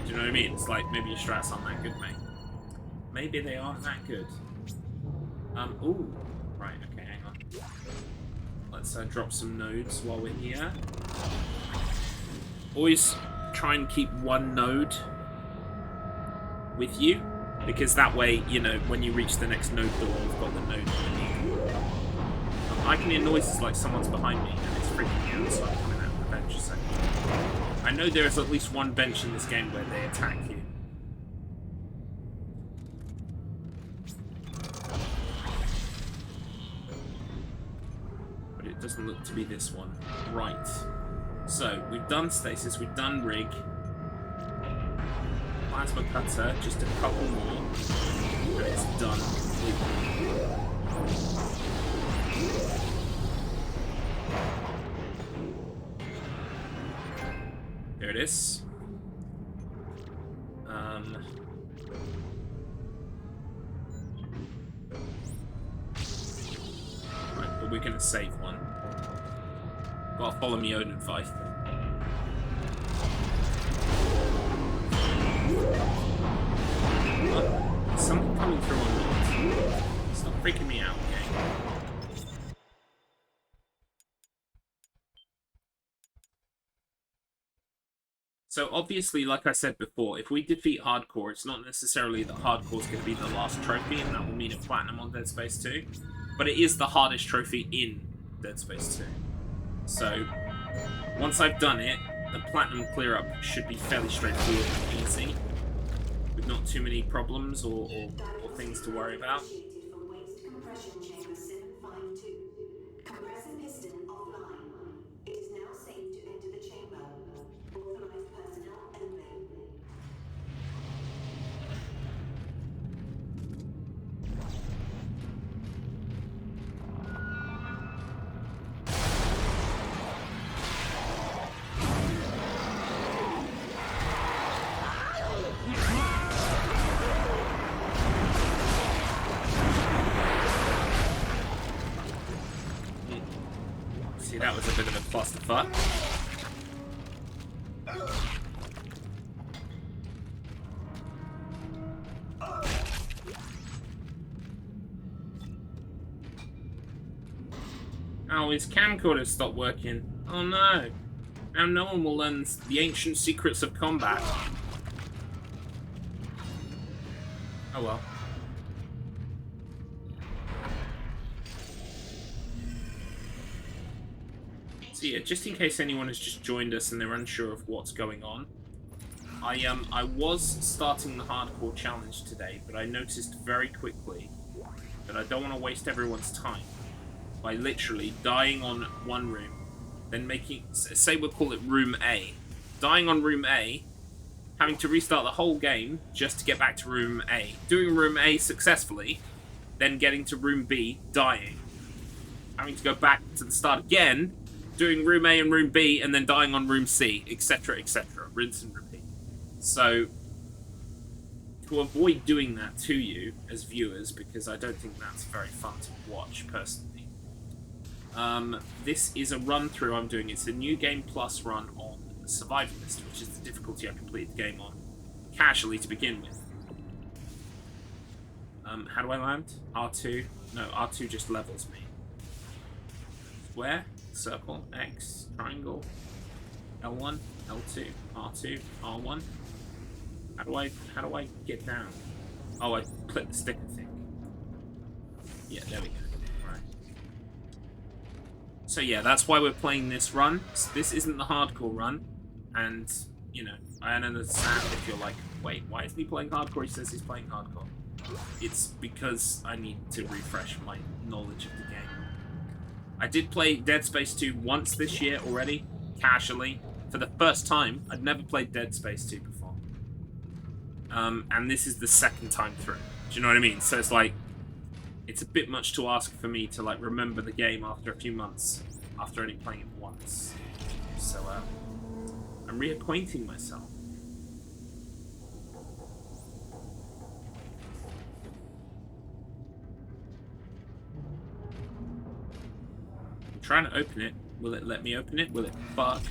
Do you know what I mean? It's like, maybe your strats aren't that good, mate. Maybe they aren't that good. Ooh. Right, okay, hang on. Let's drop some nodes while we're here. Always try and keep one node with you, because that way, you know, when you reach the next node door, you've got the node you need. I can hear noises like someone's behind me, and it's freaking me out, so I'm coming out of the bench a second. I know there is at least one bench in this game where they attack you. But it doesn't look to be this one. Right. So, we've done stasis, we've done rig. Plasma cutter, just a couple more, and it's done completely. There it is. Right, but we're gonna save one. Gotta follow me own advice. Something coming through on me. So obviously, like I said before, if we defeat Hardcore, it's not necessarily that Hardcore is going to be the last trophy, and that will mean a Platinum on Dead Space 2. But it is the hardest trophy in Dead Space 2. So, once I've done it, the Platinum clear-up should be fairly straightforward and easy, with not too many problems or things to worry about. From waste compression chamber 752. Compressor piston offline. It is now safe to enter the chamber. Authorized personnel only. See, that was a bit of a clusterfuck. Oh, his camcorder stopped working. Oh no. Now no one will learn the ancient secrets of combat. Oh well. So yeah, just in case anyone has just joined us and they're unsure of what's going on, I was starting the hardcore challenge today, but I noticed very quickly that I don't want to waste everyone's time by literally dying on one room, then making, say we'll call it room A, dying on room A, having to restart the whole game just to get back to room A, doing room A successfully, then getting to room B, dying, having to go back to the start again, doing room A and room B, and then dying on room C, etc., etc. Rinse and repeat. So, to avoid doing that to you as viewers, because I don't think that's very fun to watch, personally, this is a run-through I'm doing. It's a New Game Plus run on Survivalist, which is the difficulty I completed the game on, casually to begin with. How do I land? R2? No, R2 just levels me. Square? Circle, X, triangle, L1, L2, R2, R1. How do I get down? Oh, I click the stick, I think. Yeah, there we go. Right. So yeah, that's why we're playing this run. This isn't the hardcore run, and you know, I understand if you're like, wait, why isn't he playing hardcore? He says he's playing hardcore. It's because I need to refresh my knowledge of the game. I did play Dead Space 2 once this year already, casually, for the first time. I'd never played Dead Space 2 before. And this is the second time through. Do you know what I mean? So it's like, it's a bit much to ask for me to like remember the game after a few months, after only playing it once. So, I'm reacquainting myself. Trying to open it. Will it let me open it? Will it fuck?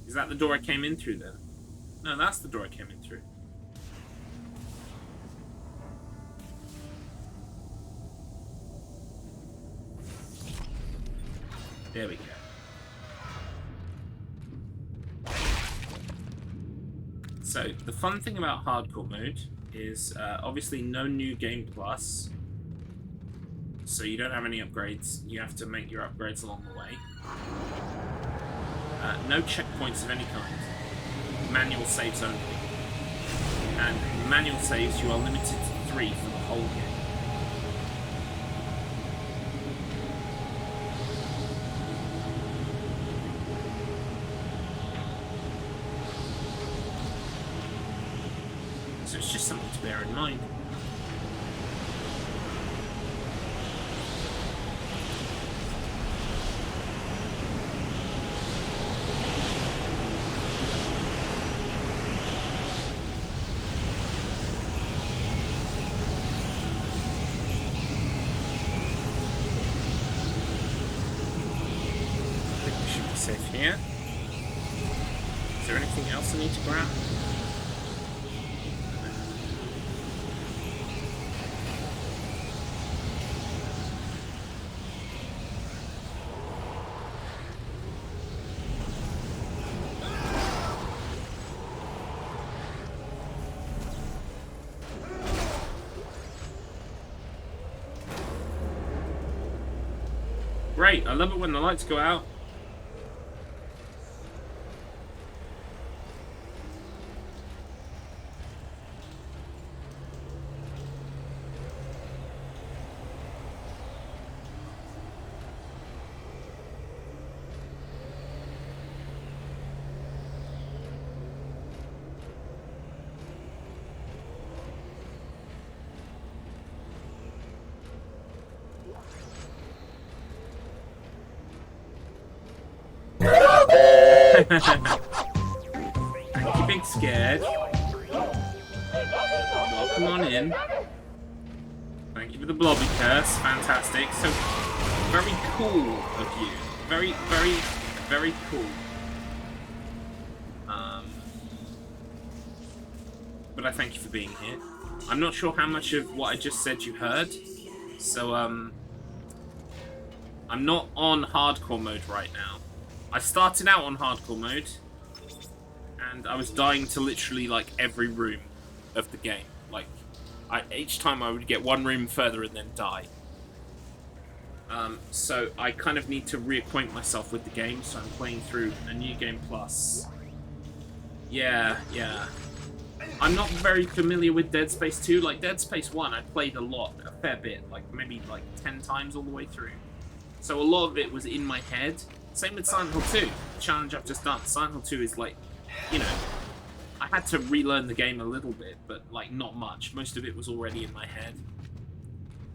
Is that the door I came in through then? No, that's the door I came in through. There we go. So, the fun thing about hardcore mode is obviously no new game plus. So you don't have any upgrades. You have to make your upgrades along the way. No checkpoints of any kind. Manual saves only. And manual saves, you are limited to 3 for the whole game. So it's just something to bear in mind. Safe here. Is there anything else I need to grab? great. I love it when the lights go out. Thank you, Big Scared. Welcome on in. Thank you for the blobby curse. Fantastic. So, very cool of you. Very, very, very cool. But I thank you for being here. I'm not sure how much of what I just said you heard. So, I'm not on hardcore mode right now. I started out on hardcore mode, and I was dying to literally, like, every room of the game. Like, each time I would get one room further and then die. So I kind of need to reacquaint myself with the game, so I'm playing through a New Game Plus. Yeah. I'm not very familiar with Dead Space 2. Like, Dead Space 1, I played a fair bit. Like, maybe, 10 times all the way through. So a lot of it was in my head. Same with Silent Hill 2, the challenge I've just done. Silent Hill 2 is like, you know, I had to relearn the game a little bit, but like not much. Most of it was already in my head.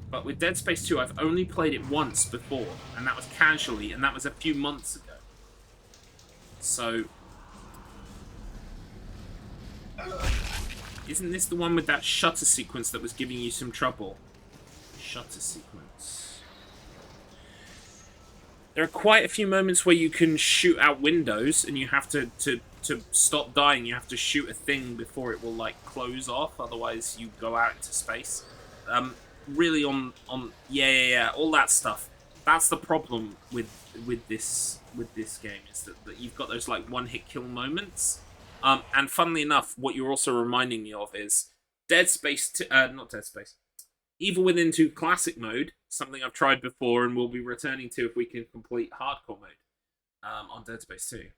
But with Dead Space 2, I've only played it once before, and that was casually, and that was a few months ago. So, isn't this the one with that shutter sequence that was giving you some trouble? Shutter sequence. There are quite a few moments where you can shoot out windows, and you have to stop dying, you have to shoot a thing before it will, like, close off, otherwise you go out into space. Really yeah, all that stuff. That's the problem with this game, is that you've got those, like, one-hit kill moments. And funnily enough, what you're also reminding me of is Dead Space 2, not Dead Space, Evil Within 2 Classic Mode, something I've tried before and will be returning to if we can complete Hardcore Mode on Dead Space 2.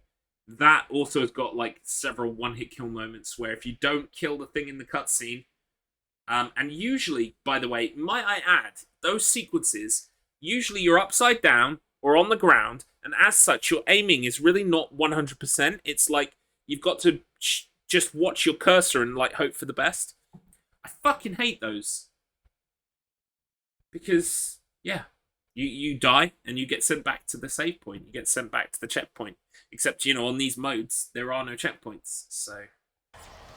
That also has got, like, several one-hit kill moments where if you don't kill the thing in the cutscene, and usually, by the way, might I add, those sequences, usually you're upside down or on the ground, and as such, your aiming is really not 100%. It's like, you've got to just watch your cursor and, like, hope for the best. I fucking hate those. Because, yeah, you die and you get sent back to the save point. You get sent back to the checkpoint. Except, you know, on these modes, there are no checkpoints. So,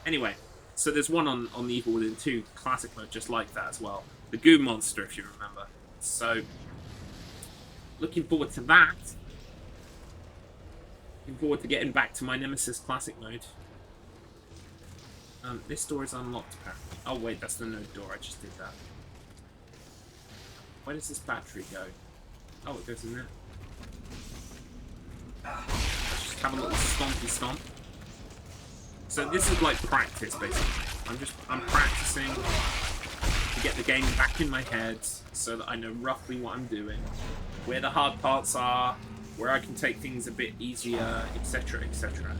anyway, so there's one on the Evil Within 2 Classic Mode just like that as well. The Goo Monster, if you remember. So, looking forward to that. Looking forward to getting back to my Nemesis Classic Mode. This door is unlocked, apparently. Oh, wait, that's the node door. I just did that. Where does this battery go? Oh, it goes in there. Let's just have a little stompy stomp. So this is like practice, basically. I'm practicing to get the game back in my head so that I know roughly what I'm doing, where the hard parts are, where I can take things a bit easier, etc., etc.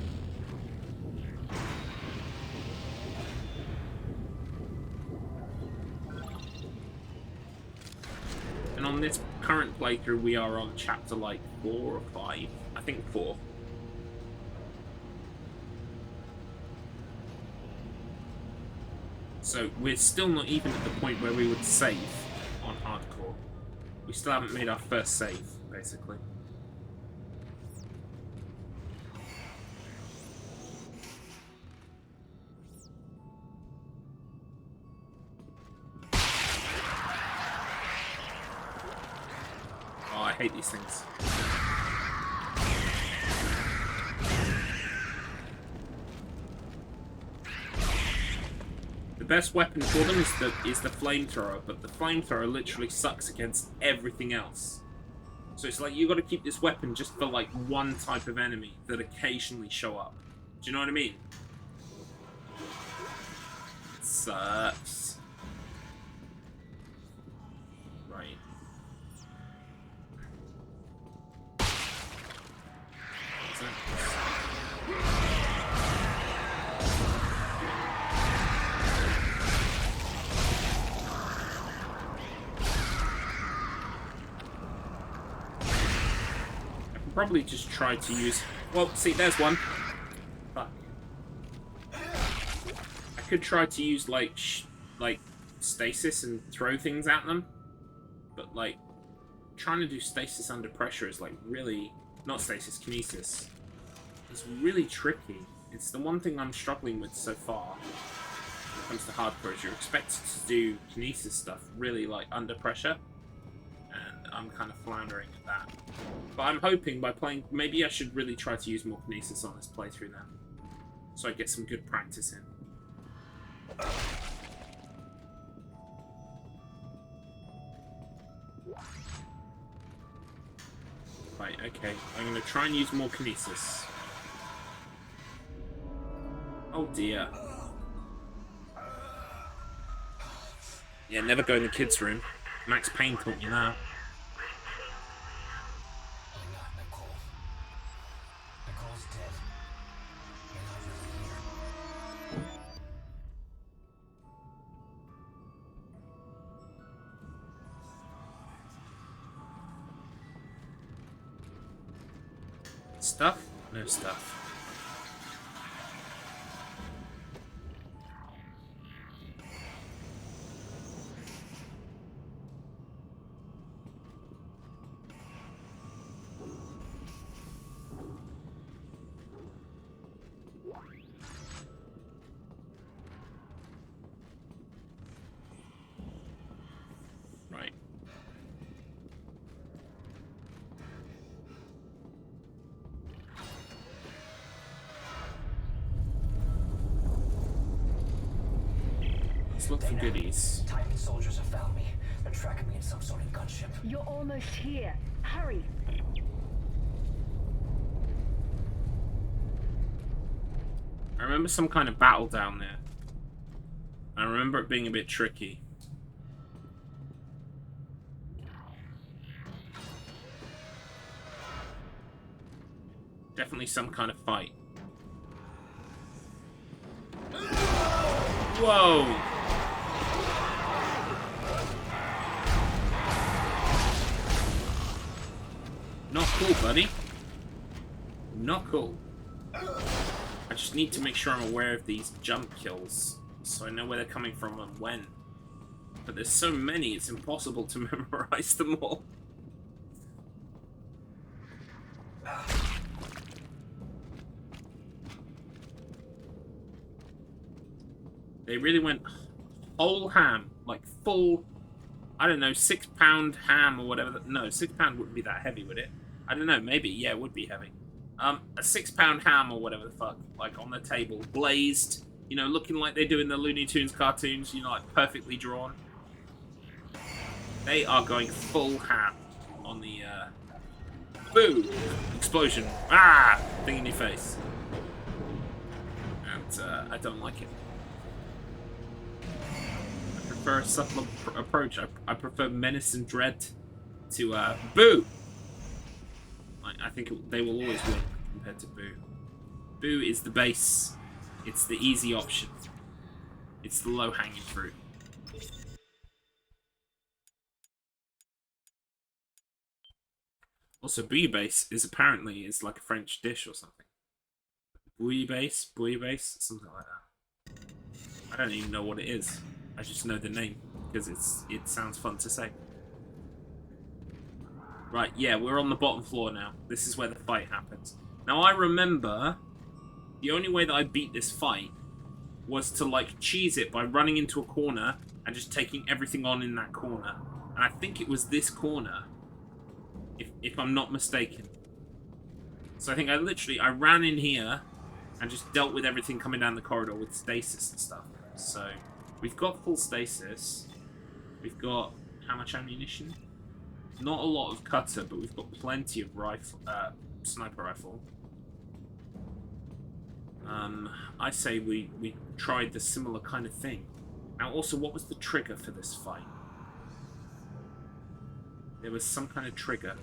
And on this current playthrough, we are on chapter, like, 4 or 5. I think 4. So, we're still not even at the point where we would save on hardcore. We still haven't made our first save, basically. I hate these things. The best weapon for them is the flamethrower, but the flamethrower literally sucks against everything else. So it's like you got to keep this weapon just for like one type of enemy that occasionally show up. Do you know what I mean? It sucks. Right. probably just try to use... Well, see, there's one. Fuck. I could try to use, like, stasis and throw things at them. But, like, trying to do stasis under pressure is, like, really... Not stasis, kinesis. It's really tricky. It's the one thing I'm struggling with so far. When it comes to hardcore, is you're expected to do kinesis stuff really, like, under pressure. And I'm kind of floundering at that. But I'm hoping by playing... Maybe I should really try to use more kinesis on this playthrough then. So I get some good practice in. Right, okay. I'm going to try and use more kinesis. Oh dear. Yeah, never go in the kids' room. Max Payne taught you that. Nicole's dead. You're not really here. Stuff? No stuff. Right. Let's look for goodies. Titan soldiers have found me. They're tracking me in some sort of gunship. You're almost here. Hurry. I remember some kind of battle down there. I remember it being a bit tricky. Definitely some kind of fight. Whoa! Not cool, buddy. Not cool. I just need to make sure I'm aware of these jump kills, so I know where they're coming from and when. But there's so many, it's impossible to memorize them all. They really went whole ham, like full, I don't know, 6-pound ham or whatever. No, 6 pound wouldn't be that heavy, would it? I don't know, maybe, yeah, it would be heavy. A 6-pound ham or whatever the fuck, like on the table, blazed, you know, looking like they do in the Looney Tunes cartoons, you know, like perfectly drawn. They are going full ham on the, boom! Explosion. Ah! Thing in your face. And, I don't like it. I prefer a subtle approach. I prefer menace and dread to, boo! I think they will always win compared to Boo. Boo is the base. It's the easy option. It's the low-hanging fruit. Also, bouillabaisse is apparently like a French dish or something. Bouillabaisse, something like that. I don't even know what it is. I just know the name because it sounds fun to say. Right, yeah, we're on the bottom floor now. This is where the fight happens. Now, I remember the only way that I beat this fight was to, like, cheese it by running into a corner and just taking everything on in that corner. And I think it was this corner, if I'm not mistaken. So I think I ran in here and just dealt with everything coming down the corridor with stasis and stuff. So, we've got full stasis. We've got how much ammunition? Not a lot of cutter, but we've got plenty of rifle, sniper rifle. I say we tried the similar kind of thing. Now, also, what was the trigger for this fight? There was some kind of trigger.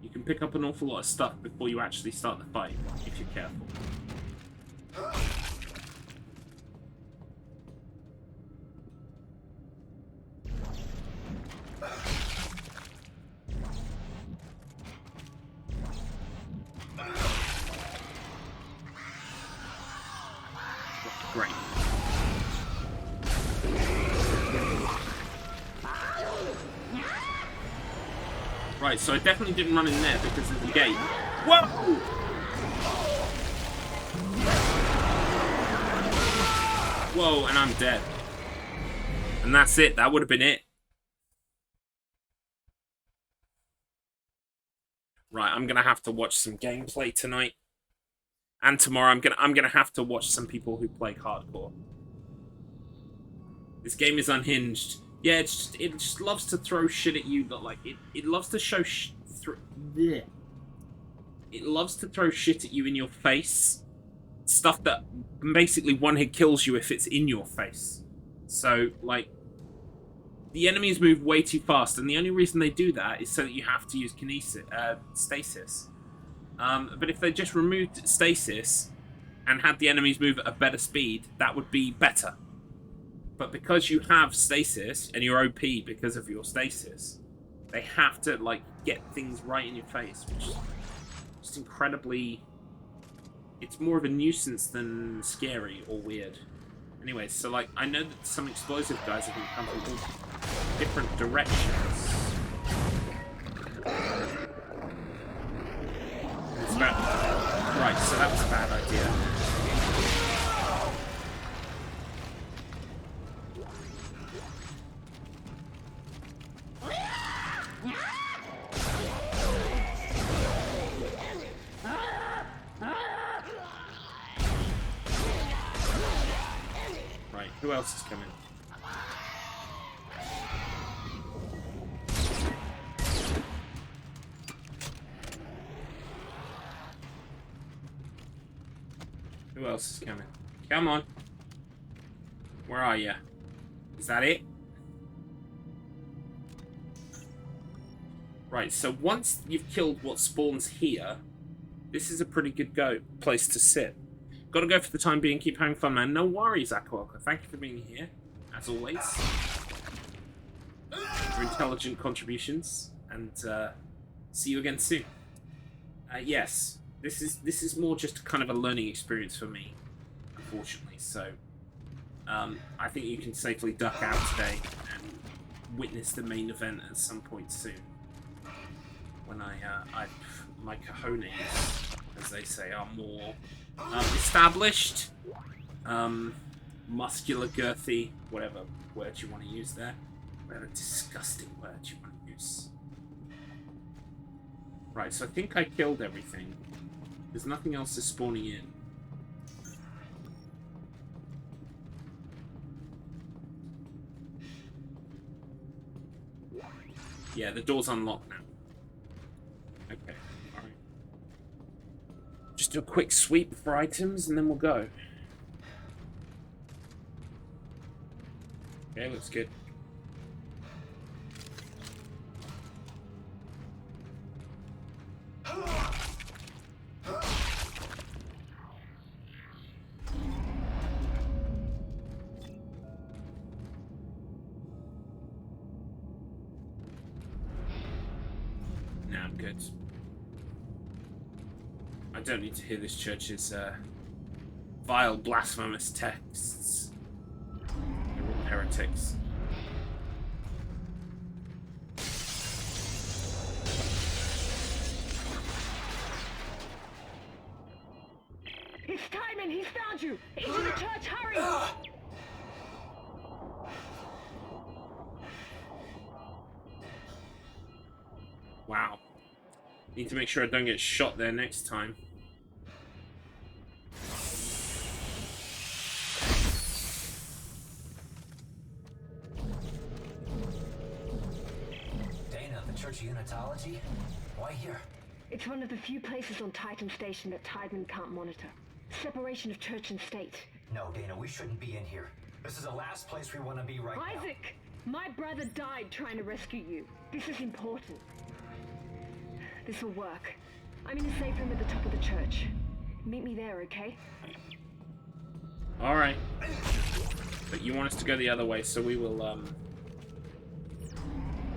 You can pick up an awful lot of stuff before you actually start the fight, if you're careful. Great. Right, so I definitely didn't run in there because of the gate. Whoa! Whoa, and I'm dead. And that's it. That would have been it. Right, I'm gonna have to watch some gameplay tonight. And tomorrow I'm gonna have to watch some people who play hardcore. This game is unhinged. Yeah, it just loves to throw shit at you, but like it loves to show it loves to throw shit at you in your face. Stuff that basically one-hit kills you if it's in your face. So, like, the enemies move way too fast, and the only reason they do that is so that you have to use stasis. But if they just removed stasis and had the enemies move at a better speed, that would be better. But because you have stasis, and you're OP because of your stasis, they have to, like, get things right in your face, which is just incredibly... It's more of a nuisance than scary or weird. Anyways, so, like, I know that some explosive guys have been coming from all different directions. It's about... Right, so that was a bad idea. Right, who else is coming? Who else is coming? Come on. Where are you? Is that it? Right, so once you've killed what spawns here, this is a pretty good place to sit. Gotta go for the time being. Keep having fun, man. No worries, Aquaca. Thank you for being here, as always. For intelligent contributions, and see you again soon. Yes, this is more just kind of a learning experience for me, unfortunately. So, I think you can safely duck out today and witness the main event at some point soon, when my cojones, as they say, are more established, muscular, girthy, whatever word you want to use there, whatever disgusting word you want to use. Right, so I think I killed everything. There's nothing else is spawning in. Yeah, the door's unlocked now. Okay, alright. Just do a quick sweep for items and then we'll go. Okay, looks good. Nah, I'm good. I don't need to hear this church's vile, blasphemous texts. They're all heretics. It's Timon! He's found you! Into the church, hurry! Wow. Need to make sure I don't get shot there next time. Dana, the Church of Unitology? Why here? It's one of the few places on Titan Station that Timon can't monitor. Separation of church and state. No, Dana, we shouldn't be in here. This is the last place we want to be right now. Isaac! My brother died trying to rescue you. This is important. This will work. I'm in a safe room at the top of the church. Meet me there, okay? Alright. But you want us to go the other way, so we will,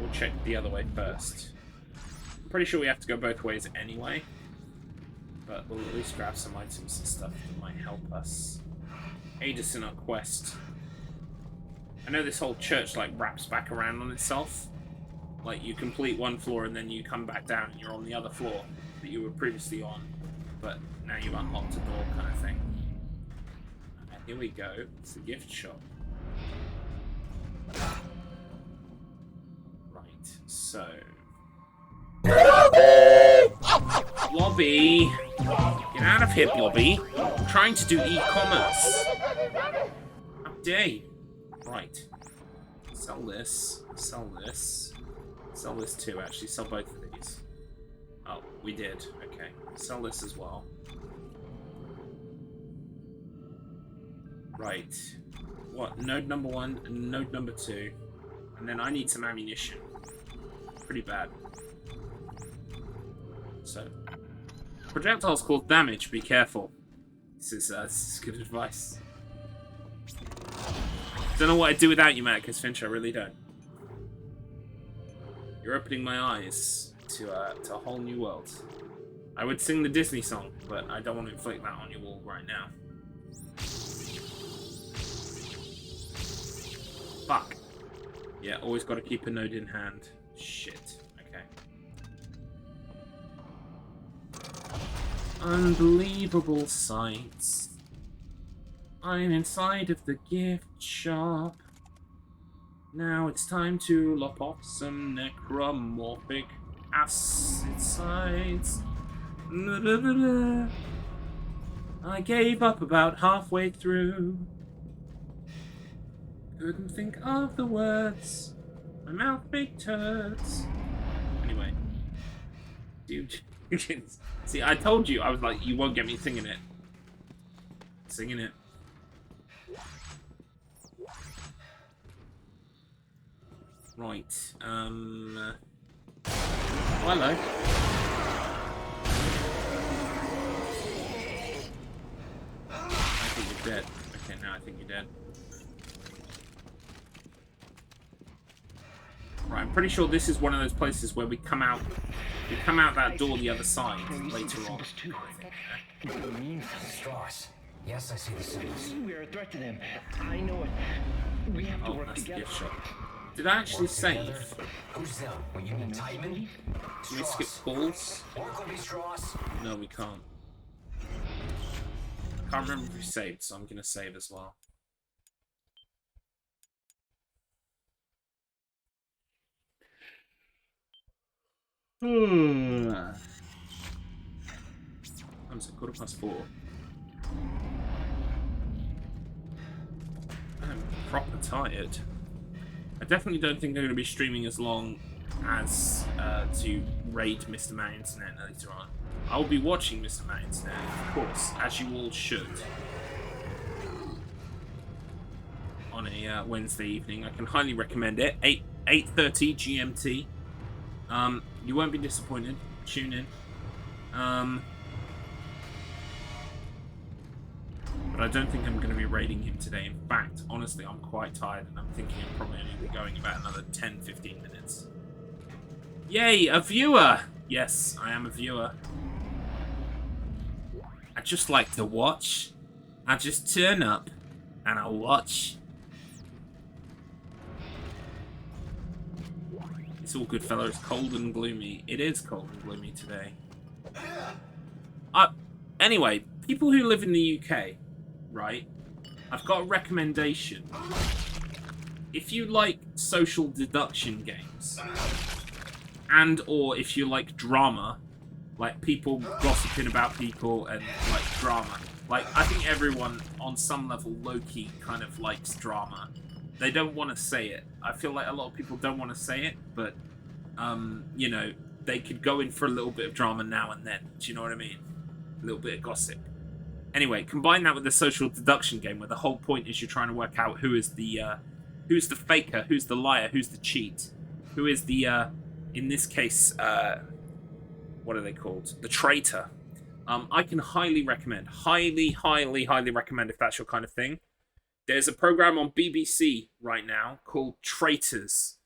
we'll check the other way first. I'm pretty sure we have to go both ways anyway. But we'll at least grab some items and stuff that might help us. aid us in our quest. I know this whole church like wraps back around on itself. Like you complete one floor and then you come back down and you're on the other floor that you were previously on, but now you've unlocked a door kind of thing. And here we go. It's the gift shop. Right, so Blobby! Get out of here, Blobby! I'm trying to do e-commerce. How dare you? Right. Sell this. Sell this. Sell this too, actually. Sell both of these. Oh, we did. Okay. Sell this as well. Right. What? Node number 1 and node number 2. And then I need some ammunition. Pretty bad. So. Projectiles cause damage. Be careful. This is good advice. Don't know what I'd do without you, Marcus Finch. I really don't. You're opening my eyes to a whole new world. I would sing the Disney song, but I don't want to inflict that on you all right now. Fuck. Yeah, always got to keep a node in hand. Shit. Okay. Unbelievable sights. I'm inside of the gift shop. Now it's time to lop off some necromorphic acid sides. I gave up about halfway through. Couldn't think of the words. My mouth big turds. Anyway. Dude. See, I told you, I was like, you won't get me singing it. Singing it. Right, oh, hello. I think you're dead. Okay, now I think you're dead. Right, I'm pretty sure this is one of those places where we come out that door the other side later on. Straws. Yes, I see the symbols. We're a threat to them. I know it. We have to work that's together. The gift shop. Did I actually save? Who's them? When you need Titan? Can we skip calls? Straws. No, we can't. I can't remember if we saved, so I'm gonna save as well. Time's at 4:15. I'm proper tired. I definitely don't think I'm going to be streaming as long as to raid Mr. Man Internet later on. I will be watching Mr. Man Internet, of course, as you all should. On a Wednesday evening, I can highly recommend it. 8:30 GMT. You won't be disappointed. Tune in. But I don't think I'm going to be raiding him today. In fact, honestly, I'm quite tired and I'm thinking I'm probably only going about another 10-15 minutes. Yay, a viewer! Yes, I am a viewer. I just like to watch. I just turn up and I watch. It's all good, fella. It's cold and gloomy. It is cold and gloomy today. Anyway, people who live in the UK, right? I've got a recommendation. If you like social deduction games, and or if you like drama, like people gossiping about people and like drama, like I think everyone on some level low-key kind of likes drama. They don't want to say it. I feel like a lot of people don't want to say it, but you know, they could go in for a little bit of drama now and then. Do you know what I mean? A little bit of gossip. Anyway, combine that with the social deduction game, where the whole point is you're trying to work out who is the faker, who's the liar, who's the cheat, who is the in this case what are they called? The traitor. I can highly recommend, highly recommend if that's your kind of thing. There's a program on BBC right now called Traitors.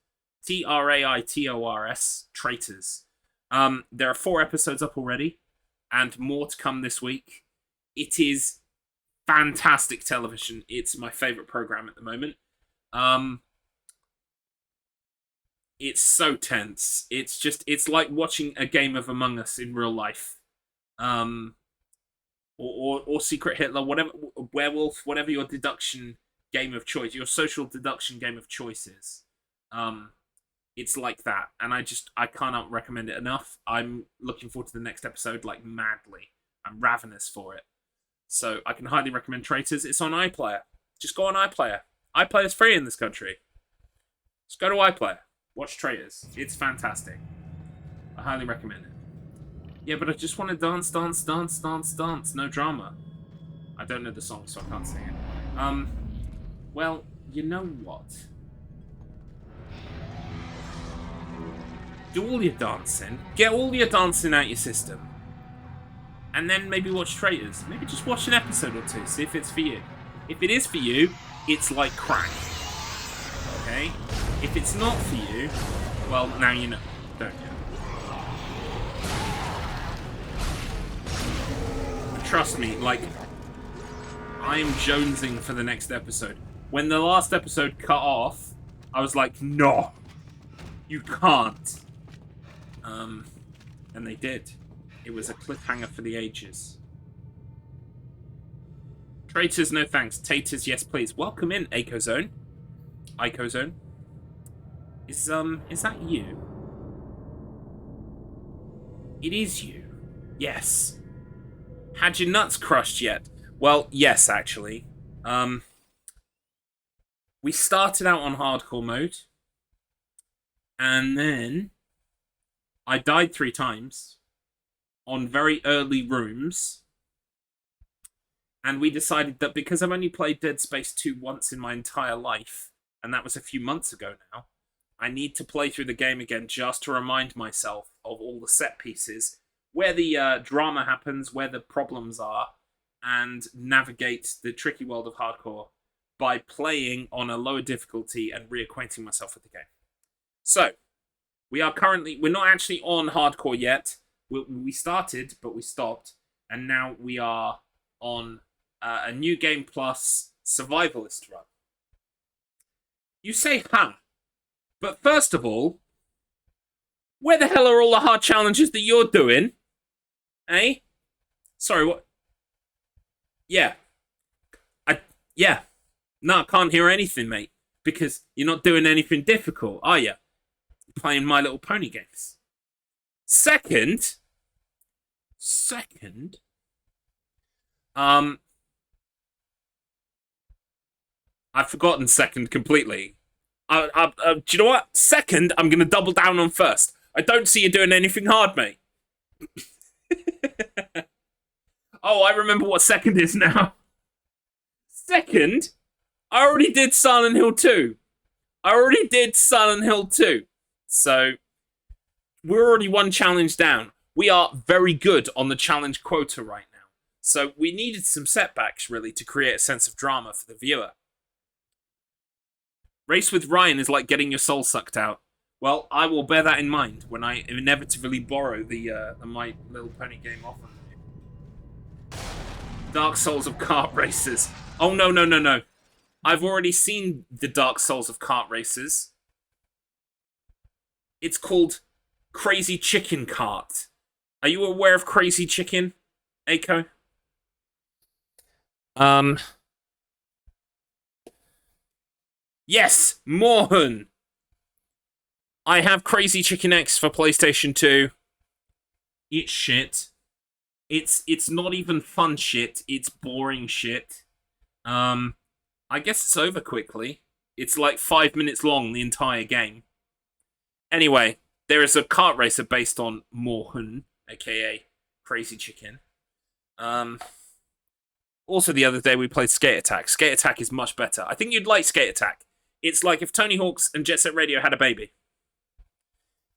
Traitors. Traitors. There are 4 episodes up already, and more to come this week. It is fantastic television. It's my favorite program at the moment. It's so tense. It's like watching a game of Among Us in real life. Or Secret Hitler, whatever, Werewolf, whatever your deduction game of choice, your social deduction game of choice is. It's like that, and I cannot recommend it enough. I'm looking forward to the next episode like madly. I'm ravenous for it. So I can highly recommend Traitors. It's on iPlayer. Just go on iPlayer. iPlayer is free in this country. Just go to iPlayer. Watch Traitors. It's fantastic. I highly recommend it. Yeah, but I just want to dance, dance, dance, dance, dance. No drama. I don't know the song, so I can't sing it. Well, you know what? Do all your dancing. Get all your dancing out your system. And then maybe watch Traitors. Maybe just watch an episode or two. See if it's for you. If it is for you, it's like crack. Okay? If it's not for you, well, now you know. Don't you? Trust me, like, I am jonesing for the next episode. When the last episode cut off, I was like, no, you can't. And they did. It was a cliffhanger for the ages. Traitors, no thanks. Taters, yes please. Welcome in, Icozone. Icozone. Is that you? It is you. Yes. Had your nuts crushed yet? Well, yes, actually. We started out on hardcore mode. And then I died 3 times on very early rooms. And we decided that because I've only played Dead Space 2 once in my entire life, and that was a few months ago now, I need to play through the game again just to remind myself of all the set pieces, where the drama happens, where the problems are, and navigate the tricky world of hardcore by playing on a lower difficulty and reacquainting myself with the game. So, we're not actually on hardcore yet. We started, but we stopped, and now we are on a new game plus survivalist run. You say, but first of all, where the hell are all the hard challenges that you're doing? Eh? Sorry, what? Yeah. No, I can't hear anything, mate. Because you're not doing anything difficult, are you? You're playing My Little Pony games. Second, I've forgotten second completely. Do you know what? Second, I'm going to double down on first. I don't see you doing anything hard, mate. Oh, I remember what second is now. Second, I already did Silent Hill 2. So, we're already one challenge down. We are very good on the challenge quota right now. So, we needed some setbacks, really, to create a sense of drama for the viewer. Race with Ryan is like getting your soul sucked out. Well, I will bear that in mind when I inevitably borrow the My Little Pony game off of you. Dark Souls of Kart Racers. Oh, no. I've already seen the Dark Souls of Kart Racers. It's called Crazy Chicken Kart. Are you aware of Crazy Chicken, Aiko? Yes, Morhun. I have Crazy Chicken X for PlayStation 2. It's shit. It's not even fun shit. It's boring shit. I guess it's over quickly. It's like 5 minutes long, the entire game. Anyway, there is a kart racer based on Morhun, aka Crazy Chicken. Also, the other day we played Skate Attack. Skate Attack is much better. I think you'd like Skate Attack. It's like if Tony Hawk's and Jet Set Radio had a baby.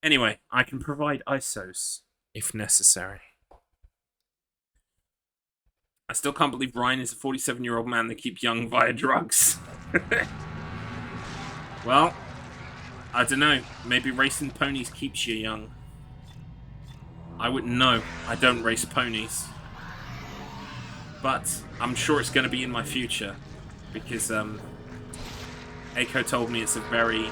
Anyway, I can provide ISOs if necessary. I still can't believe Ryan is a 47-year-old man that keeps young via drugs. Well, I don't know. Maybe racing ponies keeps you young. I wouldn't know. I don't race ponies. but I'm sure it's going to be in my future because Aiko told me it's a very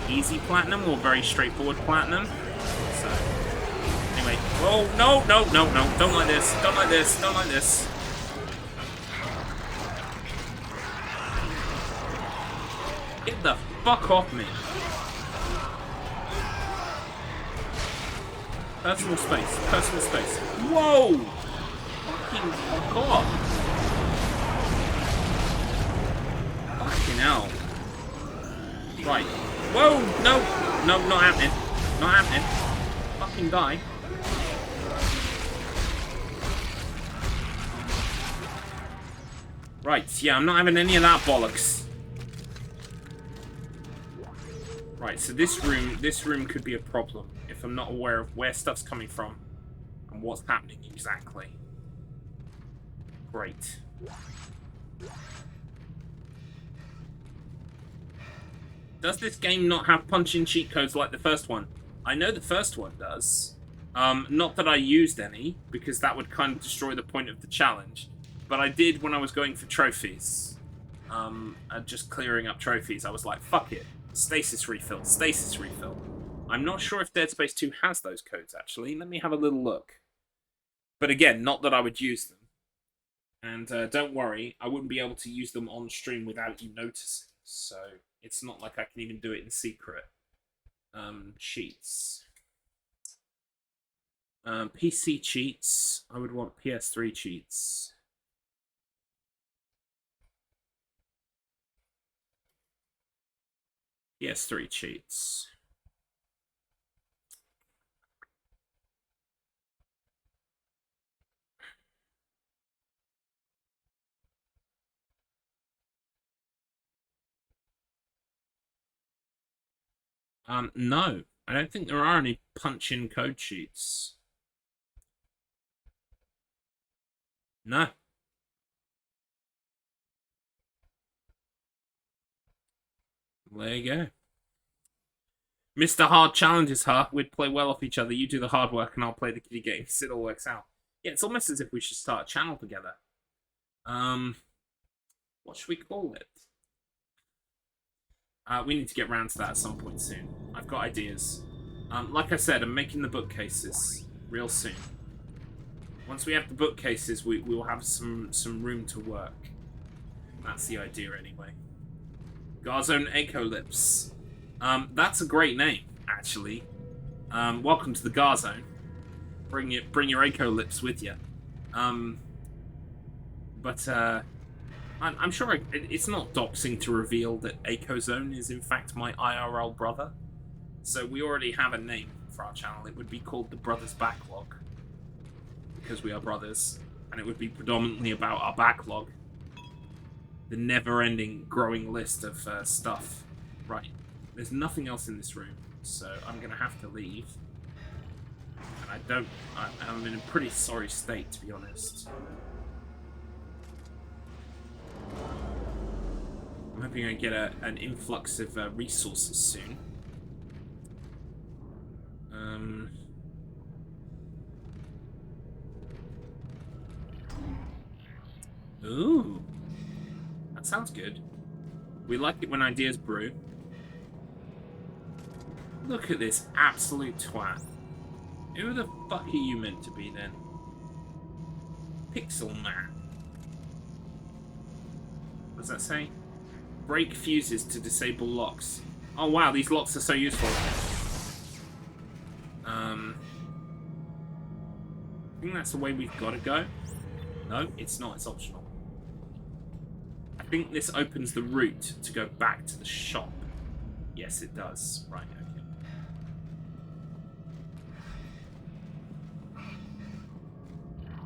easy platinum or very straightforward platinum. So anyway, oh no, don't like this, don't like this, don't like this. Get the fuck off me. Personal space, personal space. Whoa! Fucking fuck off. Fucking hell. Right. Whoa! No! No, not happening. Not happening. Fucking die. Right, yeah, I'm not having any of that bollocks. Right, so this room could be a problem if I'm not aware of where stuff's coming from and what's happening exactly. Great. Does this game not have punch-in cheat codes like the first one? I know the first one does. Not that I used any, because that would kind of destroy the point of the challenge. But I did when I was going for trophies. Just clearing up trophies. I was like, fuck it. Stasis refill, stasis refill. I'm not sure if Dead Space 2 has those codes, actually. Let me have a little look. But again, not that I would use them. And don't worry, I wouldn't be able to use them on stream without you noticing. So it's not like I can even do it in secret. Cheats. PC cheats. I would want PS3 cheats. PS3 cheats. No. I don't think there are any punch-in code sheets. No. There you go. Mr. Hard challenges her. We'd play well off each other. You do the hard work and I'll play the kiddie games. It all works out. Yeah, it's almost as if we should start a channel together. What should we call it? We need to get round to that at some point soon. I've got ideas. Like I said, I'm making the bookcases real soon. Once we have the bookcases, we will have some room to work. That's the idea anyway. Garzone Ecolips. That's a great name, actually. Welcome to the Garzone. Bring your Ecolips with you. I'm sure it's not doxing to reveal that Ecozone is in fact my IRL brother. So we already have a name for our channel. It would be called The Brothers Backlog. Because we are brothers. And it would be predominantly about our backlog. The never-ending growing list of stuff. Right. There's nothing else in this room. So I'm going to have to leave. And I'm in a pretty sorry state, to be honest. I'm hoping I get an influx of resources soon. Ooh. That sounds good. We like it when ideas brew. Look at this absolute twat. Who the fuck are you meant to be then? Pixel Man. What does that say? Break fuses to disable locks. Oh wow, these locks are so useful. I think that's the way we've got to go. No, it's not. It's optional. I think this opens the route to go back to the shop. Yes, it does. Right, okay.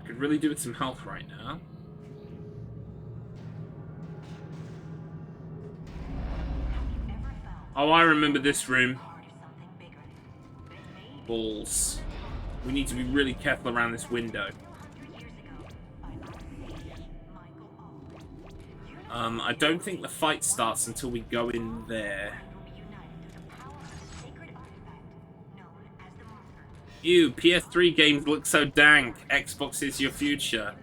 Could really do with some health right now. Oh, I remember this room. Balls. We need to be really careful around this window. I don't think the fight starts until we go in there. Ew, PS3 games look so dank. Xbox is your future.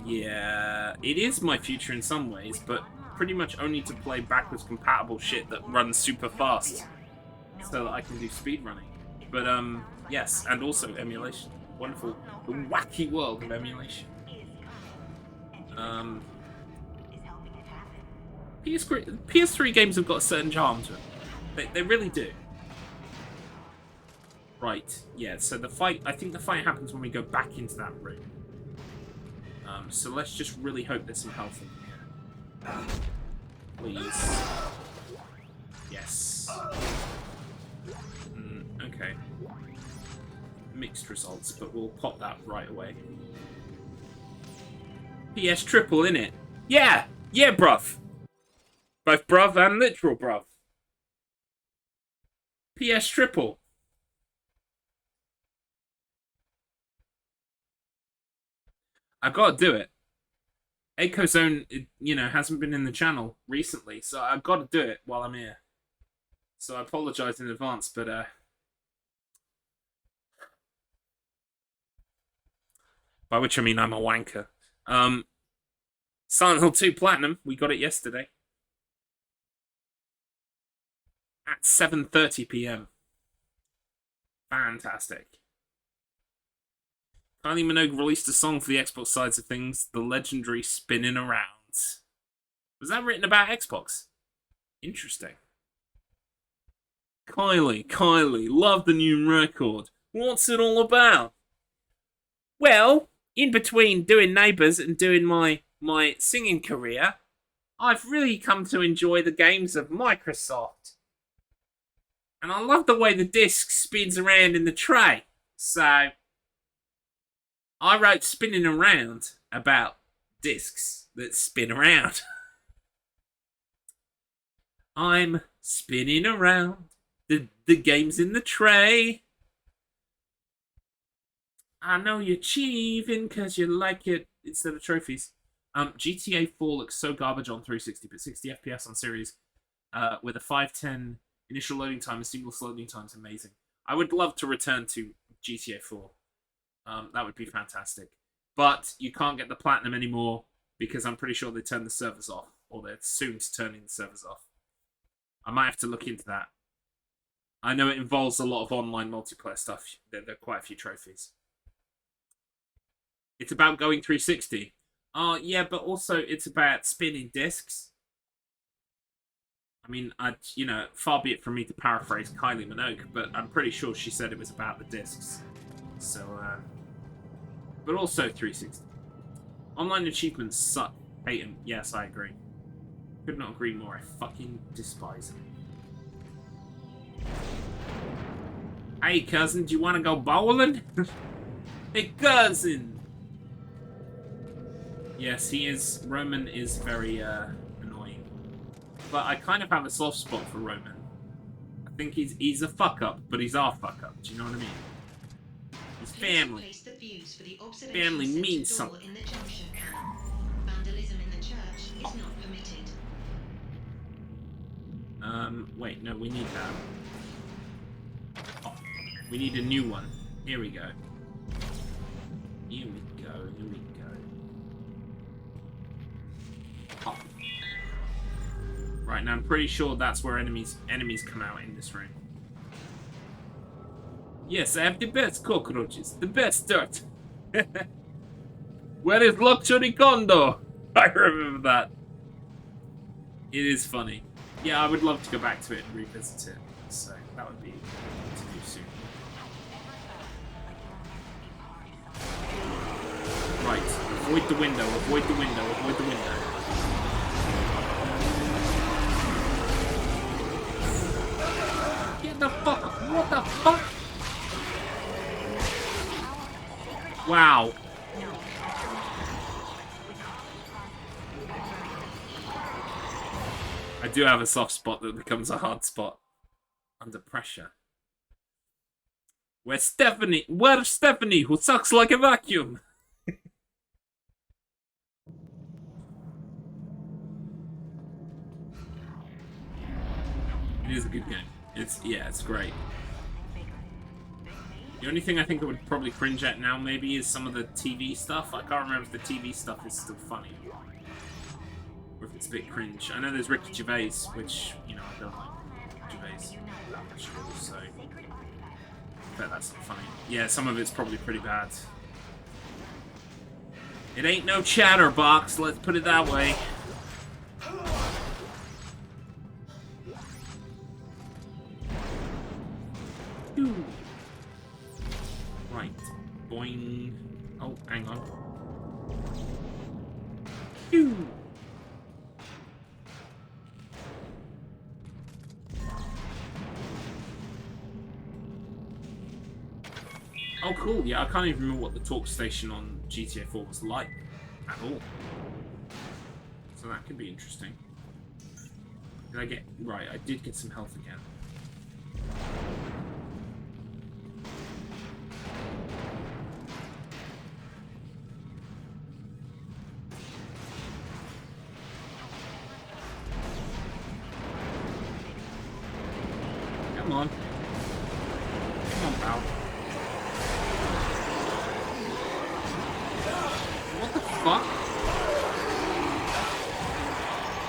Yeah, it is my future in some ways, but pretty much only to play backwards compatible shit that runs super fast, so that I can do speedrunning. But yes, and also emulation. Wonderful, the wacky world of emulation. PS3 games have got a certain charm to them. They really do. Right, yeah, so the fight, I think the fight happens when we go back into that room. So let's just really hope there's some health in here. Please. Yes. Okay. Mixed results, but we'll pop that right away. PS triple, innit? Yeah! Yeah, bruv! Both bruv and literal bruv. PS triple. I've got to do it. Echo Zone, you know, hasn't been in the channel recently, so I've got to do it while I'm here. So I apologise in advance, but by which I mean I'm a wanker. Silent Hill 2 Platinum, we got it yesterday. At 7:30 PM. Fantastic. Kylie Minogue released a song for the Xbox sides of things, the legendary Spinning Around. Was that written about Xbox? Interesting. Kylie, love the new record. What's it all about? Well, in between doing Neighbours and doing my singing career, I've really come to enjoy the games of Microsoft. And I love the way the disc spins around in the tray. So I wrote Spinning Around about discs that spin around. I'm spinning around the games in the tray. I know you're achieving because you like it instead of trophies. GTA 4 looks so garbage on 360, but 60 FPS on Series with a 510 initial loading time and seamless loading time is amazing. I would love to return to GTA 4. That would be fantastic. But you can't get the Platinum anymore because I'm pretty sure they turned the servers off, or they're soon to turning the servers off. I might have to look into that. I know it involves a lot of online multiplayer stuff. There are quite a few trophies. It's about going 360. Oh, yeah, but also it's about spinning discs. I mean, far be it from me to paraphrase Kylie Minogue, but I'm pretty sure she said it was about the discs. So, but also 360. Online achievements suck. Hate them. Yes, I agree. Could not agree more. I fucking despise them. Hey, cousin, do you want to go bowling? Hey, cousin! Yes, Roman is very, annoying. But I kind of have a soft spot for Roman. I think he's a fuck-up, but he's our fuck-up. Do you know what I mean? He's family. Family means something. Vandalism in the church is not permitted. Wait, no, we need that. Oh, we need a new one. Here we go. Here we go, here we go. Oh. Right, now I'm pretty sure that's where enemies come out in this room. Yes, I have the best cockroaches, the best dirt. Where is Luxury Condo? I remember that. It is funny. Yeah, I would love to go back to it and revisit it. So that would be to do soon. Right, avoid the window, avoid the window, avoid the window. Get the fuck, what the fuck? Wow. I do have a soft spot that becomes a hard spot under pressure. Where's Stephanie? Where's Stephanie, who sucks like a vacuum? It is a good game. It's great. The only thing I think I would probably cringe at now, maybe, is some of the TV stuff. I can't remember if the TV stuff is still funny. Or if it's a bit cringe. I know there's Ricky Gervais, which, you know, I don't like Gervais that much, so... I bet that's not funny. Yeah, some of it's probably pretty bad. It ain't no chatterbox, let's put it that way. Ooh. Right. Boing. Oh, hang on. Ooh. Oh, cool. Yeah, I can't even remember what the talk station on GTA 4 was like at all. So that could be interesting. Did I get... Right, I did get some health again. Come on. Come on, pal. What the fuck?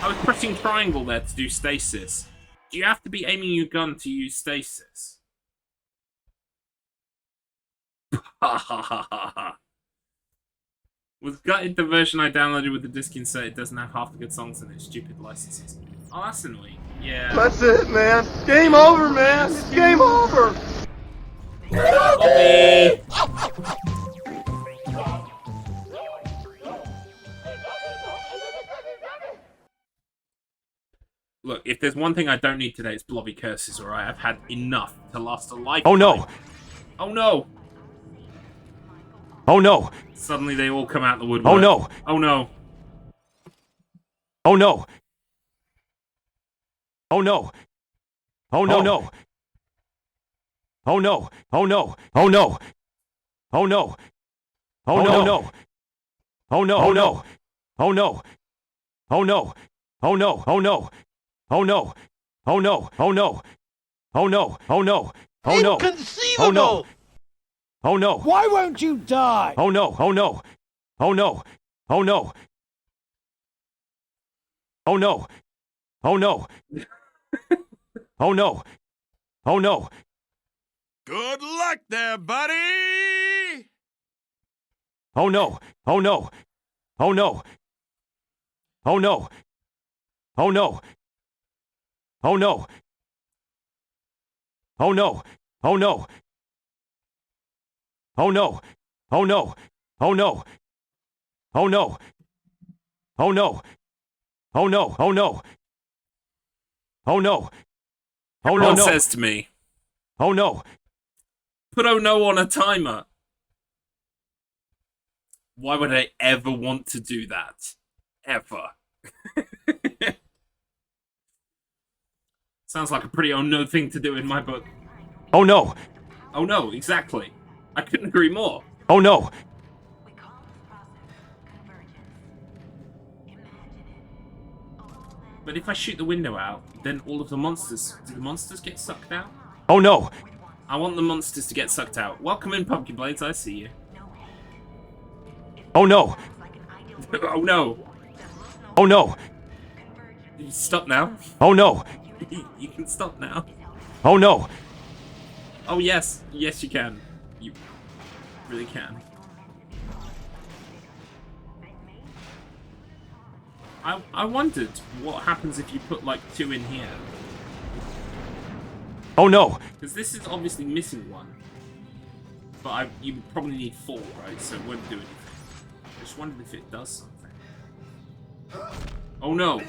I was pressing triangle there to do stasis. Do you have to be aiming your gun to use stasis? Ha ha ha ha ha. With gutted the version I downloaded with the disc insert, it doesn't have half the good songs in it. Stupid licenses. Oh, that's annoying. Yeah. That's it, man. Game over, man. It's game over. Bobby! Look, if there's one thing I don't need today, it's blobby curses, alright? I've had enough to last a lifetime. Oh no! Oh no! Oh no! Suddenly they all come out the woodwork. Oh no! Oh no! Oh no! Oh no! Oh no! No! Oh no! Oh no! Oh no! Oh no! Oh no! No! Oh no! Oh no! Oh no! Oh no! Oh no! Oh no! Oh no! Oh no! Oh no! Oh no! Oh no! Oh no! Inconceivable! Oh no! Oh no! Why won't you die? Oh no! Oh no! Oh no! Oh no! Oh no! Oh no! Oh no! Oh no! Good luck there, buddy! Oh no! Oh no! Oh no! Oh no! Oh no! Oh no! Oh no! Oh no! Oh no! Oh no! Oh no! Oh no! Oh no! Oh no! Oh no! Oh no! Oh no! Everyone No! says to me, Oh no! put oh no on a timer. Why would I ever want to do that? Ever. Sounds like a pretty oh no thing to do in my book. Oh no! Oh no, exactly. I couldn't agree more. Oh no! But if I shoot the window out, then all of the monsters... Do the monsters get sucked out? Oh no! I want the monsters to get sucked out. Welcome in, Pumpkin Blades, I see you. Oh no! Oh no! Oh no! Stop now. Oh no! You can stop now. Oh no! Oh yes, yes you can. You really can. I wondered what happens if you put like 2 in here. Oh no! Because this is obviously missing one. But you would probably need 4, right? So it won't do anything. I just wondered if it does something. Oh no!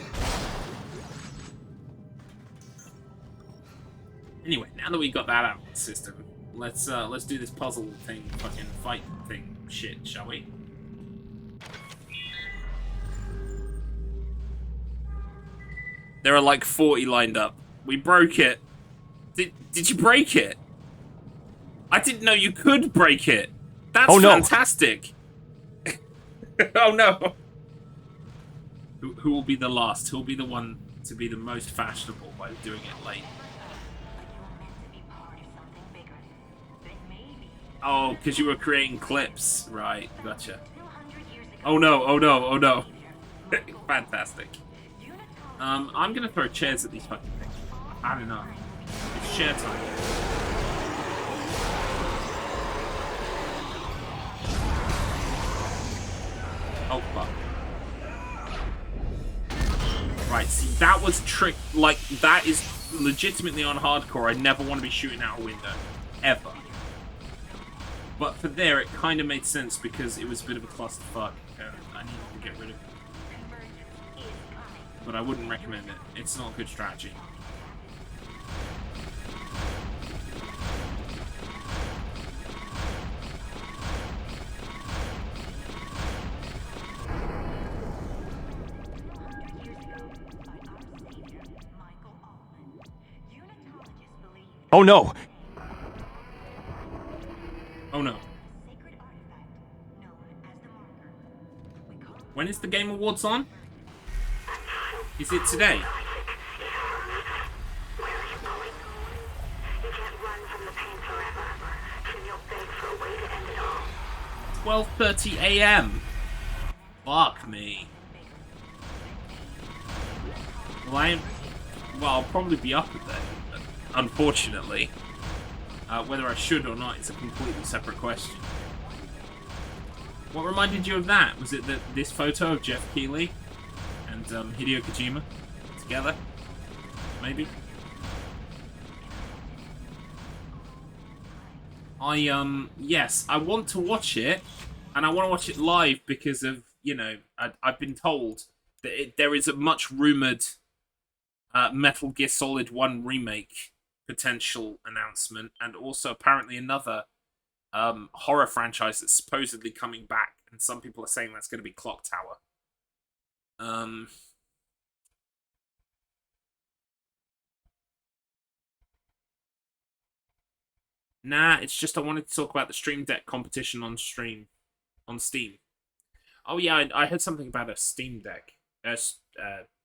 Anyway, now that we got that out of the system, let's do this puzzle thing, fucking fight thing shit, shall we? There are like 40 lined up. We broke it. Did you break it? I didn't know you could break it. That's oh, no. Fantastic. Oh no. Who will be the last? Who will be the one to be the most fashionable by doing it late? Oh, because you were creating clips. Right, gotcha. Oh no, oh no, oh no. Fantastic. I'm gonna throw chairs at these fucking things. I don't know. It's share time. Oh fuck. Right, see, that was trick. Like, that is legitimately on hardcore. I never want to be shooting out a window. Ever. But for there, it kind of made sense because it was a bit of a clusterfuck. And I needed to get rid of it. But I wouldn't recommend it. It's not a good strategy. Oh no! Oh no. When is the Game Awards on? Is it today? 12:30 a.m. Fuck me. Well, I'll probably be up at then, unfortunately. Whether I should or not is a completely separate question. What reminded you of that? Was it this photo of Jeff Keighley and Hideo Kojima together? Maybe? Yes, I want to watch it, and I want to watch it live because of, you know, I've been told that there is a much rumoured Metal Gear Solid 1 remake potential announcement, and also apparently another horror franchise that's supposedly coming back, and some people are saying that's going to be Clock Tower. Nah, it's just I wanted to talk about the Stream Deck competition on Steam. Oh yeah, I heard something about a Steam Deck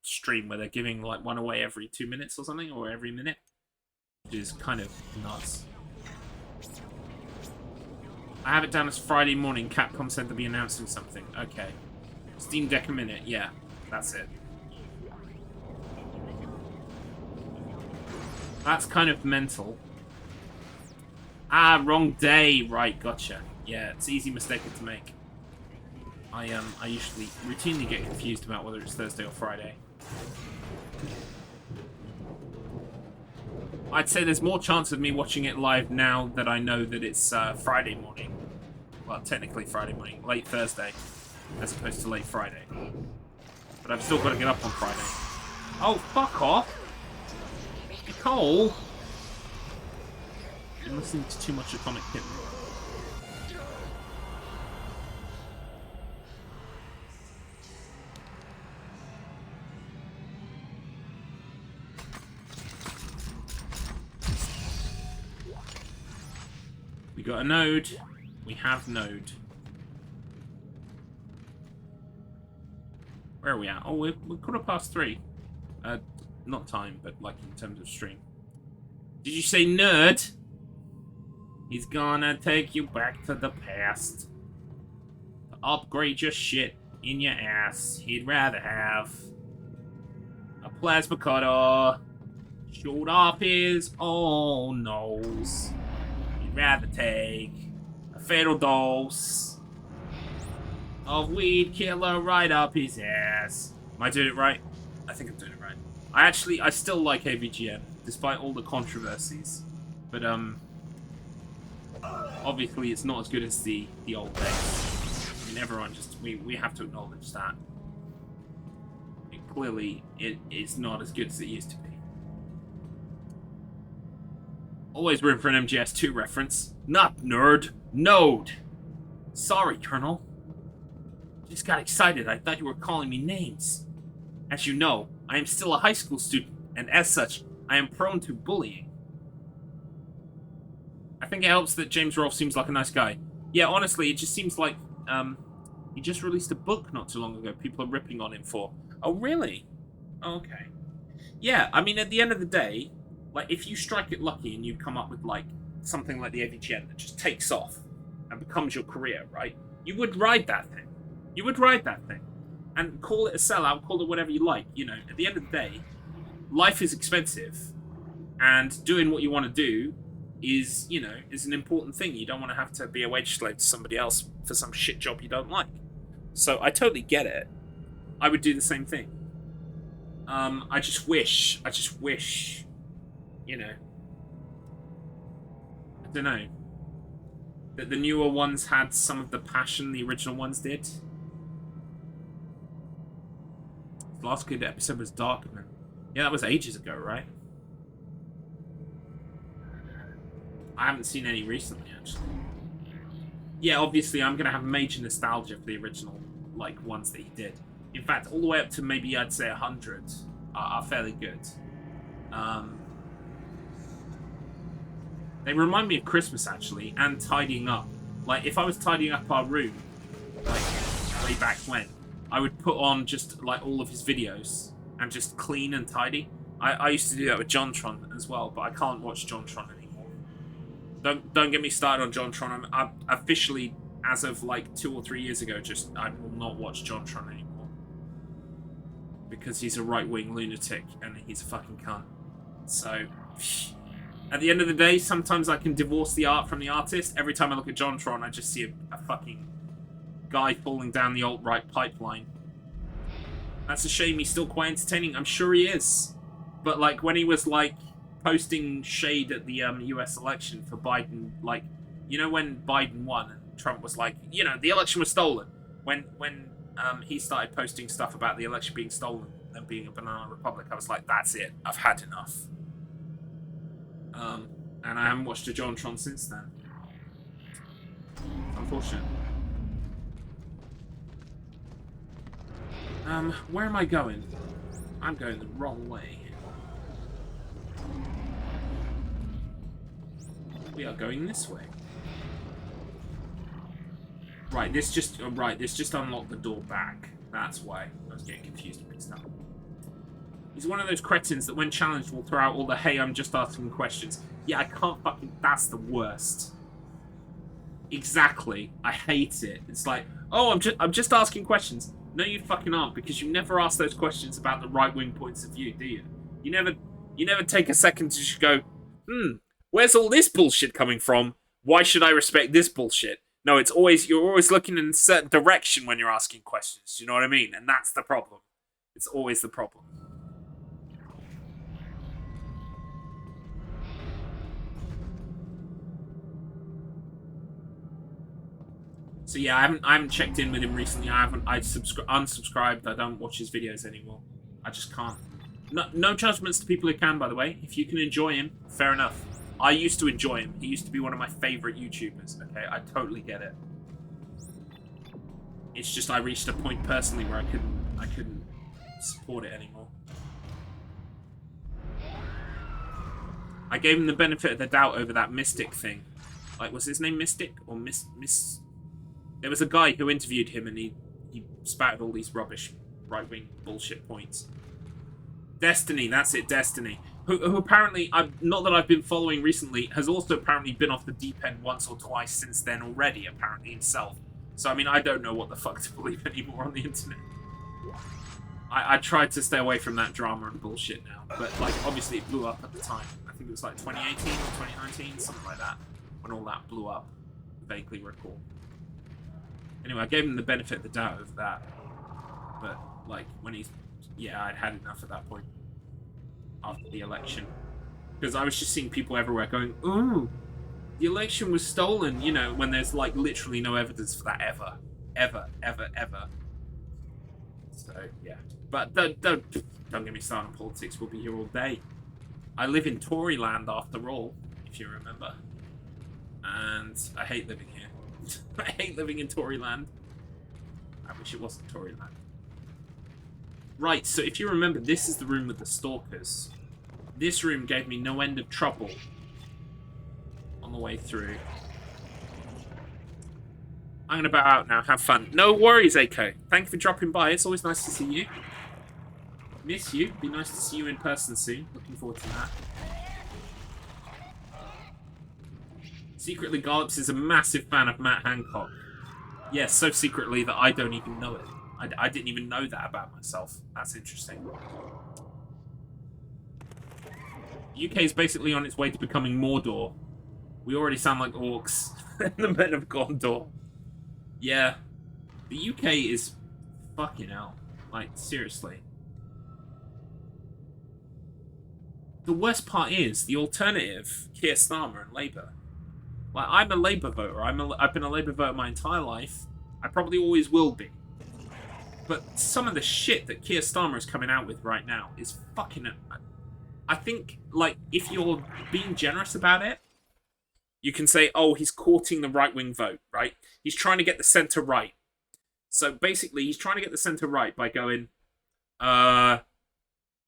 stream where they're giving like one away every 2 minutes or something, or every minute, which is kind of nuts. I have it down as Friday morning. Capcom said they'll be announcing something. Okay. Steam Deck a minute. Yeah, that's it. That's kind of mental. Ah, wrong day. Right, gotcha. Yeah, it's easy mistake to make. I usually routinely get confused about whether it's Thursday or Friday. I'd say there's more chance of me watching it live now that I know that it's Friday morning. Well, technically Friday morning, late Thursday, as opposed to late Friday. But I've still got to get up on Friday. Oh, fuck off! Nicole! You're listening to too much Atomic Kitten. We got a node. We have node. Where are we at? Oh, we're quarter past 3. Not time, but like in terms of stream. Did you say nerd? He's gonna take you back to the past. To upgrade your shit in your ass. He'd rather have a plasma cutter. Shoot off his own nose. He'd rather take a fatal dose of weed killer right up his ass. Am I doing it right? I think I'm doing it right. I still like AVGN, despite all the controversies. But, obviously it's not as good as the old days. I mean, everyone just, we have to acknowledge that. Clearly, it is not as good as it used to be. Always room for an MGS2 reference. Not nerd, node. Sorry, Colonel. Just got excited. I thought you were calling me names. As you know, I am still a high school student, and as such, I am prone to bullying. I think it helps that James Rolfe seems like a nice guy. Yeah, honestly, it just seems like, he just released a book not too long ago people are ripping on him for. Oh, really? Oh, okay. Yeah, I mean, at the end of the day, like, if you strike it lucky and you come up with, like, something like the AVGN that just takes off, and becomes your career, right? You would ride that thing. You would ride that thing. And call it a sellout, call it whatever you like. You know, at the end of the day, life is expensive. And doing what you want to do is, you know, is an important thing. You don't want to have to be a wage slave to somebody else for some shit job you don't like. So I totally get it. I would do the same thing. I just wish, you know, I don't know, that the newer ones had some of the passion the original ones did. The last good episode was Darkman. Yeah, that was ages ago, right? I haven't seen any recently, actually. Yeah, obviously, I'm going to have major nostalgia for the original, like, ones that he did. In fact, all the way up to maybe, I'd say, 100 are fairly good. They remind me of Christmas, actually, and tidying up. Like, if I was tidying up our room, like, way back when, I would put on just, like, all of his videos and just clean and tidy. I used to do that with JonTron as well, but I can't watch JonTron anymore. Don't get me started on JonTron. I'm officially, as of, like, 2 or 3 years ago, I will not watch JonTron anymore. Because he's a right-wing lunatic, and he's a fucking cunt. So, at the end of the day, sometimes I can divorce the art from the artist. Every time I look at JonTron, I just see a fucking guy falling down the alt-right pipeline. That's a shame. He's still quite entertaining. I'm sure he is. But, like, when he was, like, posting shade at the US election for Biden, like, you know when Biden won and Trump was like, you know, the election was stolen. When he started posting stuff about the election being stolen and being a banana republic, I was like, that's it. I've had enough. And I haven't watched a JonTron since then. Unfortunate. Where am I going? I'm going the wrong way. We are going this way. Right, this just unlocked the door back. That's why I was getting confused and mixed up. He's one of those cretins that when challenged will throw out all the "hey, I'm just asking questions." Yeah, I can't fucking... That's the worst. Exactly. I hate it. It's like, oh, I'm just asking questions. No, you fucking aren't, because you never ask those questions about the right-wing points of view, do you? You never take a second to just go, where's all this bullshit coming from? Why should I respect this bullshit? No, you're always looking in a certain direction when you're asking questions. You know what I mean? And that's the problem. It's always the problem. So yeah, I haven't checked in with him recently. I unsubscribed. I don't watch his videos anymore. I just can't. No judgments to people who can, by the way. If you can enjoy him, fair enough. I used to enjoy him. He used to be one of my favorite YouTubers. Okay, I totally get it. It's just I reached a point personally where I couldn't support it anymore. I gave him the benefit of the doubt over that Mystic thing. Like, was his name Mystic or Miss? There was a guy who interviewed him and he spouted all these rubbish right-wing bullshit points. Destiny, that's it, Destiny. Who apparently, not that I've been following recently, has also apparently been off the deep end once or twice since then already, apparently himself. So, I mean, I don't know what the fuck to believe anymore on the internet. I tried to stay away from that drama and bullshit now. But, like, obviously it blew up at the time. I think it was like 2018 or 2019, something like that, when all that blew up. Vaguely recall. Anyway, I gave him the benefit of the doubt of that. But, like, when he's... Yeah, I'd had enough at that point. After the election. Because I was just seeing people everywhere going, ooh, the election was stolen, you know, when there's, like, literally no evidence for that ever. Ever, ever, ever. So, yeah. But don't get me started on politics. We'll be here all day. I live in Tory land, after all, if you remember. And I hate living here. I hate living in Tory land. I wish it wasn't Tory land. Right, so if you remember, this is the room with the stalkers. This room gave me no end of trouble on the way through. I'm gonna bow out now. Have fun. No worries, Aiko. Thank you for dropping by. It's always nice to see you. Miss you. Be nice to see you in person soon. Looking forward to that. Secretly, Garlips is a massive fan of Matt Hancock. Yes, so secretly that I don't even know it. I didn't even know that about myself. That's interesting. UK is basically on its way to becoming Mordor. We already sound like orcs. The men of Gondor. Yeah. The UK is fucking hell. Like, seriously. The worst part is, the alternative, Keir Starmer and Labour. Like, I'm a Labour voter. I've been a Labour voter my entire life. I probably always will be. But some of the shit that Keir Starmer is coming out with right now is fucking... I think, like, if you're being generous about it, you can say, oh, he's courting the right-wing vote, right? He's trying to get the centre-right. So, basically, he's trying to get the centre-right by going,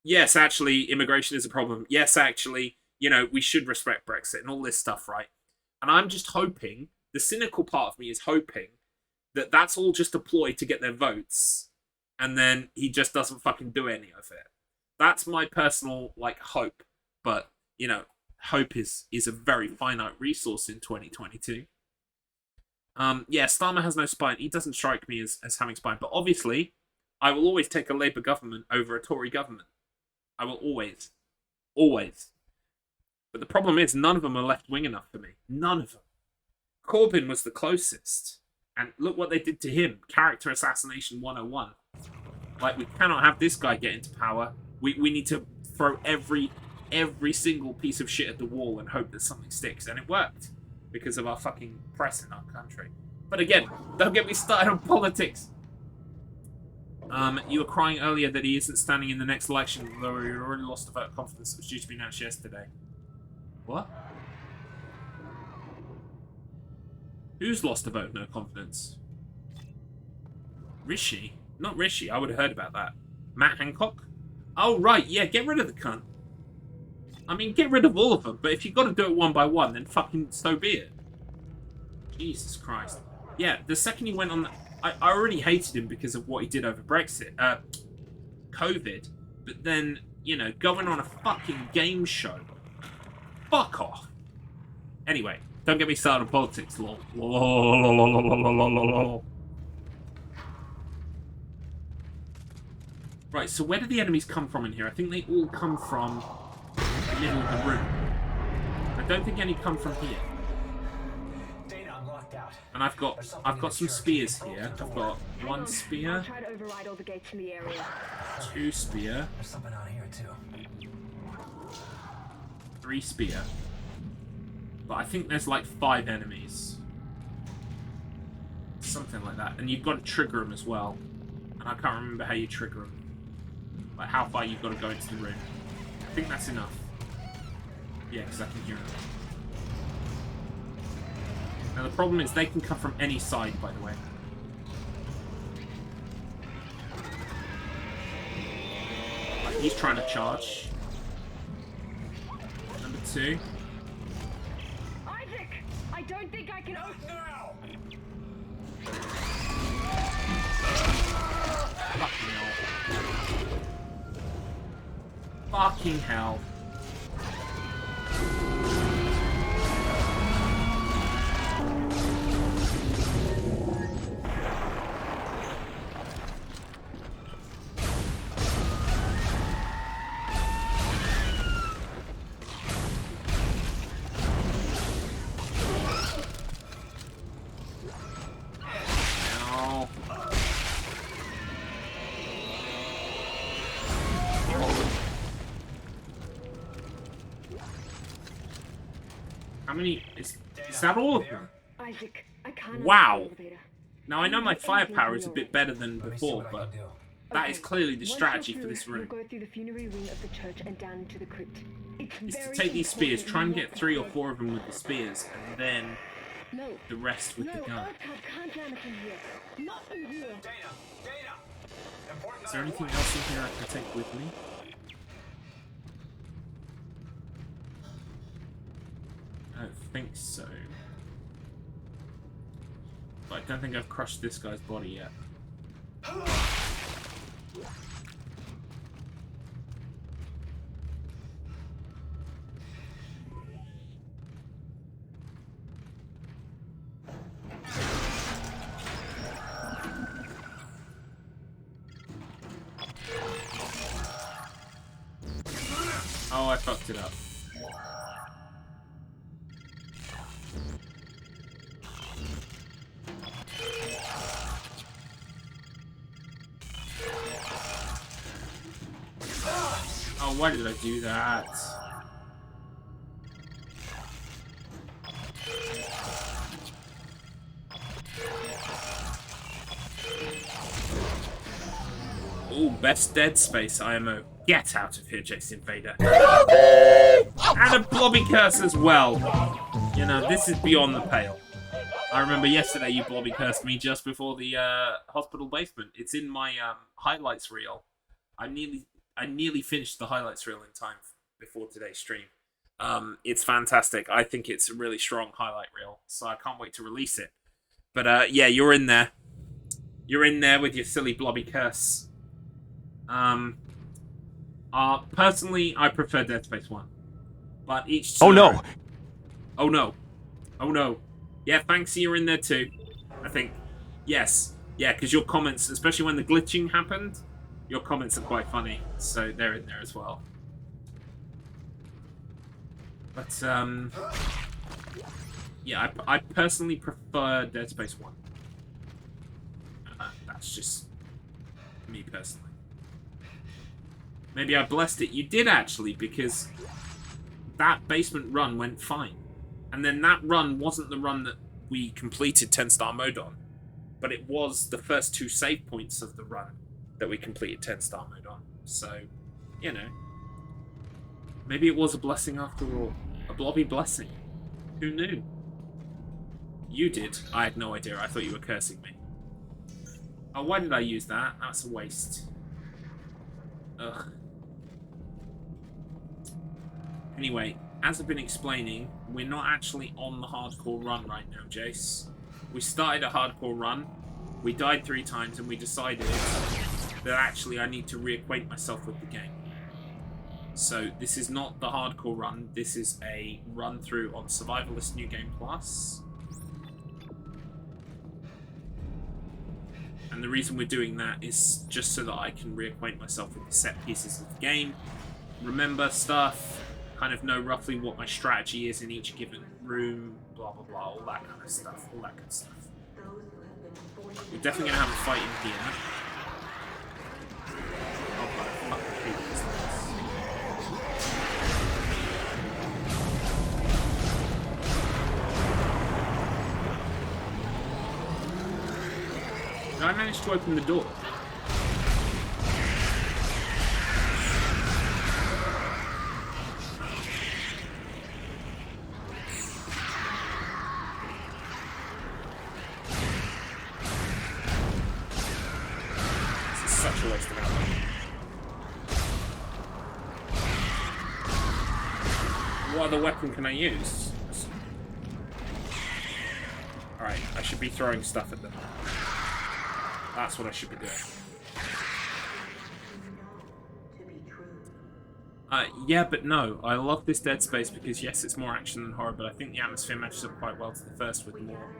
yes, actually, immigration is a problem. Yes, actually, you know, we should respect Brexit and all this stuff, right? And I'm just hoping, the cynical part of me is hoping, that that's all just a ploy to get their votes, and then he just doesn't fucking do any of it. That's my personal, like, hope. But, you know, hope is a very finite resource in 2022. Yeah, Starmer has no spine. He doesn't strike me as having spine. But obviously, I will always take a Labour government over a Tory government. I will always. Always. But the problem is, none of them are left-wing enough for me. None of them. Corbyn was the closest. And look what they did to him. Character assassination 101. Like, we cannot have this guy get into power. We need to throw every single piece of shit at the wall and hope that something sticks. And it worked. Because of our fucking press in our country. But again, don't get me started on politics. You were crying earlier that he isn't standing in the next election, though he already lost the vote of confidence that was due to be announced yesterday. What? Who's lost a vote of no confidence? Rishi? Not Rishi, I would have heard about that. Matt Hancock? Oh, right, yeah, get rid of the cunt. I mean, get rid of all of them, but if you've got to do it one by one, then fucking so be it. Jesus Christ. Yeah, the second he went on... I already hated him because of what he did over Brexit. COVID. But then, you know, going on a fucking game show. Fuck off. Anyway, don't get me started on politics, lol. Right, so where do the enemies come from in here? I think they all come from the middle of the room. I don't think any come from here. And I've got some spears here. I've got one spear. Try to override all the gates in the area. 2 spear. There's something out here too. 3 spear. But I think there's like 5 enemies. Something like that. And you've got to trigger them as well. And I can't remember how you trigger them. Like how far you've got to go into the room. I think that's enough. Yeah, because I can hear them. Now the problem is they can come from any side, by the way. Like, he's trying to charge. Number 2. Isaac! I don't think I can open now! Fucking hell. Fucking hell. How many? Is that all of them? Isaac, I can't. Wow. Now I know my firepower is a bit better than before, but that is clearly the strategy for this room. We'll go through the funerary wing of the church and down into the crypt. Is to take these spears, try and get 3 or 4 of them with the spears, and then the rest with the gun. Can't jam it in here. Not in here. Is there anything else in here I can take with me? I don't think so. But I don't think I've crushed this guy's body yet. I fucked it up. Oh, why did I do that? Oh, best Dead Space IMO. Get out of here, Jason Vader. And a blobby curse as well. You know, this is beyond the pale. I remember yesterday you blobby cursed me just before the hospital basement. It's in my highlights reel. I nearly finished the highlights reel in time before today's stream. It's fantastic. I think it's a really strong highlight reel, so I can't wait to release it. But yeah, you're in there. You're in there with your silly blobby curse. Personally, I prefer Dead Space 1. But each to Oh their no! own. Oh no. Oh no. Yeah, thanks, you're in there too. I think. Yes. Yeah, because your comments, especially when the glitching happened, your comments are quite funny. So they're in there as well. But, yeah, I personally prefer Dead Space 1. That's just me personally. Maybe I blessed it. You did actually, because that basement run went fine. And then that run wasn't the run that we completed 10-star mode on, but it was the first 2 save points of the run that we completed 10-star mode on. So, you know, maybe it was a blessing after all. A blobby blessing. Who knew? You did. I had no idea. I thought you were cursing me. Oh, why did I use that? That's a waste. Ugh. Anyway, as I've been explaining, we're not actually on the hardcore run right now, Jace. We started a hardcore run, we died 3 times, and we decided that actually I need to reacquaint myself with the game. So this is not the hardcore run, this is a run through on Survivalist New Game Plus. And the reason we're doing that is just so that I can reacquaint myself with the set pieces of the game, remember stuff, kind of know roughly what my strategy is in each given room, blah blah blah, all that kind of stuff, all that good stuff. We're definitely going to have a fight in here. Oh, but I fucking hate these things. Did I manage to open the door? Such a waste of ammo. What other weapon can I use? Alright, I should be throwing stuff at them. That's what I should be doing. Yeah, but no. I love this Dead Space because, yes, it's more action than horror, but I think the atmosphere matches up quite well to the first with more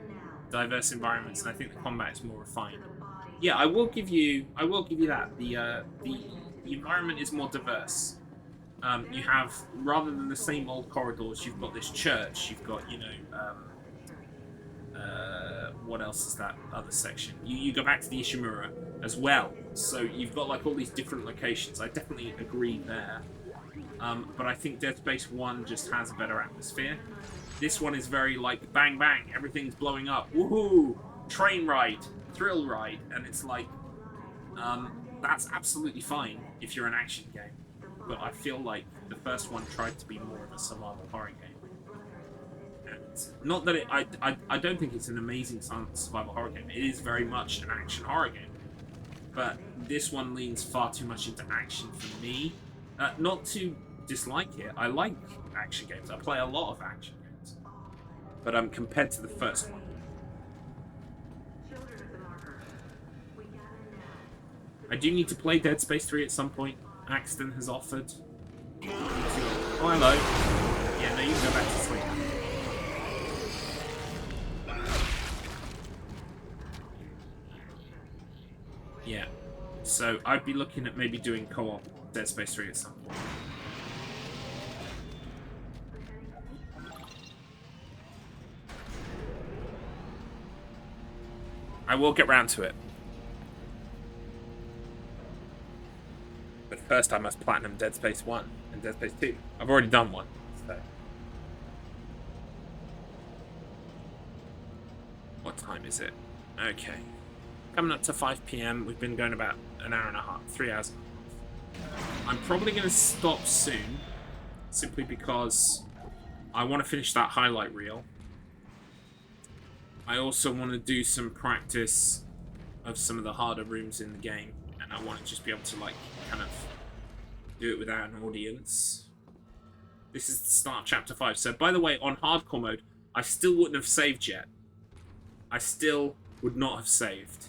diverse environments, and I think the combat is more refined. Yeah, I will give you that. The environment is more diverse. You have, rather than the same old corridors, you've got this church. You've got, you know, what else is that other section? You go back to the Ishimura as well. So you've got like all these different locations. I definitely agree there. But I think Dead Space 1 just has a better atmosphere. This one is very like bang bang, everything's blowing up. Woohoo! Train ride. Thrill ride, and it's like that's absolutely fine if you're an action game, but I feel like the first one tried to be more of a survival horror game, and not that I don't think it's an amazing survival horror game. It is very much an action horror game, but this one leans far too much into action for me. Not to dislike it, I like action games, I play a lot of action games, but compared to the first one, I do need to play Dead Space 3 at some point. Axton has offered. Oh, hello. Yeah, no, you can go back to sleep. Yeah. So, I'd be looking at maybe doing co-op Dead Space 3 at some point. I will get round to it. But first I must platinum Dead Space 1 and Dead Space 2. I've already done one, so... What time is it? Okay. Coming up to 5 PM. We've been going about an hour and a half, 3 hours and a half. I'm probably going to stop soon, simply because I want to finish that highlight reel. I also want to do some practice of some of the harder rooms in the game, and I want to just be able to, like, kind of do it without an audience. This is the start of Chapter 5. So, by the way, on hardcore mode, I still wouldn't have saved yet. I still would not have saved.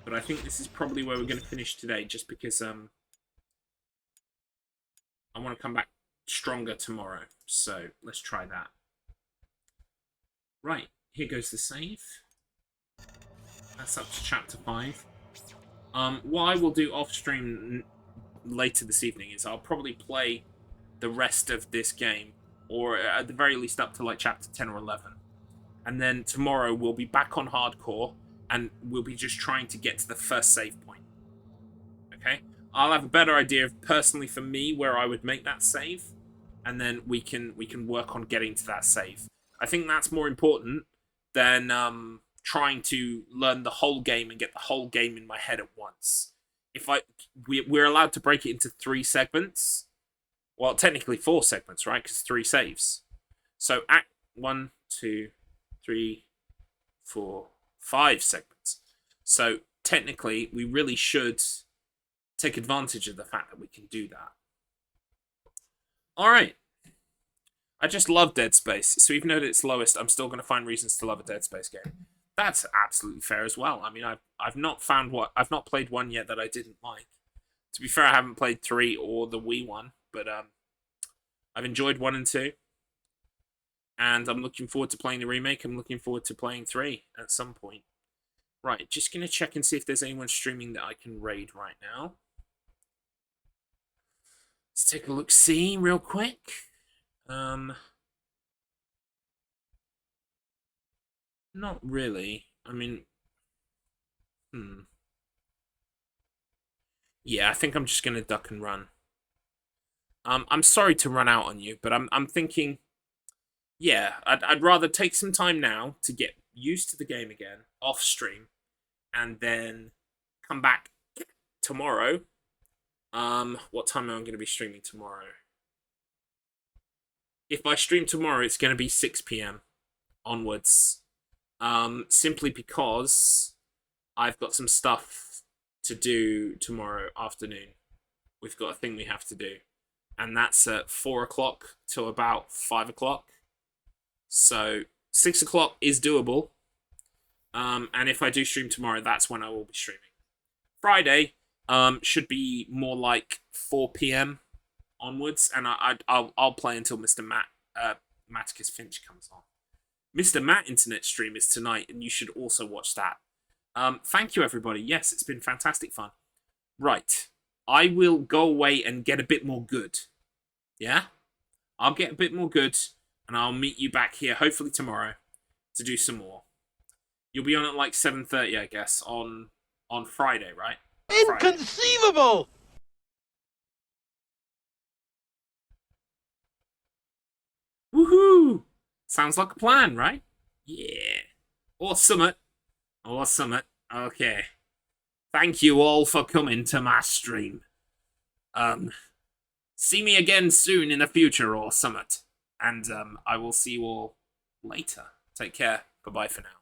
But I think this is probably where we're going to finish today, just because I want to come back stronger tomorrow. So, let's try that. Right, here goes the save. That's up to Chapter 5. What I will do off-stream later this evening is I'll probably play the rest of this game, or at the very least up to like Chapter 10 or 11. And then tomorrow we'll be back on hardcore, and we'll be just trying to get to the first save point. Okay? I'll have a better idea of, personally for me, where I would make that save, and then we can work on getting to that save. I think that's more important than trying to learn the whole game and get the whole game in my head at once. We're allowed to break it into 3 segments. Well, technically 4 segments, right? Because 3 saves. So act 1, 2, 3, 4, 5 segments. So technically, we really should take advantage of the fact that we can do that. All right. I just love Dead Space. So even though it's lowest, I'm still going to find reasons to love a Dead Space game. That's absolutely fair as well. I mean, I've not played one yet that I didn't like. To be fair, I haven't played 3 or the Wii one, but I've enjoyed 1 and 2. And I'm looking forward to playing the remake. I'm looking forward to playing 3 at some point. Right, just going to check and see if there's anyone streaming that I can raid right now. Let's take a look-see real quick. Not really. I mean... Yeah, I think I'm just going to duck and run. I'm sorry to run out on you, but I'm thinking... Yeah, I'd rather take some time now to get used to the game again, off stream, and then come back tomorrow. What time am I going to be streaming tomorrow? If I stream tomorrow, it's going to be 6 PM onwards. Simply because I've got some stuff to do tomorrow afternoon. We've got a thing we have to do. And that's at 4 o'clock till about 5 o'clock. So 6 o'clock is doable. And if I do stream tomorrow, that's when I will be streaming. Friday should be more like 4 PM onwards, and I'll play until Mr. Matticus Finch comes on. Mr. Matt Internet stream is tonight, and you should also watch that. Thank you, everybody. Yes, it's been fantastic fun. Right. I will go away and get a bit more good. Yeah? I'll get a bit more good, and I'll meet you back here, hopefully tomorrow, to do some more. You'll be on at like 7:30, I guess, on Friday, right? Inconceivable! Woohoo! Sounds like a plan, right? Yeah. Awesome. Awesome. Okay. Thank you all for coming to my stream. See me again soon in the future or summit. And I will see you all later. Take care. Bye-bye for now.